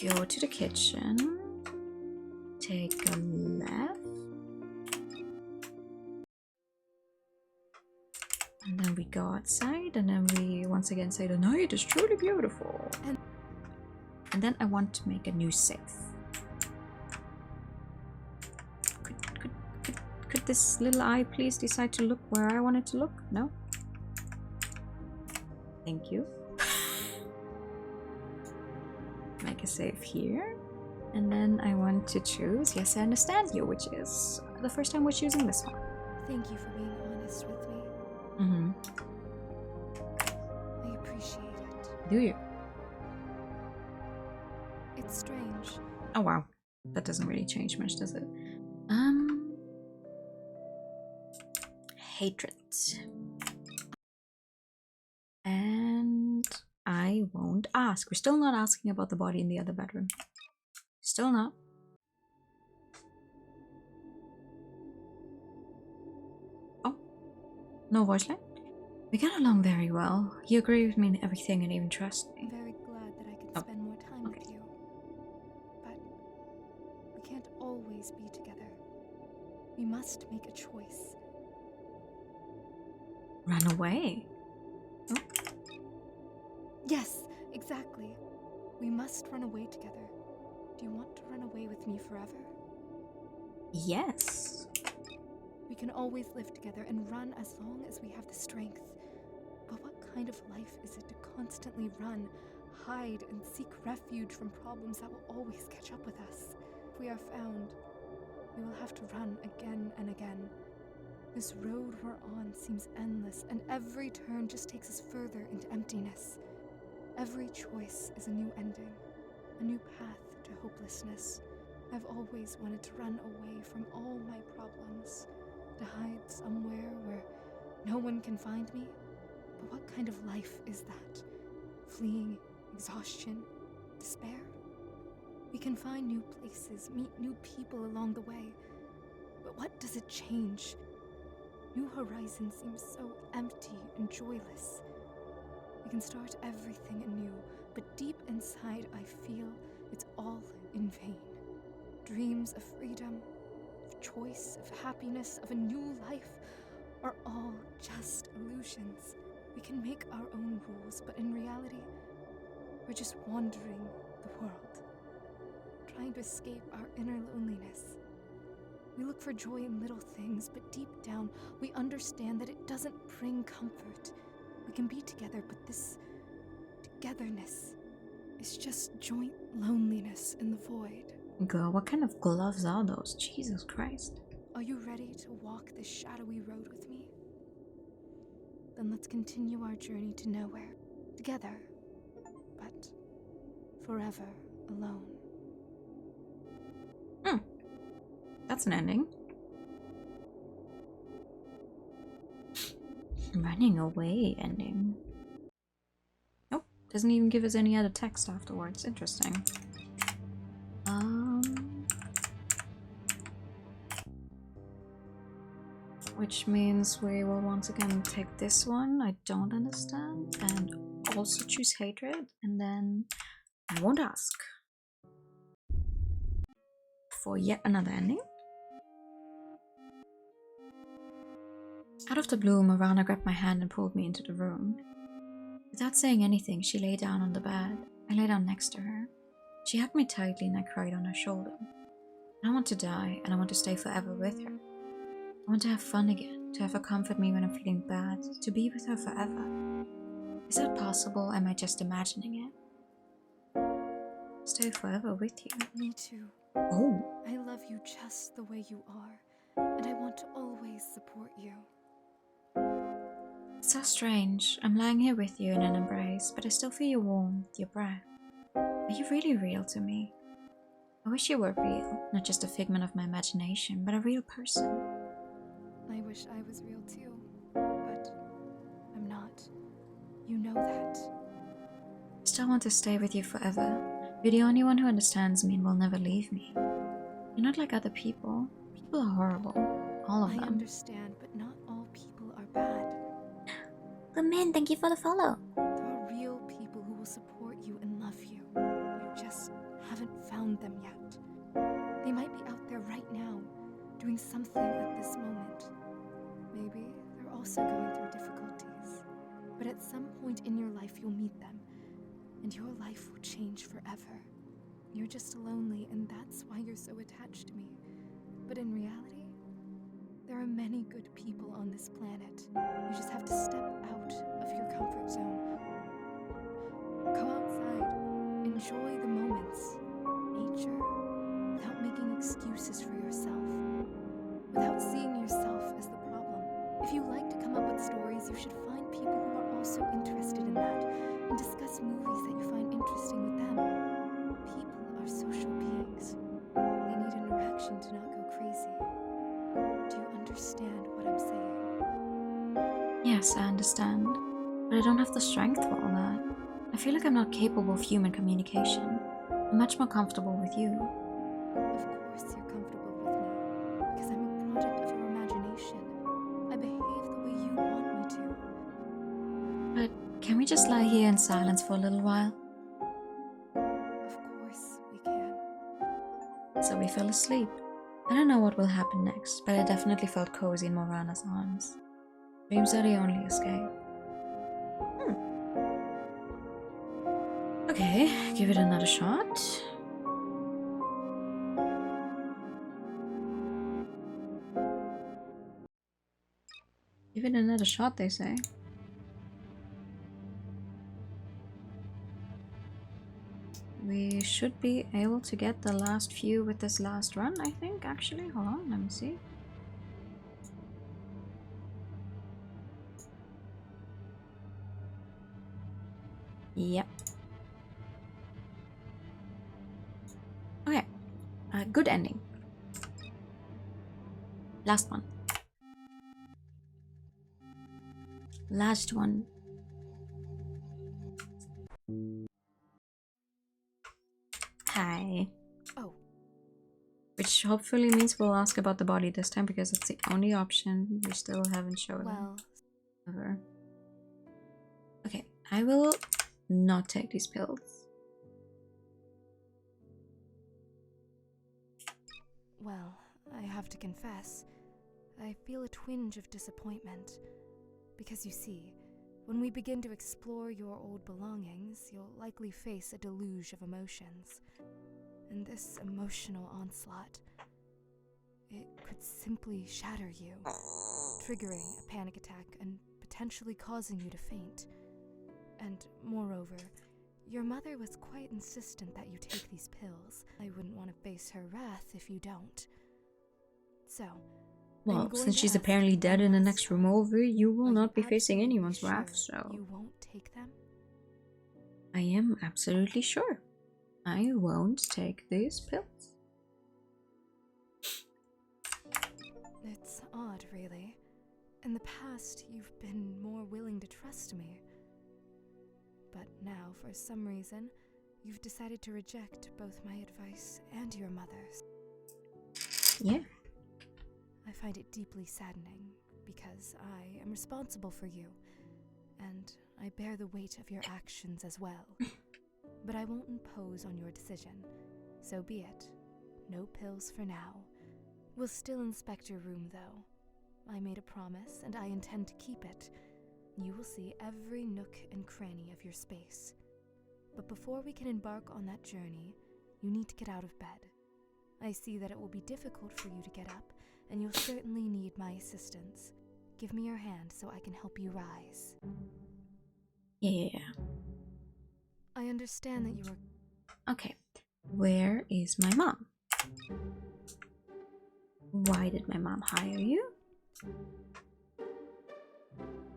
Speaker 1: Go to the kitchen. Take a left. And then we go outside, and then we once again say the night is truly beautiful. And then I want to make a new save. Could this little eye please decide to look where I want it to look? No? Thank you. Make a save here. And then I want to choose Yes, I Understand You, which is the first time we're choosing this one.
Speaker 3: Thank you for being honest with me. I appreciate it.
Speaker 1: Do you?
Speaker 3: It's strange.
Speaker 1: Oh wow. That doesn't really change much, does it? Hatred. And I won't ask. We're still not asking about the body in the other bedroom. Still not. Oh. No voice line? We get along very well. You agree with me in everything and even trust me.
Speaker 3: I'm very glad that I could spend more time with you. But we can't always be together. We must make a choice.
Speaker 1: Run away? Oh.
Speaker 3: Yes, exactly. We must run away together. Do you want to run away with me forever?
Speaker 1: Yes.
Speaker 3: We can always live together and run as long as we have the strength. But what kind of life is it to constantly run, hide, and seek refuge from problems that will always catch up with us? If we are found, we will have to run again and again. This road we're on seems endless, and every turn just takes us further into emptiness. Every choice is a new ending, a new path to hopelessness. I've always wanted to run away from all my problems, to hide somewhere where no one can find me. But what kind of life is that? Fleeing exhaustion, despair? We can find new places, meet new people along the way. But what does it change? New Horizons seem so empty and joyless. We can start everything anew, but inside, I feel it's all in vain. Dreams of freedom, of choice, of happiness, of a new life are all just illusions. We can make our own rules, but in reality, we're just wandering the world, trying to escape our inner loneliness. We look for joy in little things, but deep down, we understand that it doesn't bring comfort. We can be together, but this togetherness is just joint loneliness in the void.
Speaker 1: Girl, what kind of gloves are those? Jesus Christ.
Speaker 3: Are you ready to walk this shadowy road with me? Then let's continue our journey to nowhere, together, but forever alone.
Speaker 1: That's an ending. Running away ending. Nope, doesn't even give us any other text afterwards. Interesting. Which means we will once again take this one, I don't understand, and also choose hatred, and then I won't ask. For yet another ending. Out of the blue, Marana grabbed my hand and pulled me into the room. Without saying anything, she lay down on the bed. I lay down next to her. She hugged me tightly and I cried on her shoulder. I don't want to die, and I want to stay forever with her. I want to have fun again, to have her comfort me when I'm feeling bad, to be with her forever. Is that possible? Am I just imagining it? Stay forever with you.
Speaker 3: Me too.
Speaker 1: Oh.
Speaker 3: I love you just the way you are, and I want to always support you.
Speaker 1: It's so strange. I'm lying here with you in an embrace, but I still feel your warmth, your breath. Are you really real to me? I wish you were real, not just a figment of my imagination, but a real person.
Speaker 3: I wish I was real too, but I'm not. You know that.
Speaker 1: I still want to stay with you forever. You're the only one who understands me and will never leave me. You're not like other people. People are horrible. All of them.
Speaker 3: I understand, but not all people are bad.
Speaker 2: Good man, thank you for the follow.
Speaker 3: There are real people who will support you and love you. You just haven't found them yet. They might be out there right now, doing something at this moment. Maybe they're also going through difficulties. But at some point in your life, you'll meet them, and your life will change forever. You're just lonely, and that's why you're so attached to me. But in reality, there are many good people on this planet. You just have to step out of your comfort zone. Go outside, enjoy the moments, nature, without making excuses for yourself, without seeing yourself as the problem. If you like to come up with stories, you should find people who are also interested in that, and discuss movies that you find interesting with them. People are social beings. They need interaction to not go crazy. Do you understand what I'm saying?
Speaker 1: Yes, I understand. But I don't have the strength for all that. I feel like I'm not capable of human communication. I'm much more comfortable with you.
Speaker 3: Of course you're comfortable with me, because I'm a product of your imagination. I behave the way you want me to.
Speaker 1: But can we just lie here in silence for a little while?
Speaker 3: Of course we can.
Speaker 1: So we fell asleep. I don't know what will happen next, but I definitely felt cozy in Morana's arms. Dreams are the only escape. Okay, give it another shot. Give it another shot, they say. We should be able to get the last few with this last run, I think, actually. Hold on, let me see. Yep. Okay. Good ending. Last one. Last one. Hi.
Speaker 3: Oh.
Speaker 1: Which hopefully means we'll ask about the body this time, because it's the only option we still haven't shown.
Speaker 3: Well,
Speaker 1: Ever. Okay, I will not take these pills.
Speaker 3: Well, I have to confess, I feel a twinge of disappointment. Because you see, when we begin to explore your old belongings, you'll likely face a deluge of emotions. And this emotional onslaught, it could simply shatter you, triggering a panic attack and potentially causing you to faint. And moreover, your mother was quite insistent that you take these pills. I wouldn't want to face her wrath if you don't. So,
Speaker 1: Well, since she's apparently dead in the next room over, you will not be facing anyone's wrath, so...
Speaker 3: You won't take them?
Speaker 1: I am absolutely sure. I won't take these pills.
Speaker 3: It's odd, really. In the past, you've been more willing to trust me. But now, for some reason, you've decided to reject both my advice and your mother's.
Speaker 1: Yeah.
Speaker 3: I find it deeply saddening, because I am responsible for you, and I bear the weight of your actions as well. But I won't impose on your decision. So be it. No pills for now. We'll still inspect your room, though. I made a promise, and I intend to keep it. You will see every nook and cranny of your space. But before we can embark on that journey, you need to get out of bed. I see that it will be difficult for you to get up, and you'll certainly need my assistance. Give me your hand so I can help you rise.
Speaker 1: Yeah.
Speaker 3: I understand that you are...
Speaker 1: Okay. Where is my mom? Why did my mom hire you?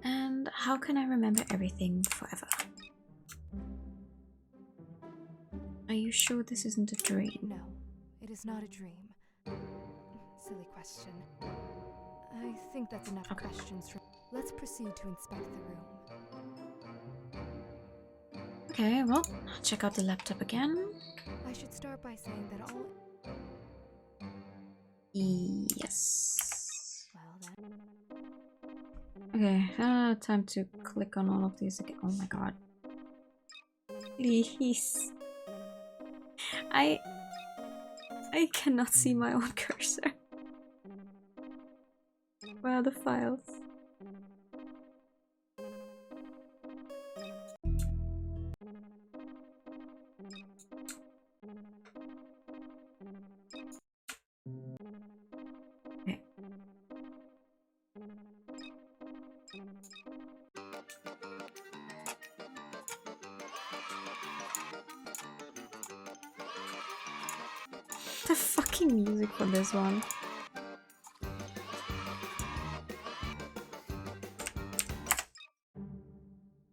Speaker 1: And how can I remember everything forever? Are you sure this isn't a dream?
Speaker 3: No, it is not a dream. Silly question. I think that's enough questions for... Let's proceed to inspect the room.
Speaker 1: Okay, well, I'll check out the laptop again.
Speaker 3: I should start by saying that all...
Speaker 1: Yes.
Speaker 3: Well then...
Speaker 1: Okay, time to click on all of these again. Oh my god. Please. I cannot see my own cursor. Where are the files? Okay. The fucking music for this one.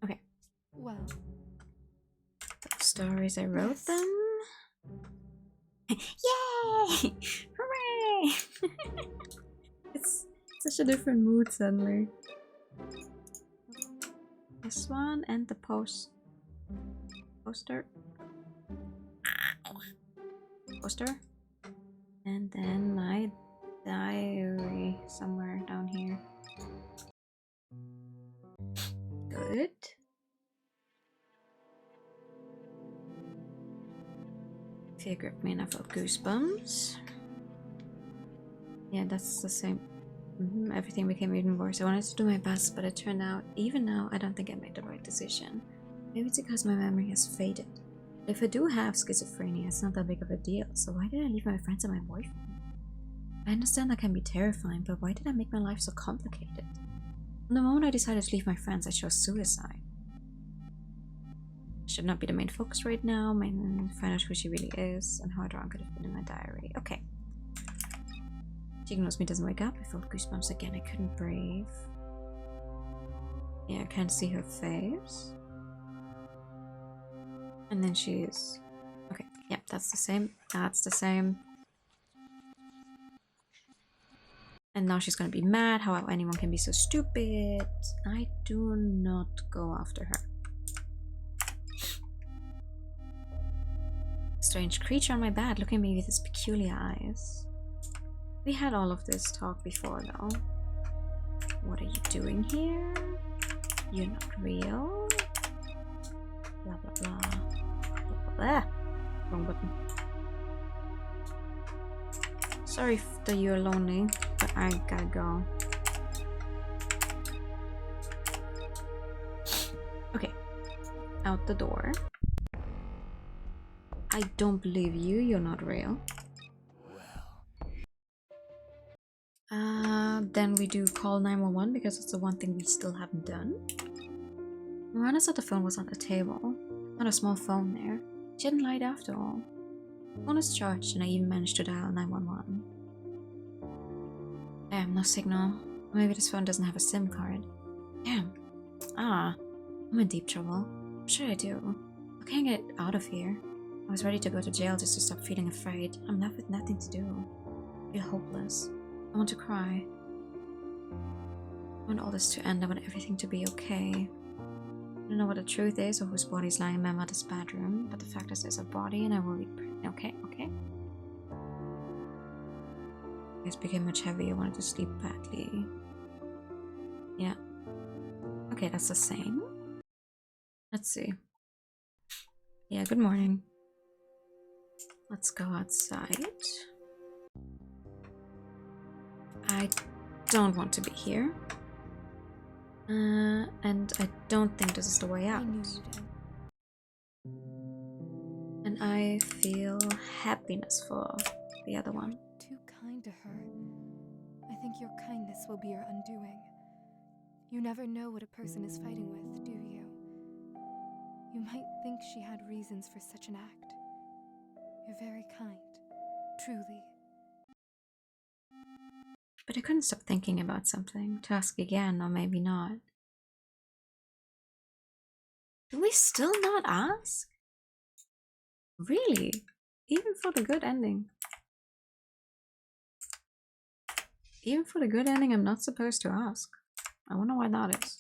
Speaker 1: Okay.
Speaker 3: Well...
Speaker 1: The stories I wrote
Speaker 3: Yes.
Speaker 1: them. Yay! Hooray! It's such a different mood suddenly. This one and the poster. And then my diary somewhere down here. Good. Fear gripped me enough of goosebumps. Yeah, that's the same. Everything became even worse. I wanted to do my best, but it turned out, even now, I don't think I made the right decision. Maybe it's because my memory has faded. If I do have schizophrenia, it's not that big of a deal, so why did I leave my friends and my boyfriend? I understand that can be terrifying, but why did I make my life so complicated? From the moment I decided to leave my friends, I chose suicide. Should not be the main focus right now. Find out who she really is and how drunk I could have been in my diary. Okay. She ignores me, doesn't wake up. I felt goosebumps again. I couldn't breathe. Yeah, I can't see her face. And then she's... Okay, yeah, that's the same. That's the same. And now she's gonna be mad. How anyone can be so stupid. I do not go after her. Strange creature on my bed looking at me with his peculiar eyes. We had all of this talk before though. What are you doing here? You're not real. Blah blah blah. Blah blah blah. Wrong button. Sorry that you're lonely, but I gotta go. Okay, out the door. I don't believe you, you're not real. Then we do call 911 because it's the one thing we still haven't done. Miranda said the phone was on the table, not a small phone there. She hadn't lied after all. The phone is charged and I even managed to dial 911. Damn, no signal. Maybe this phone doesn't have a SIM card. Damn. I'm in deep trouble. What should I do? I can't get out of here. I was ready to go to jail just to stop feeling afraid. I'm left with nothing to do. I feel hopeless. I want to cry. I want all this to end. I want everything to be okay. I don't know what the truth is or whose body's lying in my mother's bedroom, but the fact is there's a body and I will be okay. It became much heavier. I wanted to sleep badly. Yeah. Okay, that's the same. Let's see. Yeah, good morning. Let's go outside. I don't want to be here. And I don't think this is the way out.
Speaker 3: I knew you did.
Speaker 1: And I feel happiness for the other one.
Speaker 3: Too kind to her. I think your kindness will be your undoing. You never know what a person is fighting with, do you? You might think she had reasons for such an act. You're very kind, truly.
Speaker 1: But I couldn't stop thinking about something, to ask again, or maybe not. Do we still not ask? Really? Even for the good ending? Even for the good ending, I'm not supposed to ask. I wonder why that is.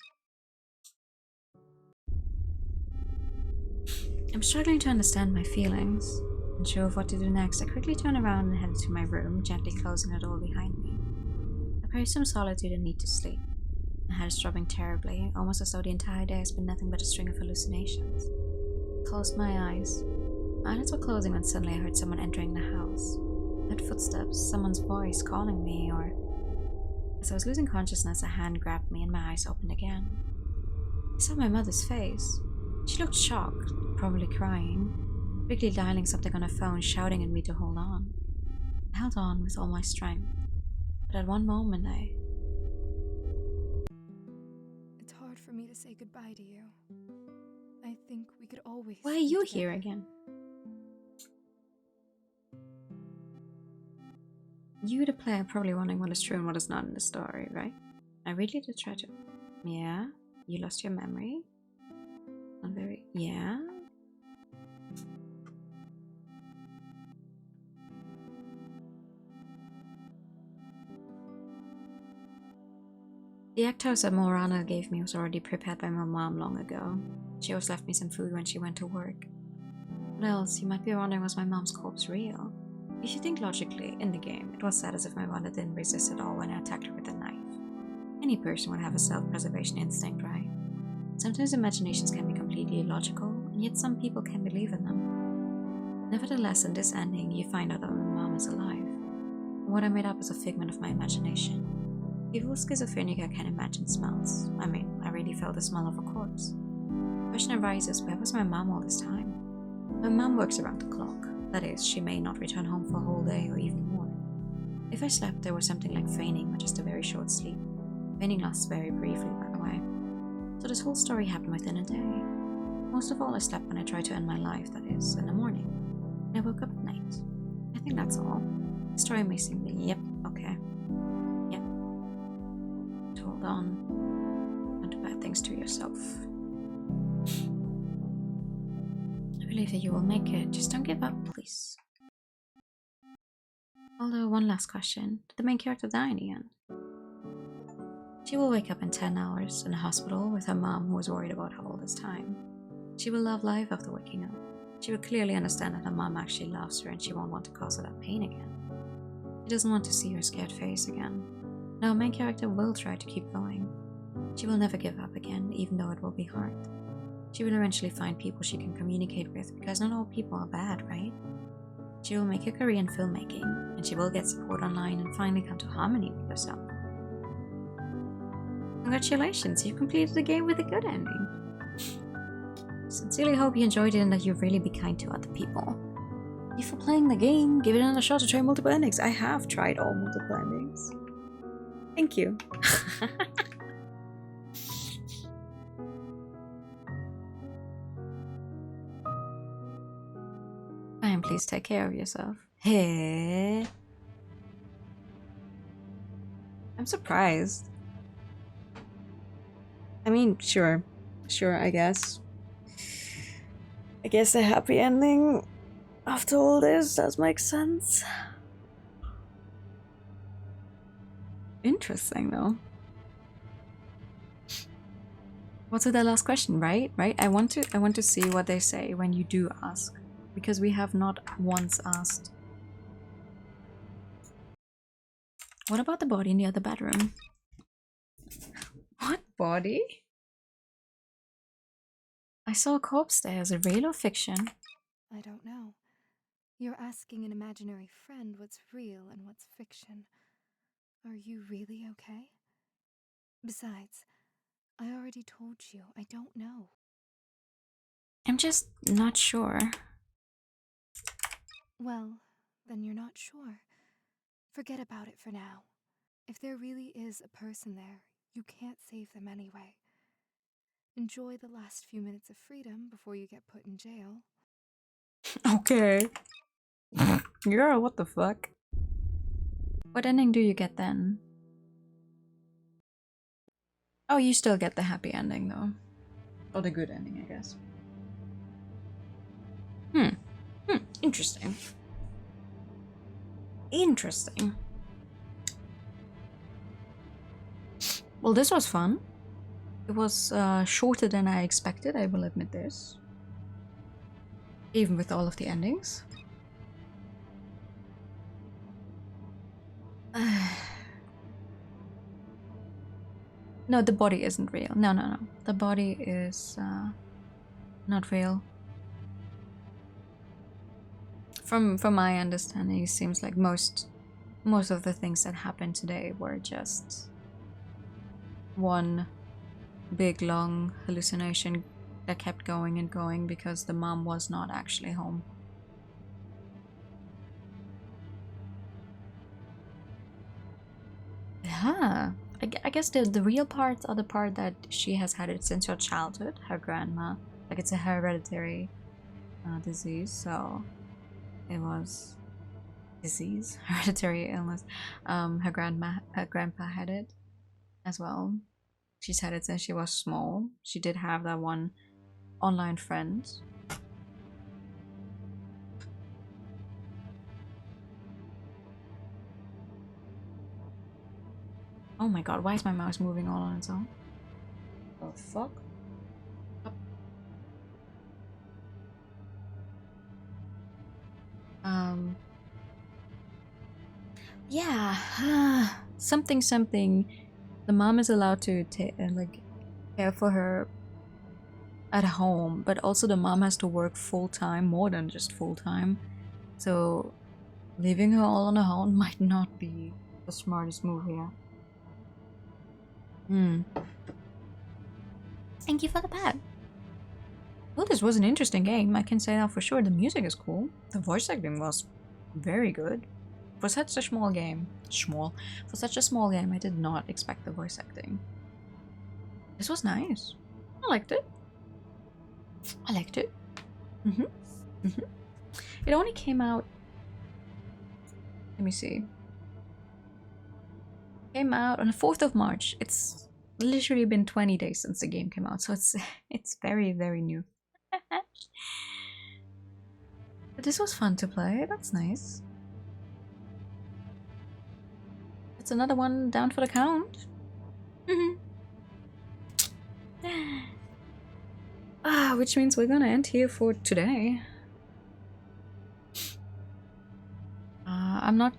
Speaker 1: I'm struggling to understand my feelings. Unsure of what to do next, I quickly turn around and head to my room, gently closing the door behind me. I pray some solitude and need to sleep. My head is throbbing terribly, almost as though the entire day has been nothing but a string of hallucinations. I closed my eyes. My eyelids were closing when suddenly I heard someone entering the house. I heard footsteps, someone's voice calling me, or... As I was losing consciousness, a hand grabbed me and my eyes opened again. I saw my mother's face. She looked shocked, probably crying, quickly dialing something on her phone, shouting at me to hold on. I held on with all my strength, but at one moment
Speaker 3: It's hard for me to say goodbye to you. I think we could always.
Speaker 1: Why are
Speaker 3: be
Speaker 1: you
Speaker 3: together.
Speaker 1: here again? You, the player, probably wondering what is true and what is not in the story, right? I really did try to... Yeah? You lost your memory? Not very... Yeah? The egg toast that Morana gave me was already prepared by my mom long ago. She always left me some food when she went to work. What else? You might be wondering, was my mom's corpse real? If you think logically, in the game, it was sad as if my mother didn't resist at all when I attacked her with a knife. Any person would have a self-preservation instinct, right? Sometimes imaginations can be completely illogical, and yet some people can believe in them. Nevertheless, in this ending, you find out that my mom is alive. And what I made up is a figment of my imagination. People with schizophrenia can imagine smells. I mean, I really felt the smell of a corpse. The question arises, where was my mom all this time? My mom works around the clock. That is, she may not return home for a whole day or even more. If I slept, there was something like feigning or just a very short sleep. Feigning lasts very briefly, by the way. So this whole story happened within a day. Most of all, I slept when I tried to end my life, that is, in the morning. And I woke up at night. I think that's all. The story may seem like, yep, okay. Yep. Hold on. Don't do bad things to yourself. I believe that you will make it. Just don't give up, please. Although, one last question. Did the main character die in the end? She will wake up in 10 hours in a hospital with her mom, who was worried about her all this time. She will love life after waking up. She will clearly understand that her mom actually loves her and she won't want to cause her that pain again. She doesn't want to see her scared face again. Now, our main character will try to keep going. She will never give up again, even though it will be hard. She will eventually find people she can communicate with, because not all people are bad, right? She will make a career in filmmaking, and she will get support online and finally come to harmony with herself. Congratulations, you completed the game with a good ending. Sincerely hope you enjoyed it and that you really be kind to other people. Thank you for playing the game. Give it another shot to try multiple endings. I have tried all multiple endings. Thank you. Fine, please take care of yourself. Hey. I'm surprised. I mean, sure, I guess. I guess a happy ending after all this does make sense. Interesting, though. What's with that last question, right? I want to see what they say when you do ask, because we have not once asked. What about the body in the other bedroom? What body? I saw a corpse there. Is it real or fiction?
Speaker 3: I don't know. You're asking an imaginary friend what's real and what's fiction. Are you really okay? Besides, I already told you, I don't know.
Speaker 1: I'm just not sure.
Speaker 3: Well, then you're not sure. Forget about it for now. If there really is a person there, you can't save them anyway. Enjoy the last few minutes of freedom before you get put in jail.
Speaker 1: Okay. Girl, what the fuck? What ending do you get then? Oh, you still get the happy ending though. Or the good ending, I guess. Interesting. Interesting. Well, this was fun. It was shorter than I expected, I will admit this. Even with all of the endings. No, the body isn't real. No. The body is not real. From my understanding, it seems like most of the things that happened today were just one big long hallucination that kept going and going because the mom was not actually home. Yeah, I guess the real parts are the part that she has had it since her childhood, her grandma. Like, it's a hereditary disease, so it was disease, hereditary illness. Her grandpa had it as well. She's had it since she was small. She did have that one online friend. Oh my god, why is my mouse moving all on its own? The fuck? Yeah, something. The mom is allowed to like care for her at home, but also the mom has to work full-time, more than just full-time. So leaving her all on her own might not be the smartest move here. Thank you for the pet. Well, this was an interesting game, I can say that for sure. The music is cool. The voice acting was very good. For such a small game, for such a small game, I did not expect the voice acting. This was nice. I liked it. It only came out. Let me see. Came out on the 4th of March. It's literally been 20 days since the game came out, so it's very, very new. But this was fun to play. That's nice. It's another one down for the count. Which means we're gonna end here for today. I'm not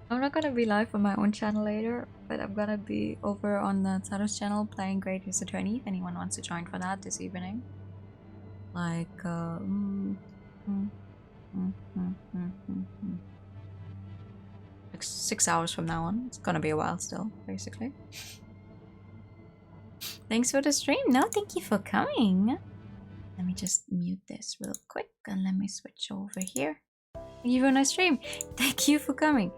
Speaker 1: gonna be live on my own channel later, but I'm gonna be over on the Taro's channel playing Great Ace Attorney if anyone wants to join for that this evening. Like, Like 6 hours from now on. It's gonna be a while still, basically. Thanks for the stream. No, thank you for coming. Let me just mute this real quick and let me switch over here. Thank you for a nice stream. Thank you for coming.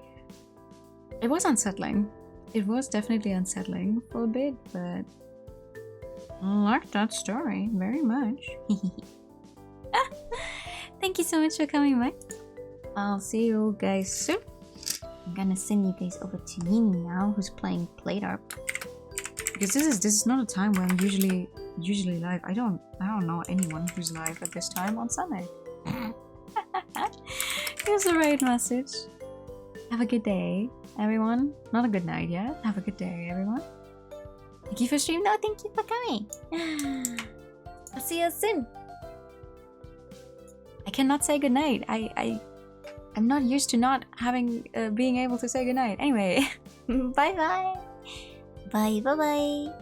Speaker 1: It was unsettling. It was definitely unsettling for a bit, but I liked that story very much. Thank you so much for coming, Mike. I'll see you guys soon. I'm gonna send you guys over to Nini now, who's playing Playdarp. Because this is not a time where I'm usually live. I don't know anyone who's live at this time on Sunday. Here's the right message. Have a good day, everyone. Not a good night yet. Have a good day, everyone. Thank you for streaming. No, thank you for coming. I'll see you soon. I cannot say goodnight. I'm not used to not having being able to say goodnight. Anyway, bye bye.
Speaker 2: Bye bye bye.